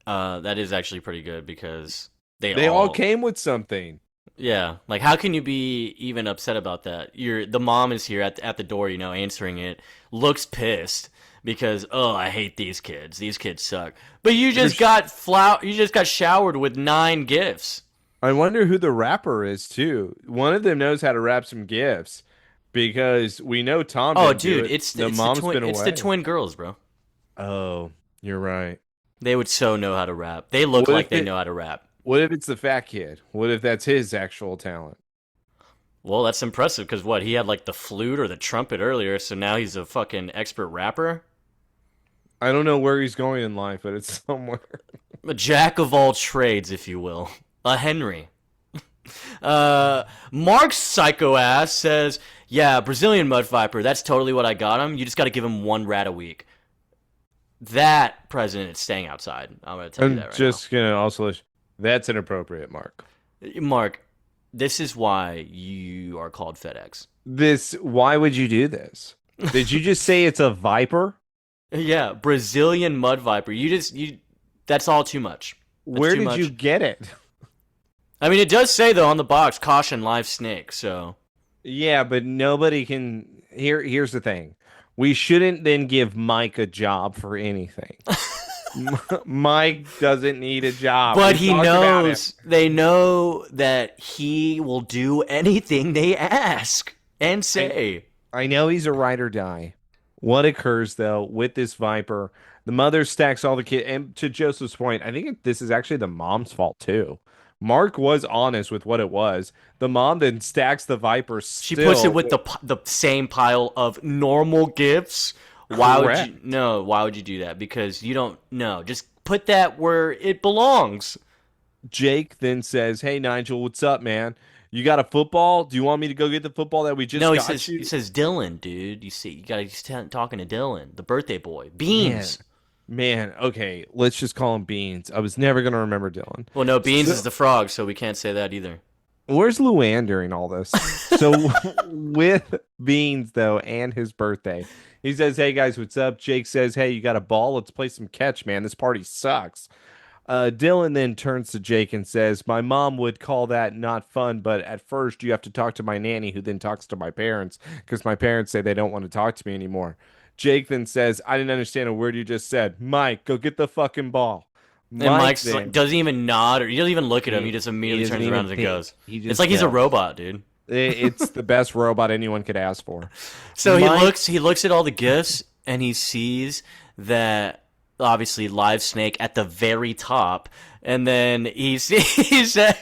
That is actually pretty good because They all came with something. Yeah, like how can you be even upset about that? The mom is here at the door, answering it, looks pissed because I hate these kids. These kids suck. But you just got showered with 9 gifts. I wonder who the rapper is too. One of them knows how to wrap some gifts because we know Tom. Oh, didn't do dude, it. it's the the mom's twin, been away. it's the twin girls, bro. Oh, you're right. They would so know how to rap. They look What like if they it- know how to rap. What if it's the fat kid? What if that's his actual talent? Well, that's impressive because what? He had like the flute or the trumpet earlier, so now he's a fucking expert rapper? I don't know where he's going in life, but it's somewhere. A jack of all trades, if you will. A Henry. Mark's psycho ass says, yeah, Brazilian mud viper, that's totally what I got him. You just got to give him 1 rat a week. That president is staying outside. I'm going to tell you I'm that right just gonna also. That's inappropriate, Mark. now. Mark, this is why you are called FedEx. Why would you do this? Did you just say it's a viper? Yeah, Brazilian mud viper. That's all too much. That's Where too did much. you get it? I mean, it does say though on the box, caution, live snake. So Yeah, but nobody can. Here's the thing. We shouldn't then give Mike a job for anything. Mike doesn't need a job. but We he talked about knows they know that he will do anything they ask and say. I know he's a ride or die. What occurs though with this Viper? The mother stacks all the kids, and to Joseph's point, I think this is actually the mom's fault too. Mark was honest with what it was. The mom then stacks the Viper. She puts it with the same pile of normal gifts. Why would you? No, why would you do that? Because you don't know. Just put that where it belongs. Jake then says, "Hey Nigel, what's up, man? You got a football? Do you want me to go get the football that we just No, got you?" he says Dylan, dude. You see, you gotta he's talking to Dylan, the birthday boy. Beans. Man, okay, let's just call him Beans. I was never gonna remember Dylan. Well, no, Beans So- is the frog, so we can't say that either. Where's Luann during all this? So with Beans though, and his birthday, he says, "Hey guys, what's up?" Jake says, "Hey, you got a ball? Let's play some catch, man. This party sucks." Dylan then turns to Jake and says, "My mom would call that not fun, but at first you have to talk to my nanny, who then talks to my parents because my parents say they don't want to talk to me anymore." Jake then says, "I didn't understand a word you just said. Mike, go get the fucking ball." And Mike's like, doesn't even nod or he doesn't even look at him. He just immediately turns around and goes. It's like he's a robot, dude. It's the best robot anyone could ask for. So he looks at all the gifts and he sees that obviously live snake at the very top, and then he said,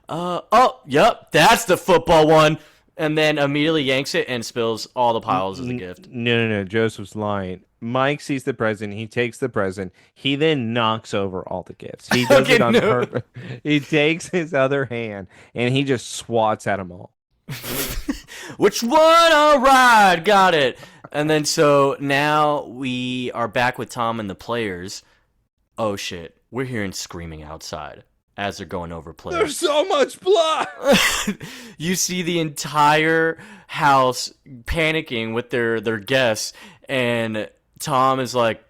"Oh, yep, that's the football one." And then immediately yanks it and spills all the piles of the gift. No. Joseph's lying. Mike sees the present. He takes the present. He then knocks over all the gifts. He does it on purpose. He takes his other hand and he just swats at them all. Which one? All right, got it. And then so now we are back with Tom and the players. Oh shit, we're hearing screaming outside as they're going over players. There's so much blood. You see the entire house panicking with their guests, and Tom is like,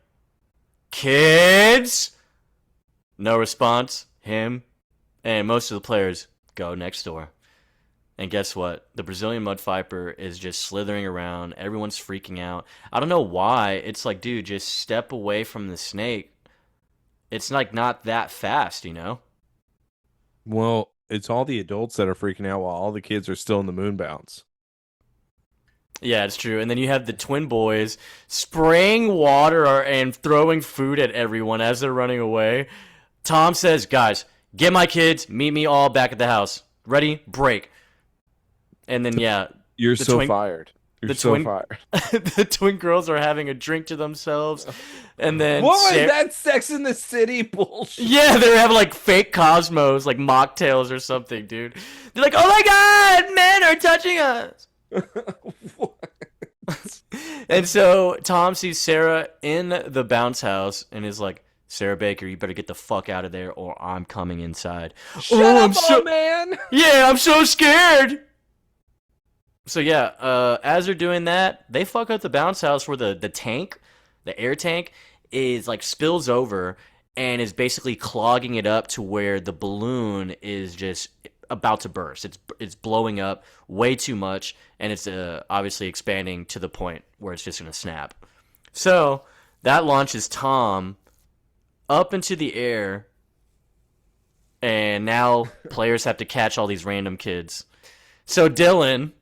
"Kids?" No response. Him and most of the players go next door. And guess what? The Brazilian mud viper is just slithering around. Everyone's freaking out. I don't know why. It's like, dude, just step away from the snake. It's like not that fast, you know? Well, it's all the adults that are freaking out while all the kids are still in the moon bounce. Yeah, it's true. And then you have the twin boys spraying water and throwing food at everyone as they're running away. Tom says, "Guys, get my kids. Meet me all back at the house. Ready? Break." And then, yeah. You're so fired. You're so fired. The twin girls are having a drink to themselves. And then what was that Sex in the City bullshit? Yeah, they're having like fake Cosmos, like mocktails or something, dude. They're like, "Oh my god, men are touching us." And so Tom sees Sarah in the bounce house and is like, "Sarah Baker, you better get the fuck out of there or I'm coming inside." Shut up, man. Yeah, I'm so scared. So yeah, as they're doing that, they fuck up the bounce house where the tank, the air tank, is like spills over and is basically clogging it up to where the balloon is just about to burst. It's blowing up way too much, and it's obviously expanding to the point where it's just gonna snap. So that launches Tom up into the air, and now players have to catch all these random kids. So Dylan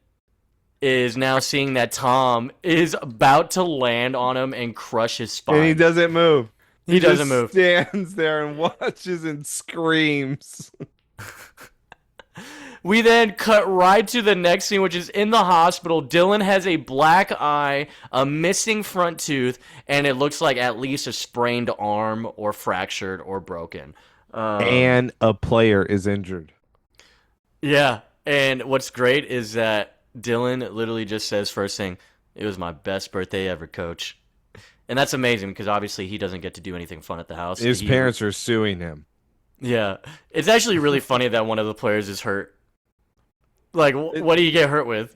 is now seeing that Tom is about to land on him and crush his spine. And he doesn't move. He doesn't move. Stands there and watches and screams. We then cut right to the next scene, which is in the hospital. Dylan has a black eye, a missing front tooth, and it looks like at least a sprained arm or fractured or broken. And a player is injured. Yeah, and what's great is that Dylan literally just says first thing, "It was my best birthday ever, coach." And that's amazing because obviously he doesn't get to do anything fun at the house. His parents are suing him. Yeah. It's actually really funny that one of the players is hurt. Like, what do you get hurt with?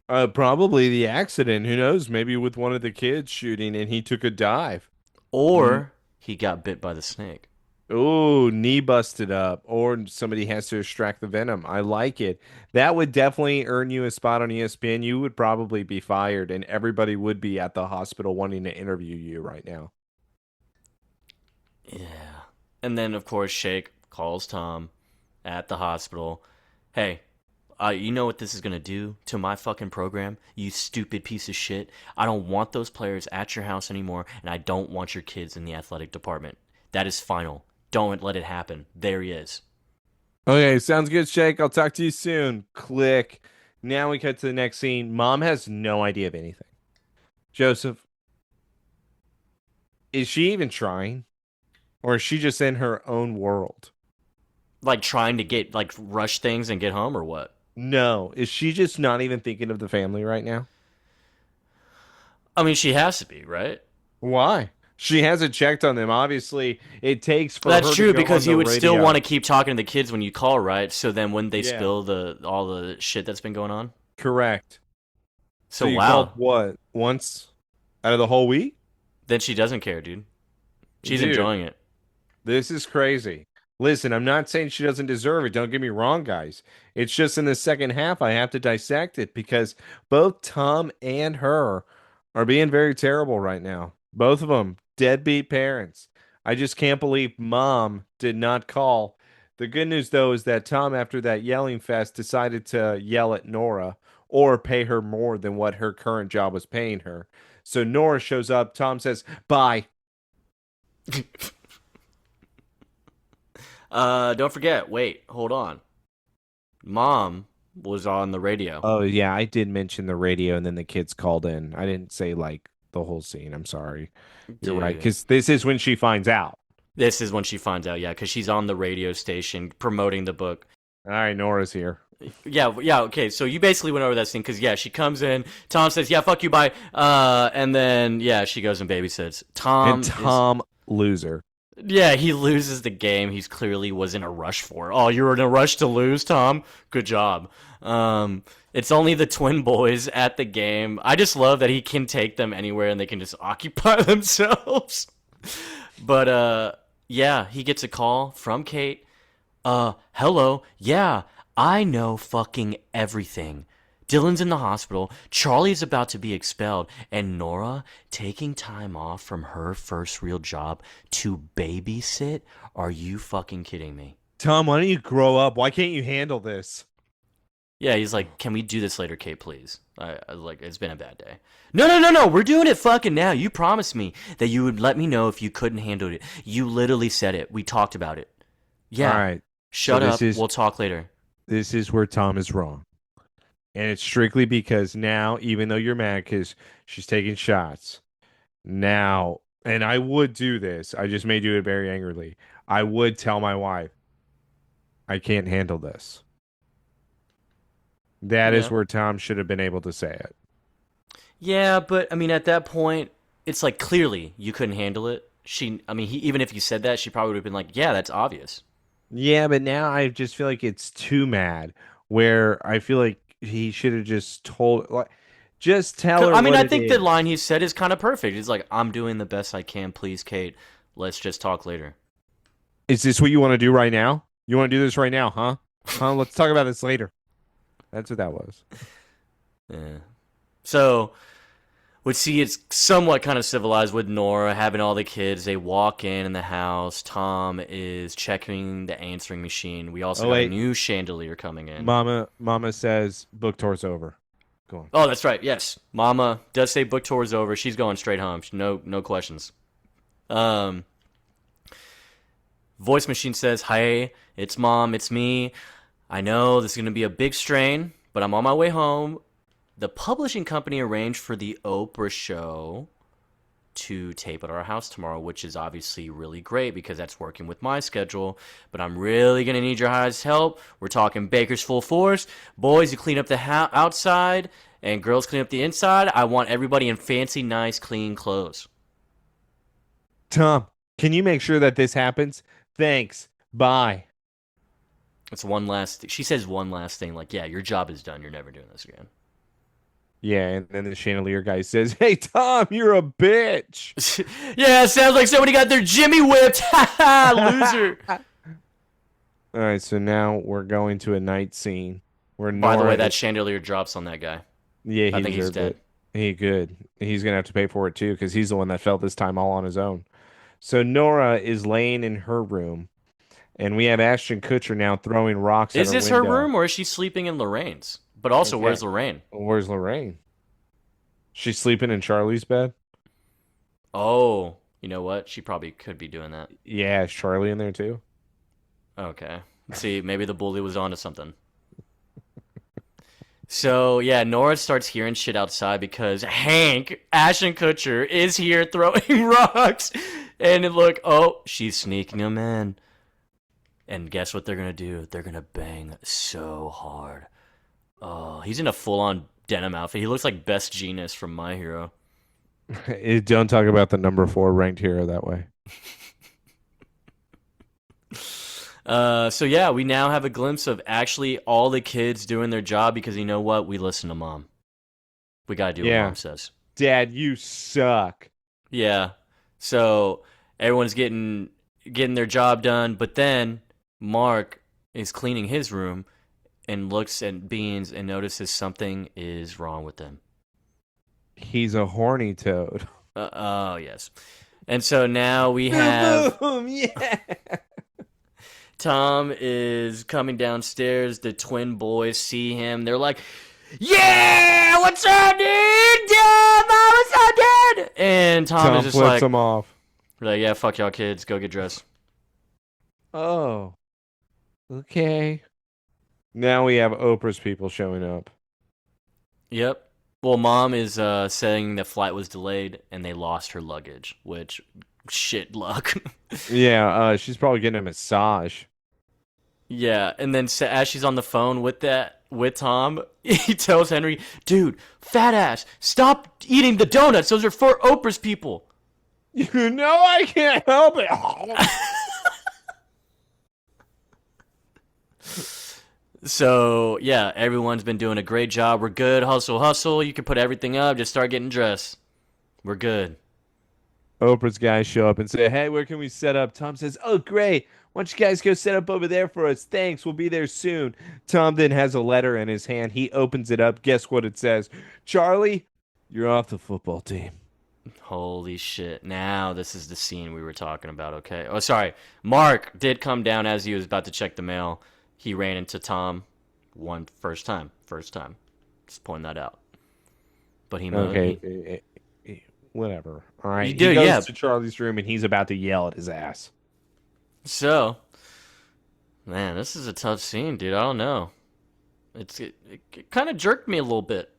Probably the accident. Who knows? Maybe with one of the kids shooting and he took a dive. Or he got bit by the snake. Oh, knee busted up, or somebody has to extract the venom. I like it. That would definitely earn you a spot on ESPN. You would probably be fired, and everybody would be at the hospital wanting to interview you right now. Yeah. And then, of course, Shake calls Tom at the hospital. "Hey, you know what this is going to do to my fucking program? You stupid piece of shit. I don't want those players at your house anymore, and I don't want your kids in the athletic department. That is final. Don't let it happen." There he is. Okay, sounds good, Shake. I'll talk to you soon. Click. Now we cut to the next scene. Mom has no idea of anything. Joseph, is she even trying? Or is she just in her own world? Like trying to get, like, rush things and get home or what? No. Is she just not even thinking of the family right now? I mean, she has to be, right? Why? She hasn't checked on them. Obviously, it takes for her That's to true go because on you the would still radio. want to keep talking to the kids when you call, right? So then when they Yeah. spill all the shit that's been going on. Correct. So you wow. called what? Once out of the whole week? Then she doesn't care, dude. She's Dude, enjoying it. this is crazy. Listen, I'm not saying she doesn't deserve it. Don't get me wrong, guys. It's just in the second half I have to dissect it because both Tom and her are being very terrible right now. Both of them deadbeat parents. I just can't believe mom did not call. The good news though is that Tom, after that yelling fest, decided to yell at Nora or pay her more than what her current job was paying her. So Nora shows up. Tom says, "Bye." Don't forget. Wait, hold on. Mom was on the radio. Oh yeah, I did mention the radio, and then the kids called in. I didn't say like the whole scene. I'm sorry. You're right, Dude. because this is when she finds out. This is when she finds out, yeah, because she's on the radio station promoting the book. All right, Nora's here. Yeah, okay. So you basically went over that scene because yeah, she comes in. Tom says, "Yeah, fuck you, bye." And then yeah, she goes and babysits. And Tom, loser. Yeah, he loses the game. He's clearly was in a rush for. Oh, you were in a rush to lose, Tom. Good job. It's only the twin boys at the game. I just love that he can take them anywhere and they can just occupy themselves. But yeah, he gets a call from Kate. Hello. Yeah, I know fucking everything. Dylan's in the hospital, Charlie's about to be expelled, and Nora taking time off from her first real job to babysit? Are you fucking kidding me? Tom, why don't you grow up? Why can't you handle this? Yeah, he's like, can we do this later, Kate, please? I was like, it's been a bad day. No, we're doing it fucking now. You promised me that you would let me know if you couldn't handle it. You literally said it. We talked about it. Yeah. All right. Shut So up. We'll talk later. This is where Tom is wrong. And it's strictly because now, even though you're mad because she's taking shots, now, and I would do this, I just may do it very angrily. I would tell my wife, I can't handle this. That is Yeah. where Tom should have been able to say it. Yeah, but I mean, at that point, it's like clearly you couldn't handle it. Even if you said that, she probably would have been like, yeah, that's obvious. Yeah, but now I just feel like it's too mad. Where I feel like he should have just told, like, just tell her. I mean, what I it think is. the line he said is kind of perfect. He's like, I'm doing the best I can. Please, Kate, let's just talk later. Is this what you want to do right now? You want to do this right now, huh? Huh? Let's talk about this later. That's what that was. Yeah. So, we see it's somewhat kind of civilized with Nora having all the kids. They walk in the house. Tom is checking the answering machine. We also got a new chandelier coming in. Mama says book tour's over. Go on. Oh, that's right. Yes, Mama does say book tour's over. She's going straight home. No questions. Voice machine says, "Hi, it's Mom. It's me. I know this is gonna be a big strain, but I'm on my way home. The publishing company arranged for the Oprah show to tape at our house tomorrow, which is obviously really great because that's working with my schedule. But I'm really going to need your guys' help. We're talking Bakers full force. Boys, you clean up the outside, and girls clean up the inside. I want everybody in fancy, nice, clean clothes." Tom, can you make sure that this happens? Thanks. Bye. It's one last. She says one last thing, like, "Yeah, your job is done. You're never doing this again." Yeah, and then the chandelier guy says, "Hey, Tom, you're a bitch." Yeah, sounds like somebody got their Jimmy whipped. Loser. All right, so now we're going to a night scene where By the Nora way, that chandelier drops on that guy. yeah, I think he's deserved dead. it. He good. He's gonna have to pay for it too because he's the one that felt this time all on his own. So Nora is laying in her room, and we have Ashton Kutcher now throwing rocks. Is at this window. her room or is she sleeping in Lorraine's? But also, Okay. where's Lorraine? Where's Lorraine? She's sleeping in Charlie's bed. Oh, you know what? She probably could be doing that. Yeah, is Charlie in there too? Okay. See, maybe the bully was onto something. So, yeah, Nora starts hearing shit outside because Hank, Ashton Kutcher, is here throwing rocks. And look, oh, she's sneaking him in. And guess what they're going to do? They're going to bang so hard. Oh, he's in a full-on denim outfit. He looks like Best Genius from My Hero. Don't talk about the number 4 ranked hero that way. So yeah, we now have a glimpse of actually all the kids doing their job because you know what? We listen to mom. We gotta do what Yeah. mom says. Dad, you suck. Yeah. So everyone's getting their job done, but then Mark is cleaning his room and looks at Beans and notices something is wrong with them. He's a horny toad. Oh yes. And so now we have Boom, yeah. Tom is coming downstairs. The twin boys see him. They're like, "Yeah, what's up, dude? Yeah, mom, what's up, dude?" And Tom is just flips like, him off. "Yeah, fuck y'all kids. Go get dressed." Oh. Okay. Now we have Oprah's people showing up. Yep. Well, mom is saying the flight was delayed and they lost her luggage, which shit luck. Yeah, she's probably getting a massage. Yeah, and then as she's on the phone with Tom, he tells Henry, "Dude, fat ass, stop eating the donuts. Those are for Oprah's people." You know I can't help it. So, yeah, everyone's been doing a great job. We're good. Hustle, hustle. You can put everything up. Just start getting dressed. We're good. Oprah's guys show up and say, "Hey, where can we set up?" Tom says, "Oh, great. Why don't you guys go set up over there for us? Thanks. We'll be there soon." Tom then has a letter in his hand. He opens it up. Guess what it says? "Charlie, you're off the football team." Holy shit. Now this is the scene we were talking about, okay? Oh, sorry. Mark did come down as he was about to check the mail. He ran into Tom first time. Just pointing that out. But he Okay. Whatever. All right. You do, he goes yeah. to Charlie's room and he's about to yell at his ass. So, man, this is a tough scene, dude. I don't know. It kind of jerked me a little bit.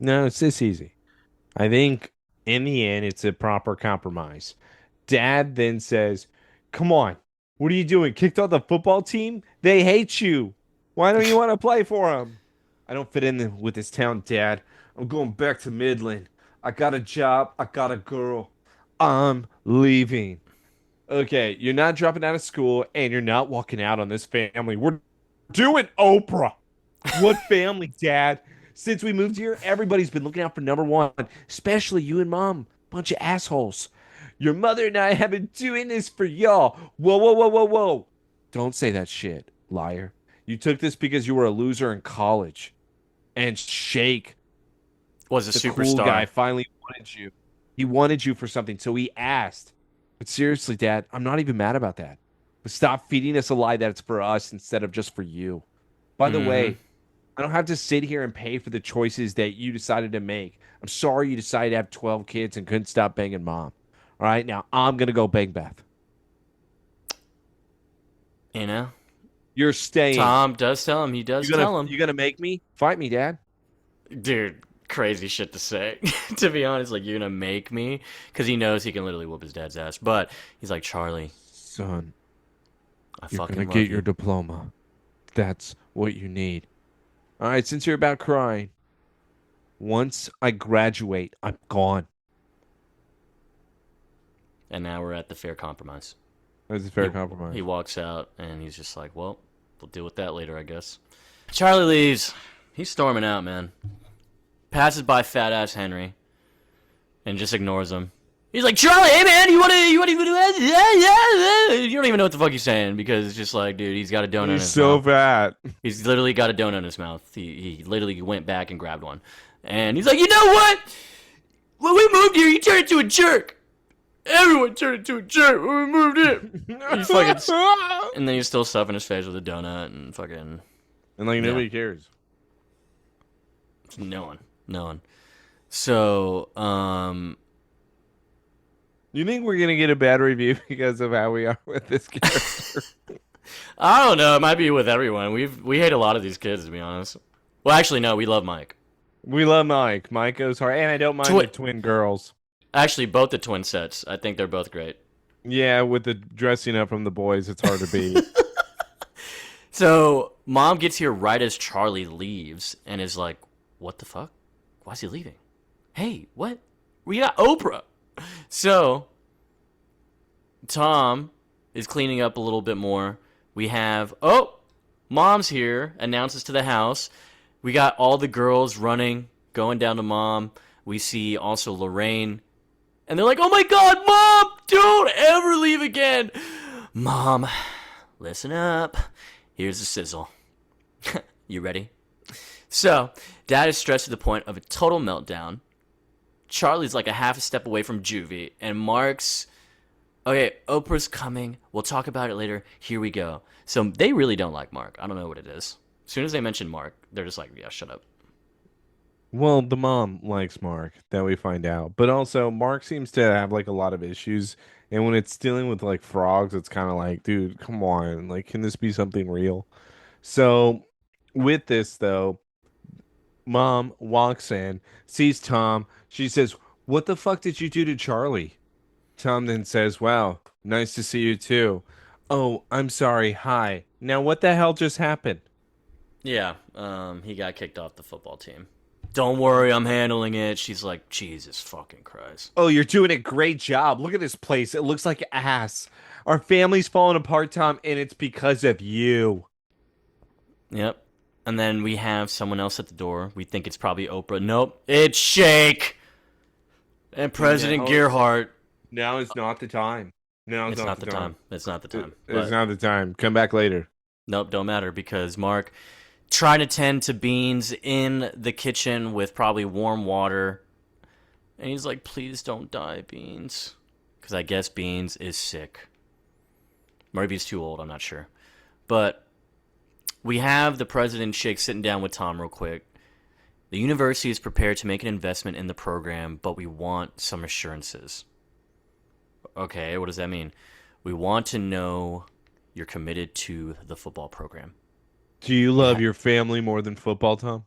No, it's this easy. I think in the end, it's a proper compromise. Dad then says, "Come on. What are you doing? Kicked off the football team? They hate you. Why don't you want to play for them?" "I don't fit in with this town, Dad. I'm going back to Midland. I got a job. I got a girl. I'm leaving." "Okay, you're not dropping out of school and you're not walking out on this family. We're doing Oprah." "What family, Dad? Since we moved here, everybody's been looking out for number 1, especially you and Mom. Bunch of assholes. Your mother and I have been doing this for y'all." "Whoa, whoa, whoa, whoa, whoa. Don't say that shit, liar. You took this because you were a loser in college." And Shake, Was a the superstar. cool guy, finally wanted you. He wanted you for something, so he asked. But seriously, Dad, I'm not even mad about that. But stop feeding us a lie that it's for us instead of just for you. By the way, I don't have to sit here and pay for the choices that you decided to make. I'm sorry you decided to have 12 kids and couldn't stop banging Mom. All right, now I'm going to go bang Beth. You know? You're staying. Tom does tell him. He does tell him. You going to make me? Fight me, Dad. Dude, crazy shit to say. To be honest, like, you're gonna make me? Because he knows he can literally whoop his dad's ass. But he's like, "Charlie, Son, I you're fucking going love to get you." your diploma. That's what you need. All right, since you're about crying, once I graduate, I'm gone. And now we're at the fair compromise. That's a fair compromise. He walks out, and he's just like, "Well, we'll deal with that later, I guess." Charlie leaves. He's storming out, man. Passes by fat ass Henry, and just ignores him. He's like, "Charlie, hey man, you wanna, you don't even know what the fuck he's saying because it's just like, dude, he's got a donut in He's his so mouth. fat. He's literally got a donut in his mouth. He literally went back and grabbed one, and he's like, "You know what? When we moved here, you turned into a jerk. Everyone turned into a jerk when we moved in." He's fucking, and then he's still stuffing his face with a donut and fucking. And like nobody cares. No one. So, You think we're gonna get a bad review because of how we are with this character? I don't know. It might be with everyone. We hate a lot of these kids, to be honest. Well, actually, no. We love Mike. We love Mike. Mike goes hard, and I don't mind the twin girls. Actually, both the twin sets. I think they're both great. Yeah, with the dressing up from the boys, it's hard to beat. So, Mom gets here right as Charlie leaves and is like, "What the fuck? Why is he leaving?" hey, what? We got Oprah. So Tom is cleaning up a little bit more. We have, mom's here, announces to the house. We got all the girls running, going down to mom. We see also Lorraine. And they're like, oh my God, Mom, don't ever leave again. Mom, listen up. Here's the sizzle. You ready? So, Dad is stressed to the point of a total meltdown. Charlie's like a half a step away from juvie. And Mark's, okay, Oprah's coming. We'll talk about it later. Here we go. So, they really don't like Mark. I don't know what it is. As soon as they mention Mark, they're just like, yeah, shut up. Well, the mom likes Mark, that we find out. But also, Mark seems to have like a lot of issues. And when it's dealing with like frogs, it's kind of like, dude, come on. Like, can this be something real? So, with this, though, mom walks in, sees Tom. She says, what the fuck did you do to Charlie? Tom then says, wow, nice to see you too. Oh, I'm sorry. Hi. Now, what the hell just happened? Yeah, he got kicked off the football team. Don't worry, I'm handling it. She's like, Jesus fucking Christ. Oh, you're doing a great job. Look at this place. It looks like ass. Our family's falling apart, Tom, and it's because of you. Yep. And then we have someone else at the door. We think it's probably Oprah. Nope, it's Shake and President No. Gerhardt. Now is not the time. No, It's not the time. It's not the time. It's But- not the time. Come back later. Nope, don't matter because Mark trying to tend to Beans in the kitchen with probably warm water. And he's like, please don't die, Beans. Because I guess Beans is sick. Maybe he's too old, I'm not sure. But we have the president, Shake, sitting down with Tom real quick. The university is prepared to make an investment in the program, but we want some assurances. Okay, what does that mean? We want to know you're committed to the football program. Do you love your family more than football, Tom?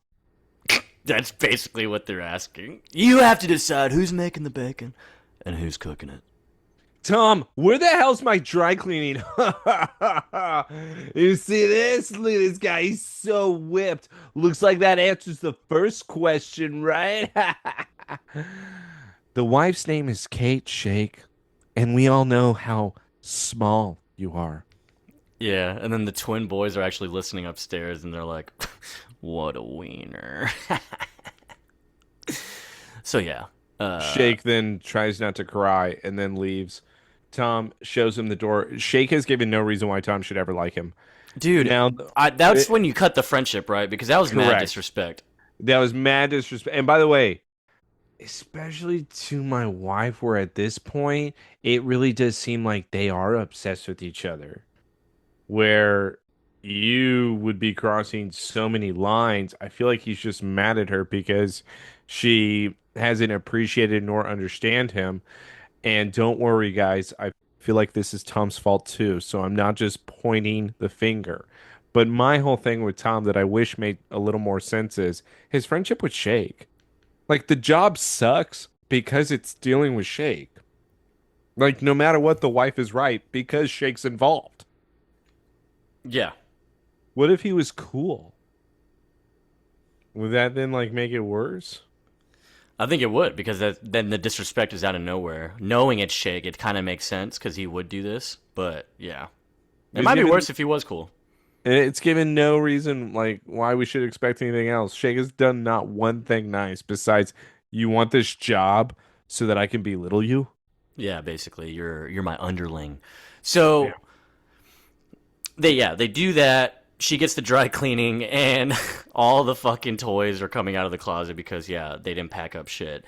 That's basically what they're asking. You have to decide who's making the bacon and who's cooking it. Tom, where the hell's my dry cleaning? You see this? Look at this guy. He's so whipped. Looks like that answers the first question, right? The wife's name is Kate Shake, and we all know how small you are. Yeah, and then the twin boys are actually listening upstairs and they're like, what a wiener. So yeah. Shake then tries not to cry and then leaves. Tom shows him the door. Shake has given no reason why Tom should ever like him. Dude, Now, that's when you cut the friendship, right? Because that was mad Correct. disrespect. that was mad disrespect. And by the way, especially to my wife, where at this point, it really does seem like they are obsessed with each other. Where you would be crossing so many lines. I feel like he's just mad at her because she hasn't appreciated nor understand him. And don't worry, guys. I feel like this is Tom's fault too. So I'm not just pointing the finger. But my whole thing with Tom that I wish made a little more sense is his friendship with Shake. Like, the job sucks because it's dealing with Shake. Like, no matter what, the wife is right because Shake's involved. Yeah. What if he was cool? Would that then, like, make it worse? I think it would because then the disrespect is out of nowhere. Knowing it's Shake, it kind of makes sense because he would do this. But yeah. It He's might be given- worse if he was cool. It's given no reason, like, why we should expect anything else. Shake has done not one thing nice besides, you want this job so that I can belittle you? Yeah, basically, you're my underling. So they do that. She gets the dry cleaning, and all the fucking toys are coming out of the closet because they didn't pack up shit.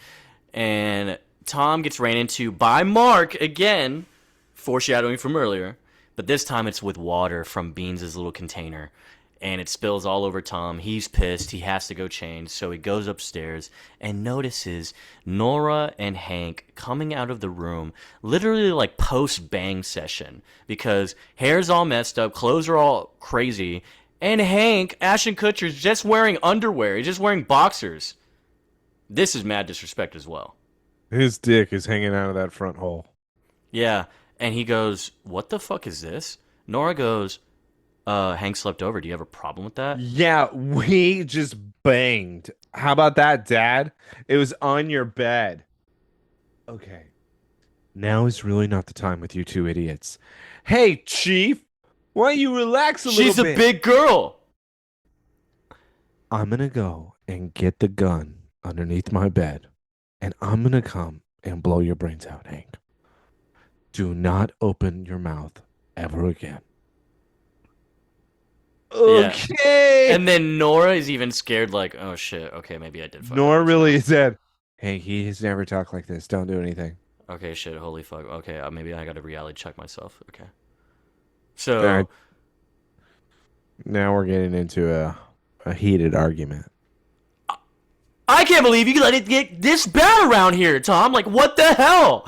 And Tom gets ran into by Mark again, foreshadowing from earlier. But this time it's with water from Beans' little container. And it spills all over Tom. He's pissed. He has to go change. So he goes upstairs and notices Nora and Hank coming out of the room, literally like post-bang session. Because hair's all messed up, clothes are all crazy. And Hank, Ashton Kutcher's just wearing underwear. He's just wearing boxers. This is mad disrespect as well. His dick is hanging out of that front hole. Yeah. And he goes, what the fuck is this? Nora goes, Hank slept over. Do you have a problem with that? Yeah, we just banged. How about that, Dad? It was on your bed. Okay. Now is really not the time with you two idiots. Hey, Chief, why don't you relax a She's little a bit? big girl. I'm gonna go and get the gun underneath my bed, and I'm gonna come and blow your brains out, Hank. Do not open your mouth ever again. Yeah. Okay. And then Nora is even scared, like, oh shit, okay, maybe I did fuck Nora up. really said, "Hey, he has never talked like this. Don't do anything." Okay, shit, holy fuck. Okay, maybe I gotta reality check myself. Okay. So, All right. Now we're getting into a heated argument. I can't believe you let it get this bad around here, Tom. Like, what the hell?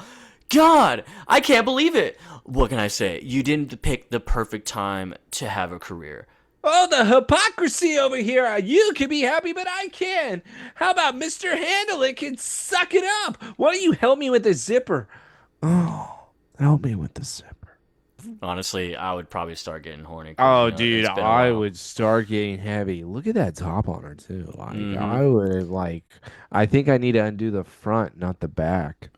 God, I can't believe it. What can I say? You didn't pick the perfect time to have a career. Oh, the hypocrisy over here. You can be happy, but I can. How about Mr. Handle It can suck it up? Why don't you help me with the zipper? Oh, help me with the zipper. Honestly, I would probably start getting horny. 'cause, Oh, you know, dude, it's been a I while. would start getting heavy. Look at that top on her, too. Like, Mhm. I would, like, I think I need to undo the front, not the back.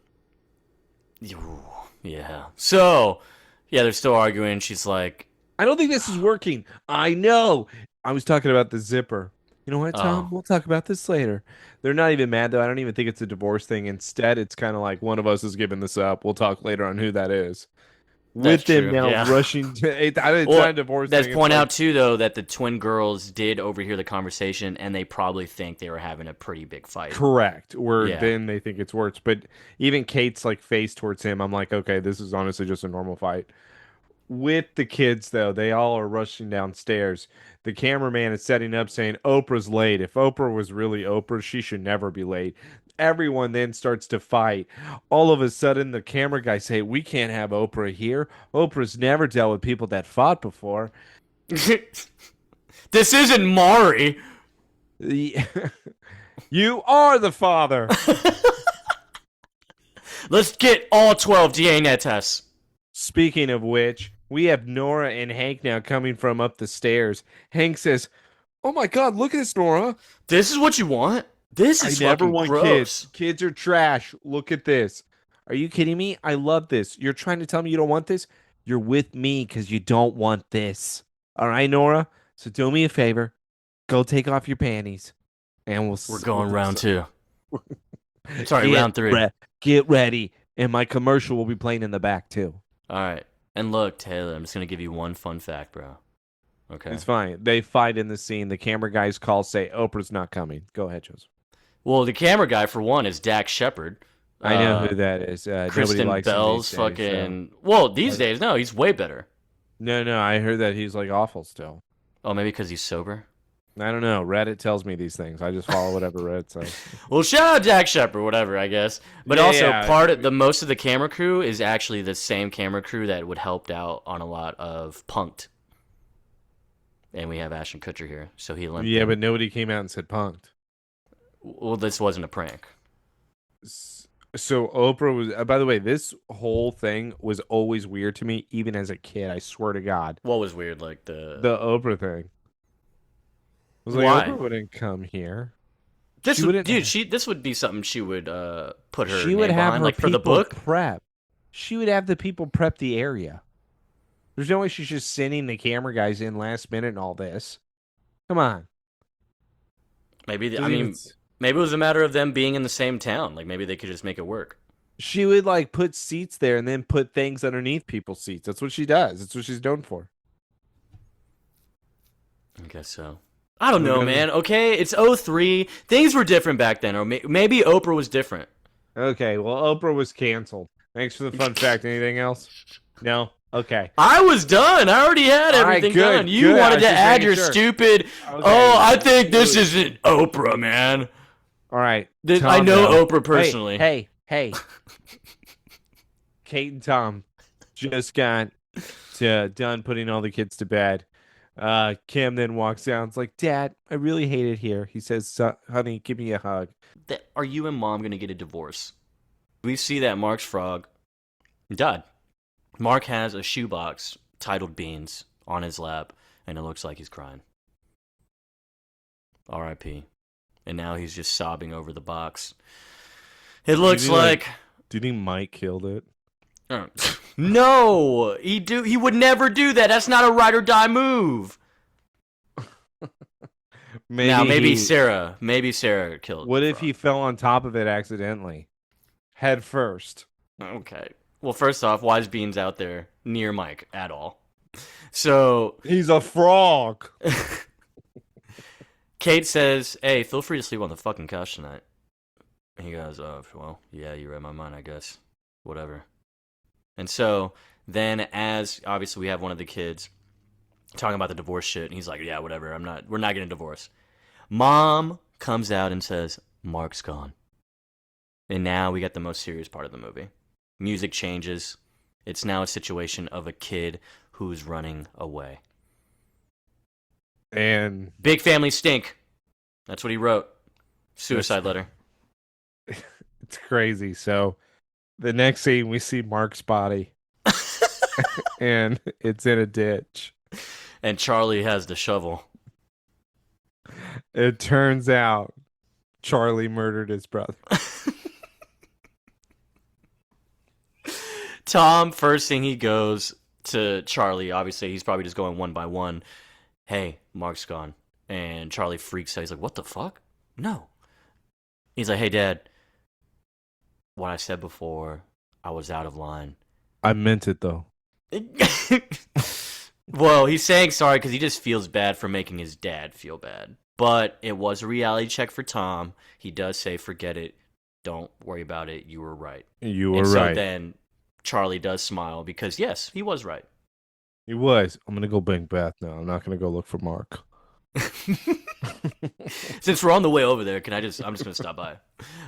Ooh, yeah. So, yeah, they're still arguing. She's like, I don't think this is working. I know. I was talking about the zipper. You know what, Tom? oh, We'll talk about this later. They're not even mad, though. I don't even think it's a divorce thing. Instead, it's kind of like one of us is giving this up. We'll talk later on who that is. that's With them true. now Yeah. rushing to it's Well, not a divorce let's thing. point It's out too, though, that the twin girls did overhear the conversation, and they probably think they were having a pretty big fight. correct. Where Yeah. then they think it's worse. But even Kate's like face towards him, I'm like, okay, this is honestly just a normal fight. With the kids, though, they all are rushing downstairs. The cameraman is setting up saying Oprah's late. If Oprah was really Oprah, she should never be late. Everyone then starts to fight. All of a sudden, the camera guys say, we can't have Oprah here. Oprah's never dealt with people that fought before. This isn't Mari. You are the father. Let's get all 12 DNA tests. Speaking of which, we have Nora and Hank now coming from up the stairs. Hank says, oh my God, look at this, Nora. This is what you want? This is I never fucking want gross. kids. Kids are trash. Look at this. Are you kidding me? I love this. You're trying to tell me you don't want this? You're with me because you don't want this. All right, Nora? So do me a favor. Go take off your panties. And We're going do round some- 2. Sorry, Get round 3. Get ready. And my commercial will be playing in the back, too. All right. And look, Taylor, I'm just going to give you one fun fact, bro. Okay. It's fine. They fight in the scene. The camera guys call, say, Oprah's not coming. Go ahead, Joseph. Well, the camera guy, for one, is Dax Shepard. I know who that is. Nobody Kristen likes him Bell's these days, so- fucking... Well, these days, no, he's way better. No, I heard that he's like awful still. Oh, maybe because he's sober? I don't know. Reddit tells me these things. I just follow whatever Reddit says. Well, shout out Dax Shepard, whatever, I guess. But Yeah, also, yeah. most of the camera crew is actually the same camera crew that would helped out on a lot of Punked. And we have Ashton Kutcher here, so he limped. Yeah, in. but nobody came out and said punked. Well, this wasn't a prank. So Oprah was. By the way, this whole thing was always weird to me, even as a kid. I swear to God, What was weird, like the Oprah thing. I was like, Why? Oprah wouldn't come here. this she would, wouldn't- dude, this would be something she would put her She would name have behind, her like for the people book. prep. She would have the people prep the area. There's no way she's just sending the camera guys in last minute and all this. Come on. Maybe I Doesn't mean, even- maybe it was a matter of them being in the same town. Like maybe they could just make it work. She would like put seats there and then put things underneath people's seats. That's what she does. That's what she's known for. I guess so. I don't We're know, gonna- man. Okay, it's 03. Things were different back then, or maybe Oprah was different. Okay, well, Oprah was canceled. Thanks for the fun fact. Anything else? No? Okay. I was done. I already had All right, everything good, done. You good. I wanted was to just add making your sure. stupid. Okay, Oh, I think this good. isn't Oprah, man. All right. I Tom, know now. Oprah personally. Hey. Kate and Tom just got done putting all the kids to bed. Kim then walks out. It's like, Dad, I really hate it here. He says, honey, give me a hug. Are you and Mom gonna get a divorce? We see that Mark's frog died. Mark has a shoebox titled Beans on his lap, and it looks like he's crying. R.I.P. And now he's just sobbing over the box. It looks you think, like... Do you think Mike killed it? No! He would never do that. That's not a ride or die move. Maybe Sarah. Maybe Sarah killed. What the if frog. he fell on top of it accidentally, head first? Okay. Well, first off, Wise Bean's out there near Mike at all. So He's a frog. Kate says, "Hey, feel free to sleep on the fucking couch tonight." And he goes, "Oh, well, yeah, you read my mind, I guess. Whatever." And so then, as obviously we have one of the kids talking about the divorce shit, and he's like, "Yeah, whatever. We're not getting a divorce." Mom comes out and says, "Mark's gone." And now we get the most serious part of the movie. Music changes. It's now a situation of a kid who's running away. And Big family stink. That's what he wrote. Suicide letter. it's crazy. So the next scene, we see Mark's body, and it's in a ditch. And Charlie has the shovel. It turns out Charlie murdered his brother. Tom, first thing he goes to Charlie, obviously he's probably just going one by one. "Hey, Mark's gone." And Charlie freaks out. He's like, "What the fuck? No." He's like, "Hey, Dad, what I said before, I was out of line." I meant it, though. Well, he's saying sorry because he just feels bad for making his dad feel bad. But it was a reality check for Tom. He does say, "Forget it. Don't worry about it. You were right." You were And so right. then Charlie does smile because, yes, he was right. He was. I'm going to go bang Beth now. I'm not going to go look for Mark. Since we're on the way over there, I'm just going to stop by.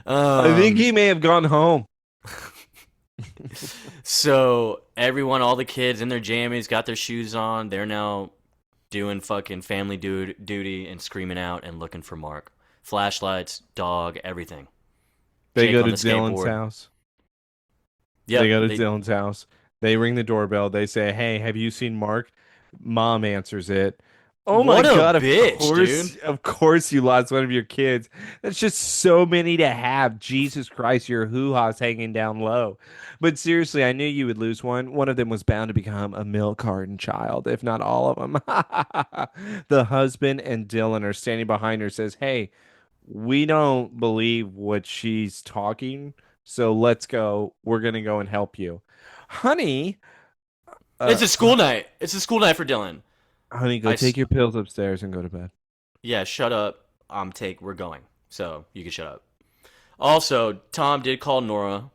I think he may have gone home. So everyone, all the kids in their jammies, got their shoes on. They're now doing fucking family duty and screaming out and looking for Mark. Flashlights, dog, everything. They Jake go on to the Dylan's skateboard. house. Yeah, They go to Dylan's house. They ring the doorbell. They say, "Hey, have you seen Mark?" Mom answers it. Oh my What a God, bitch, dude. Of course you lost one of your kids. That's just so many to have. Jesus Christ, your hoo-ha's hanging down low. But seriously, I knew you would lose one. One of them was bound to become a milk carton child, if not all of them. The husband and Dylan are standing behind her, says, "Hey, we don't believe what she's talking, so let's go. We're going to go and help you." Honey. It's a school night. It's a school night for Dylan. Honey, go take your pills upstairs and go to bed. Yeah, shut up. We're going. So you can shut up. Also, Tom did call Nora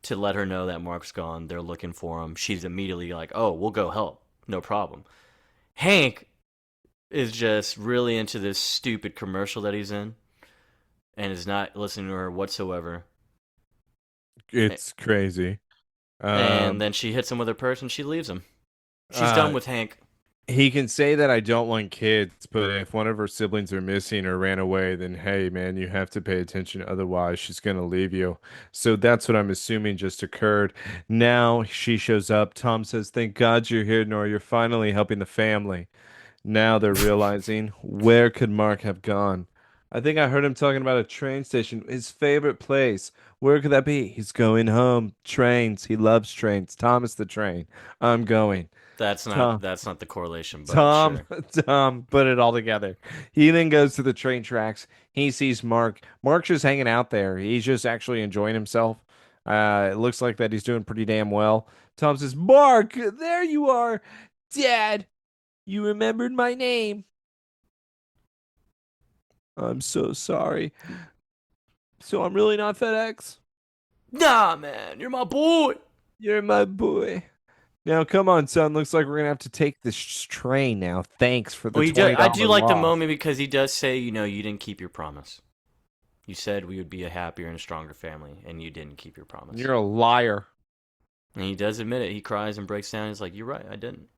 to let her know that Mark's gone. They're looking for him. She's immediately like, "Oh, we'll go help. No problem." Hank is just really into this stupid commercial that he's in and is not listening to her whatsoever. It's crazy. And then she hits him with her purse and she leaves him. She's Uh, done with Hank. He can say that I don't want kids, but if one of her siblings are missing or ran away, then hey, man, you have to pay attention. Otherwise, she's going to leave you. So that's what I'm assuming just occurred. Now she shows up. Tom says, "Thank God you're here, Nora. You're finally helping the family." Now they're realizing, where could Mark have gone? I think I heard him talking about a train station, his favorite place. Where could that be? He's going home. Trains. He loves trains. Thomas the train. I'm going. That's Tom. not the correlation, but Tom, sure. Tom, put it all together. He then goes to the train tracks. He sees Mark. Mark's just hanging out there. He's just actually enjoying himself. It looks like that he's doing pretty damn well. Tom says, "Mark, there you are. Dad, you remembered my name." "I'm so sorry. So I'm really not FedEx?" Nah, man, you're my boy. "You're my boy. Now, come on, son. Looks like we're going to have to take this train now. Thanks for the $20 I do like the loss." moment because he does say, you didn't keep your promise. You said we would be a happier and a stronger family, and you didn't keep your promise. You're a liar. And he does admit it. He cries and breaks down. He's like, "You're right, I didn't."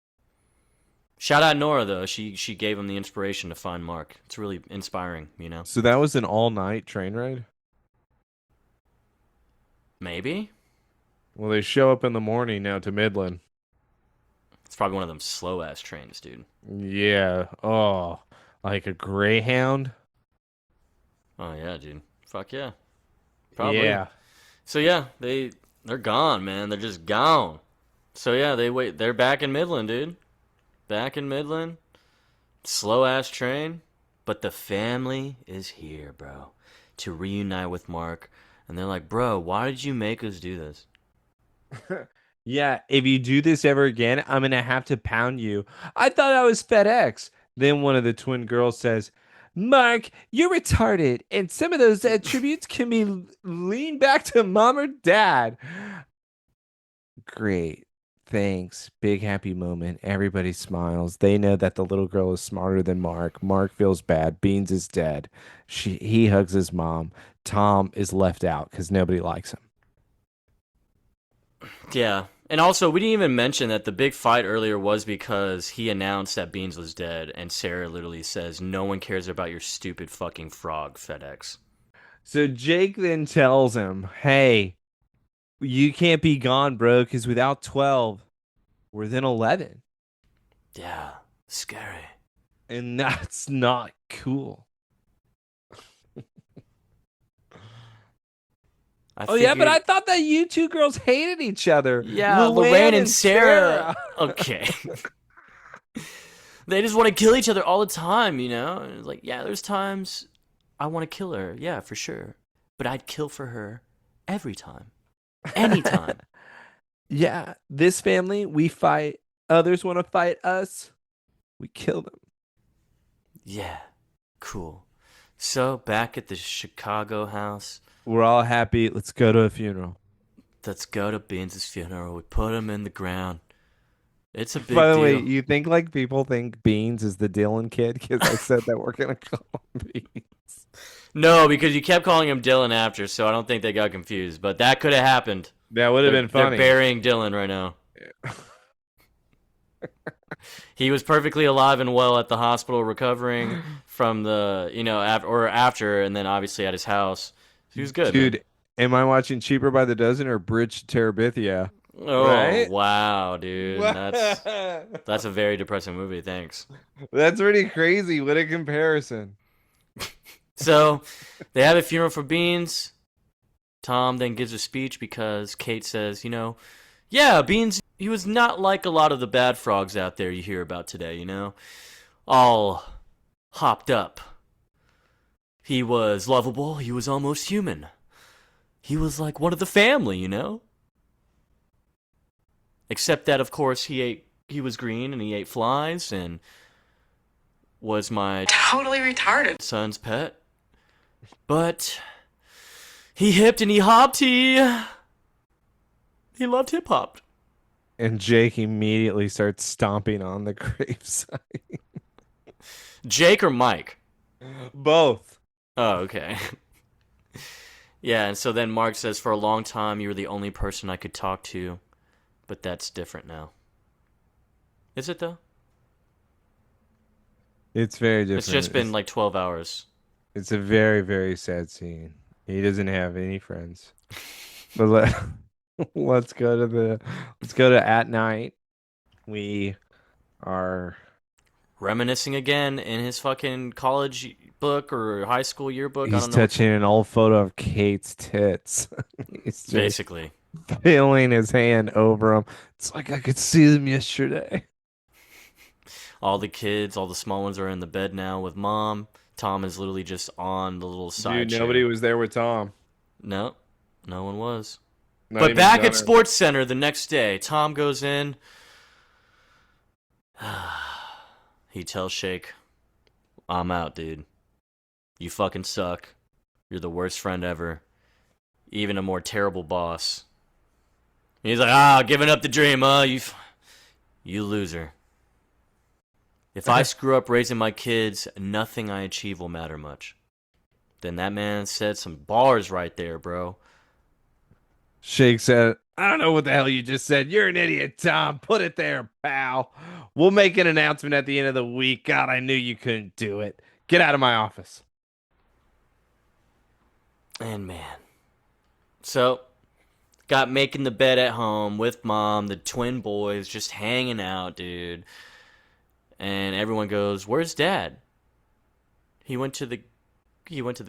Shout out Nora, though. She gave him the inspiration to find Mark. It's really inspiring, So that was an all-night train ride? Maybe? Well, they show up in the morning now to Midland. It's probably one of them slow ass trains, dude. Yeah. Oh, like a Greyhound. Oh yeah, dude. Fuck yeah. Probably. Yeah. So yeah, they're gone, man. They're just gone. So yeah, they're back in Midland, dude. Back in Midland. Slow ass train. But the family is here, bro. To reunite with Mark. And they're like, bro, why did you make us do this? Yeah, if you do this ever again, I'm gonna have to pound you. I thought I was FedEx. Then one of the twin girls says, Mark, you're retarded, and some of those attributes can be leaned back to mom or dad. Great. Thanks. Big happy moment. Everybody smiles. They know that the little girl is smarter than Mark. Mark feels bad. Beans is dead. He hugs his mom. Tom is left out because nobody likes him. Yeah. And also, we didn't even mention that the big fight earlier was because he announced that Beans was dead, and Sarah literally says, no one cares about your stupid fucking frog, FedEx. So Jake then tells him, hey, you can't be gone, bro, because without 12, we're then 11. Yeah. Scary. And that's not cool. Oh, yeah, but I thought that you two girls hated each other. Yeah, Lorraine and Sarah. Okay. They just want to kill each other all the time, you know? And it's like, yeah, there's times I want to kill her. Yeah, for sure. But I'd kill for her every time. Anytime. Yeah, this family, we fight. Others want to fight us. We kill them. Yeah. Cool. So, back at the Chicago house. We're all happy. Let's go to a funeral. Let's go to Beans' funeral. We put him in the ground. It's a big By the deal. way, you think like people think Beans is the Dylan kid because I said that we're gonna call him Beans. No, because you kept calling him Dylan after, so I don't think they got confused. But that could have happened. That would have been funny. They're burying Dylan right now. He was perfectly alive and well at the hospital, recovering from the, after, and then obviously at his house. He was good, Dude, man. am I watching Cheaper by the Dozen or Bridge to Terabithia? Oh, right? wow, dude. That's a very depressing movie. Thanks. That's pretty crazy. What a comparison. So, they have a funeral for Beans. Tom then gives a speech because Kate says, yeah, Beans, he was not like a lot of the bad frogs out there you hear about today, all hopped up. He was lovable. He was almost human. He was like one of the family, Except that, of course, he was green and he ate flies and was my Totally retarded. son's pet. But he hipped and he hopped. He loved hip hop. And Jake immediately starts stomping on the gravesite. Jake or Mike? Both. Oh, okay. Yeah, and so then Mark says, for a long time, you were the only person I could talk to, but that's different now. Is it, though? It's very different. It's just been like 12 hours. It's a very, very sad scene. He doesn't have any friends. But let's go to at night. We are Reminiscing again in his fucking college book or high school yearbook. I he's don't know. touching an old photo of Kate's tits. He's just Basically. feeling his hand over them. It's like I could see them yesterday. All the kids, all the small ones are in the bed now with mom. Tom is literally just on the little side Dude, nobody was there with Tom. No, no one was. Not But even back at Gunnar. Sports Center the next day, Tom goes in. He tells Shake, I'm out, dude. You fucking suck. You're the worst friend ever. Even a more terrible boss. And he's like, giving up the dream, huh? You loser. If I screw up raising my kids, nothing I achieve will matter much. Then that man said some bars right there, bro. Shake said, I don't know what the hell you just said. You're an idiot, Tom. Put it there, pal. We'll make an announcement at the end of the week. God, I knew you couldn't do it. Get out of my office. And man. So, Got making the bed at home with mom, the twin boys just hanging out, dude. And everyone goes, "Where's Dad?" He went to the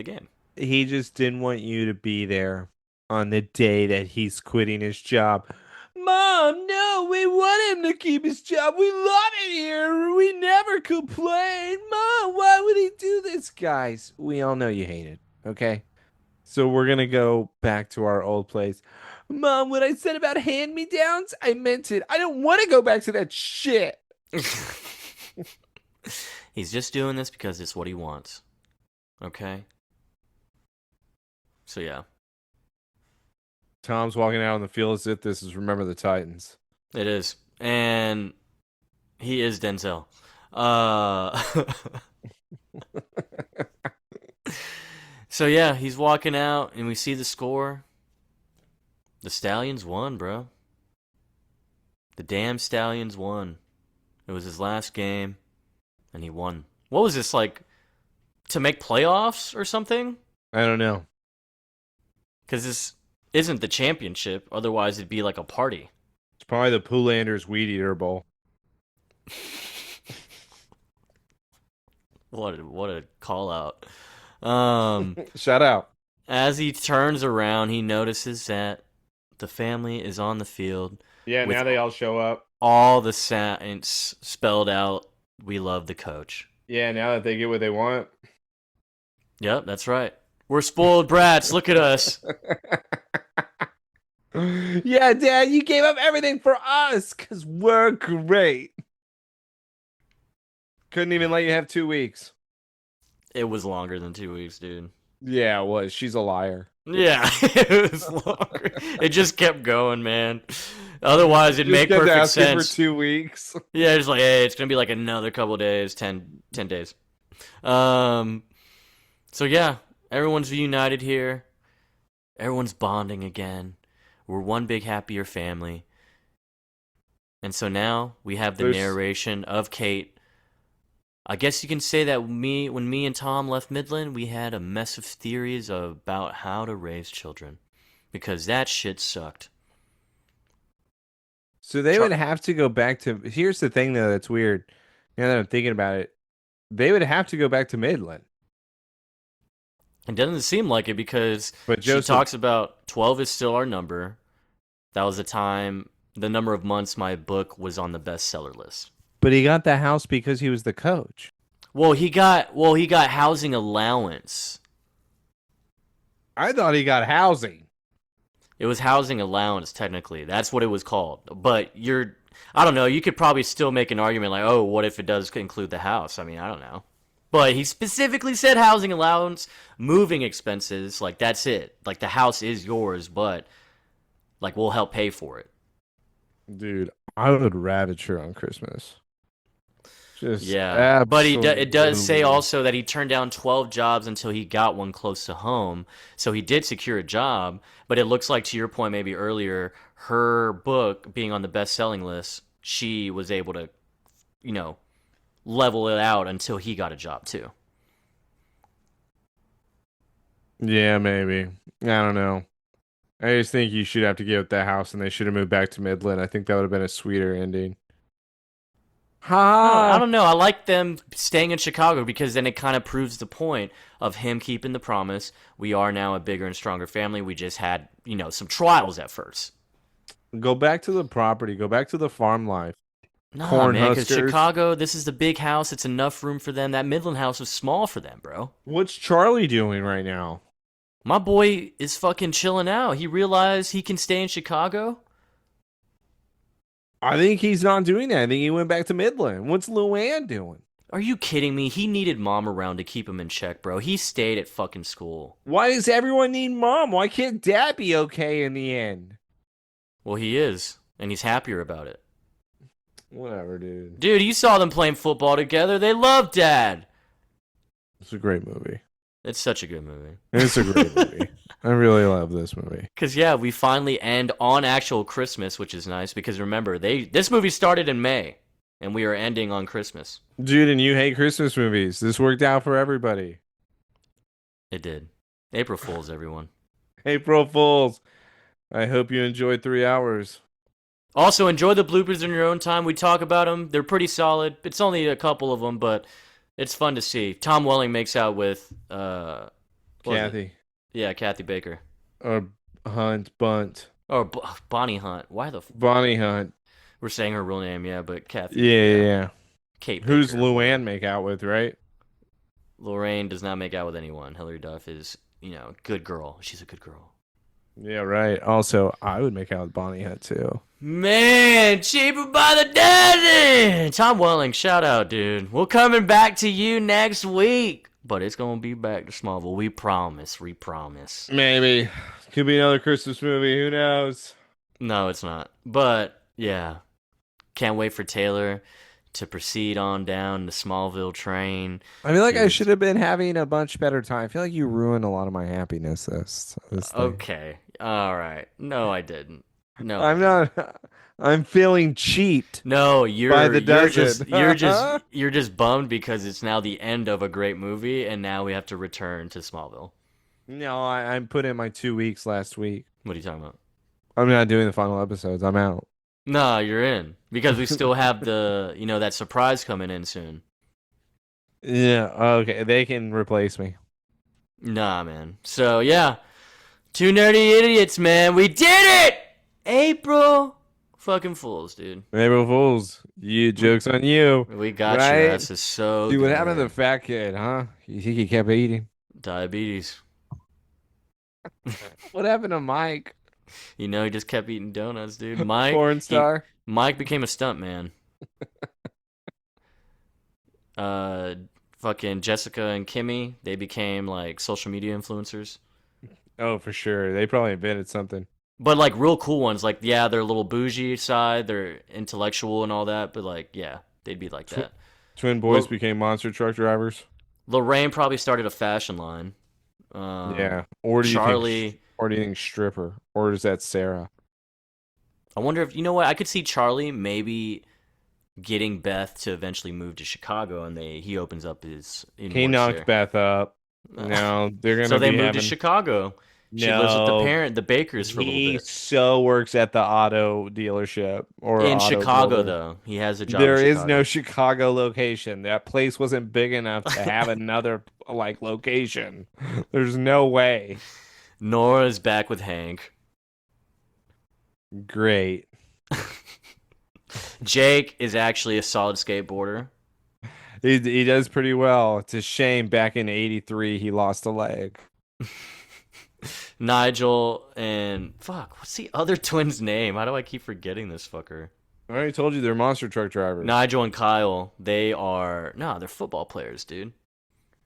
game. He just didn't want you to be there on the day that he's quitting his job. Mom, no, we want him to keep his job. We love it here. We never complain. Mom, why would he do this? Guys, we all know you hate it, okay? So we're going to go back to our old place. Mom, what I said about hand-me-downs, I meant it. I don't want to go back to that shit. He's just doing this because it's what he wants. Okay? So yeah, Tom's walking out on the field as if this is Remember the Titans. it is. And he is Denzel. So yeah, he's walking out and we see the score. The Stallions won, bro. The damn Stallions won. It was his last game and he won. What was this, like, to make playoffs or something? I don't know. Because this isn't the championship. Otherwise, it'd be like a party. It's probably the Poolanders Weed Eater Bowl. What a call out. Shout out. As he turns around, he notices that the family is on the field. Yeah, With- now they all show up. All the signs spelled out, "We love the coach." Yeah, now that they get what they want. Yep, that's right. We're spoiled brats. Look at us. Yeah, Dad, you gave up everything for us because we're great. Couldn't even let you have 2 weeks. It was longer than 2 weeks, dude. Yeah, it was. She's a liar. Yeah, it was longer. It just kept going, man. Otherwise, it'd make Just kept perfect asking sense. for 2 weeks. Yeah, it's like, hey, it's gonna be like another couple days, 10 days. So yeah, everyone's reunited here. Everyone's bonding again. We're one big happier family. And so now we have the There's- narration of Kate. I guess you can say that when me and Tom left Midland, we had a mess of theories about how to raise children. Because that shit sucked. So they would have to go back to. Here's the thing, though, that's weird. Now that I'm thinking about it, they would have to go back to Midland. It doesn't seem like it because But she Joseph, talks about 12 is still our number. That was the number of months my book was on the bestseller list. but he got the house because he was the coach. Well, he got housing allowance. I thought he got housing. It was housing allowance technically. That's what it was called. But I don't know, you could probably still make an argument like, "Oh, what if it does include the house?" I mean, I don't know. But he specifically said housing allowance, moving expenses, like that's it. Like the house is yours, but like we'll help pay for it. Dude, I would ravage her on Christmas. Just Yeah, but it does say absolutely. also that he turned down 12 jobs until he got one close to home. So he did secure a job, but it looks like, to your point maybe earlier, her book being on the best-selling list, she was able to, level it out until he got a job too. Yeah, maybe. I don't know. I just think you should have to give up that house and they should have moved back to Midland. I think that would have been a sweeter ending. I don't know. I like them staying in Chicago because then it kind of proves the point of him keeping the promise. We are now a bigger and stronger family. We just had, some trials at first. Go back to the property. Go back to the farm life. No, Corn man, because huskers. Chicago, this is the big house. It's enough room for them. That Midland house was small for them, bro. What's Charlie doing right now? My boy is fucking chilling out. He realized he can stay in Chicago. I think he's not doing that. I think he went back to Midland. What's Luann doing? Are you kidding me? He needed mom around to keep him in check, bro. He stayed at fucking school. Why does everyone need mom? Why can't dad be okay in the end? Well, he is, and he's happier about it. Whatever, dude. Dude, you saw them playing football together. They love Dad. It's a great movie. It's such a good movie. It's a great movie. I really love this movie. Because, yeah, we finally end on actual Christmas, which is nice. Because remember, this movie started in May, and we are ending on Christmas. Dude, and you hate Christmas movies. This worked out for everybody. It did. April Fools, everyone. April Fools. I hope you enjoyed 3 hours. Also, enjoy the bloopers in your own time. We talk about them. They're pretty solid. It's only a couple of them, but it's fun to see. Tom Welling makes out with what was it? Kathy. Yeah, Kathy Baker. Or Bunt. Or Bonnie Hunt. Why the Bonnie Hunt. we're saying her real name? Yeah, but Kathy. Yeah. Kate. Who's Baker. Luann make out with, right? Lorraine does not make out with anyone. Hilary Duff is, good girl. She's a good girl. Yeah, right. Also, I would make out with Bonnie Hunt too. Man, cheaper by the dozen. Tom Welling, shout out, dude. We're coming back to you next week, but it's gonna be back to Smallville. We promise. We promise. Maybe. Could be another Christmas movie. Who knows? No, it's not. But yeah, can't wait for Taylor to proceed on down the Smallville train. I feel like I Dude. should have been having a much better time. I feel like you ruined a lot of my happiness this thing. Okay, all right. No, I didn't. No, I'm not. I'm feeling cheat. No, you're by the you're just dozen. you're just bummed because it's now the end of a great movie, and now we have to return to Smallville. No, I'm put in my 2 weeks last week. What are you talking about? I'm not doing the final episodes. I'm out. No, you're in because we still have the that surprise coming in soon. Yeah. Okay. They can replace me. Nah, man. So yeah, two nerdy idiots, man. We did it! April fucking fools, dude. April Fools. You jokes on you. We got Right? your asses so See what good. happened to the fat kid, huh? You think he kept eating? Diabetes. What happened to Mike? He just kept eating donuts, dude. Mike, Porn star. Mike became a stunt man. Fucking Jessica and Kimmy, they became like social media influencers. Oh, for sure. They probably invented something. But like real cool ones, like yeah, they're a little bougie side, they're intellectual and all that, but like yeah, they'd be like that. Twin boys Well- became monster truck drivers. Lorraine probably started a fashion line. Yeah. Or do you Charlie. think? Or do you think stripper? Or is that Sarah? I wonder if what I could see Charlie maybe getting Beth to eventually move to Chicago, and he opens up his. He knocked Beth up. No, they're gonna. So they be moved having... to Chicago. She No, lives with the Bakers for a little he bit. so works at the auto dealership or In auto Chicago, builder. though, he has a job. There in is Chicago. no Chicago location. That place wasn't big enough to have another location. There's no way. Nora's back with Hank. Great. Jake is actually a solid skateboarder. He does pretty well. It's a shame back in '83 he lost a leg. Nigel and what's the other twin's name? How do I keep forgetting this fucker? I already told you they're monster truck drivers. Nigel and Kyle, they're football players, dude.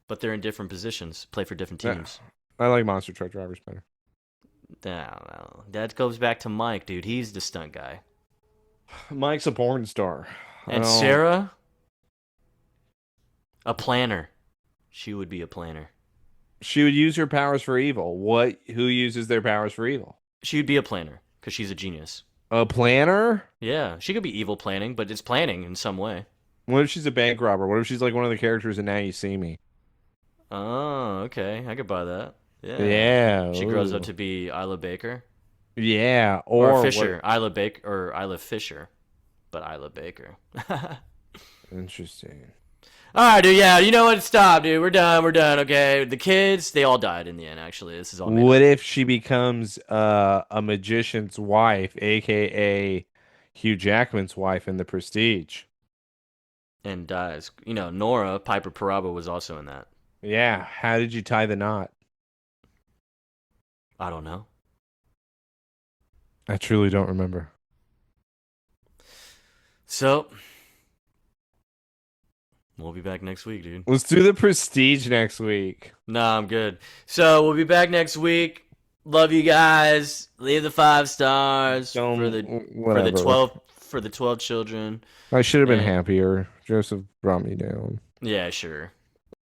But they're in different positions, play for different Yeah. teams. I like monster truck drivers better. No, that goes back to Mike, dude. He's the stunt guy. Mike's a porn star. And Oh, Sarah, a planner. She would be a planner. she would use her powers for evil. Who uses their powers for evil? She would be a planner because she's a genius. A planner? Yeah, she could be evil planning, but it's planning in some way. What if she's a bank robber? What if she's like one of the characters in Now You See Me? Oh, okay. I could buy that. Yeah. Yeah. She grows ooh. up to be Isla Baker. Yeah. Or Or Fisher. Isla Baker or Isla Fisher. But Isla Baker. Interesting. Alright, dude, yeah, you know what? Stop, dude. We're done, okay? The kids, they all died in the end, actually. This is all made What up. if she becomes a magician's wife, aka Hugh Jackman's wife in The Prestige? And dies. Nora, Piper Paraba, was also in that. Yeah. How did you tie the knot? I don't know. I truly don't remember. So, we'll be back next week, dude. Let's do The Prestige next week. Nah, I'm good. So, we'll be back next week. Love you guys. Leave the 5 stars for the Whatever. 12 children. I should have been and- happier. Joseph brought me down. Yeah, sure.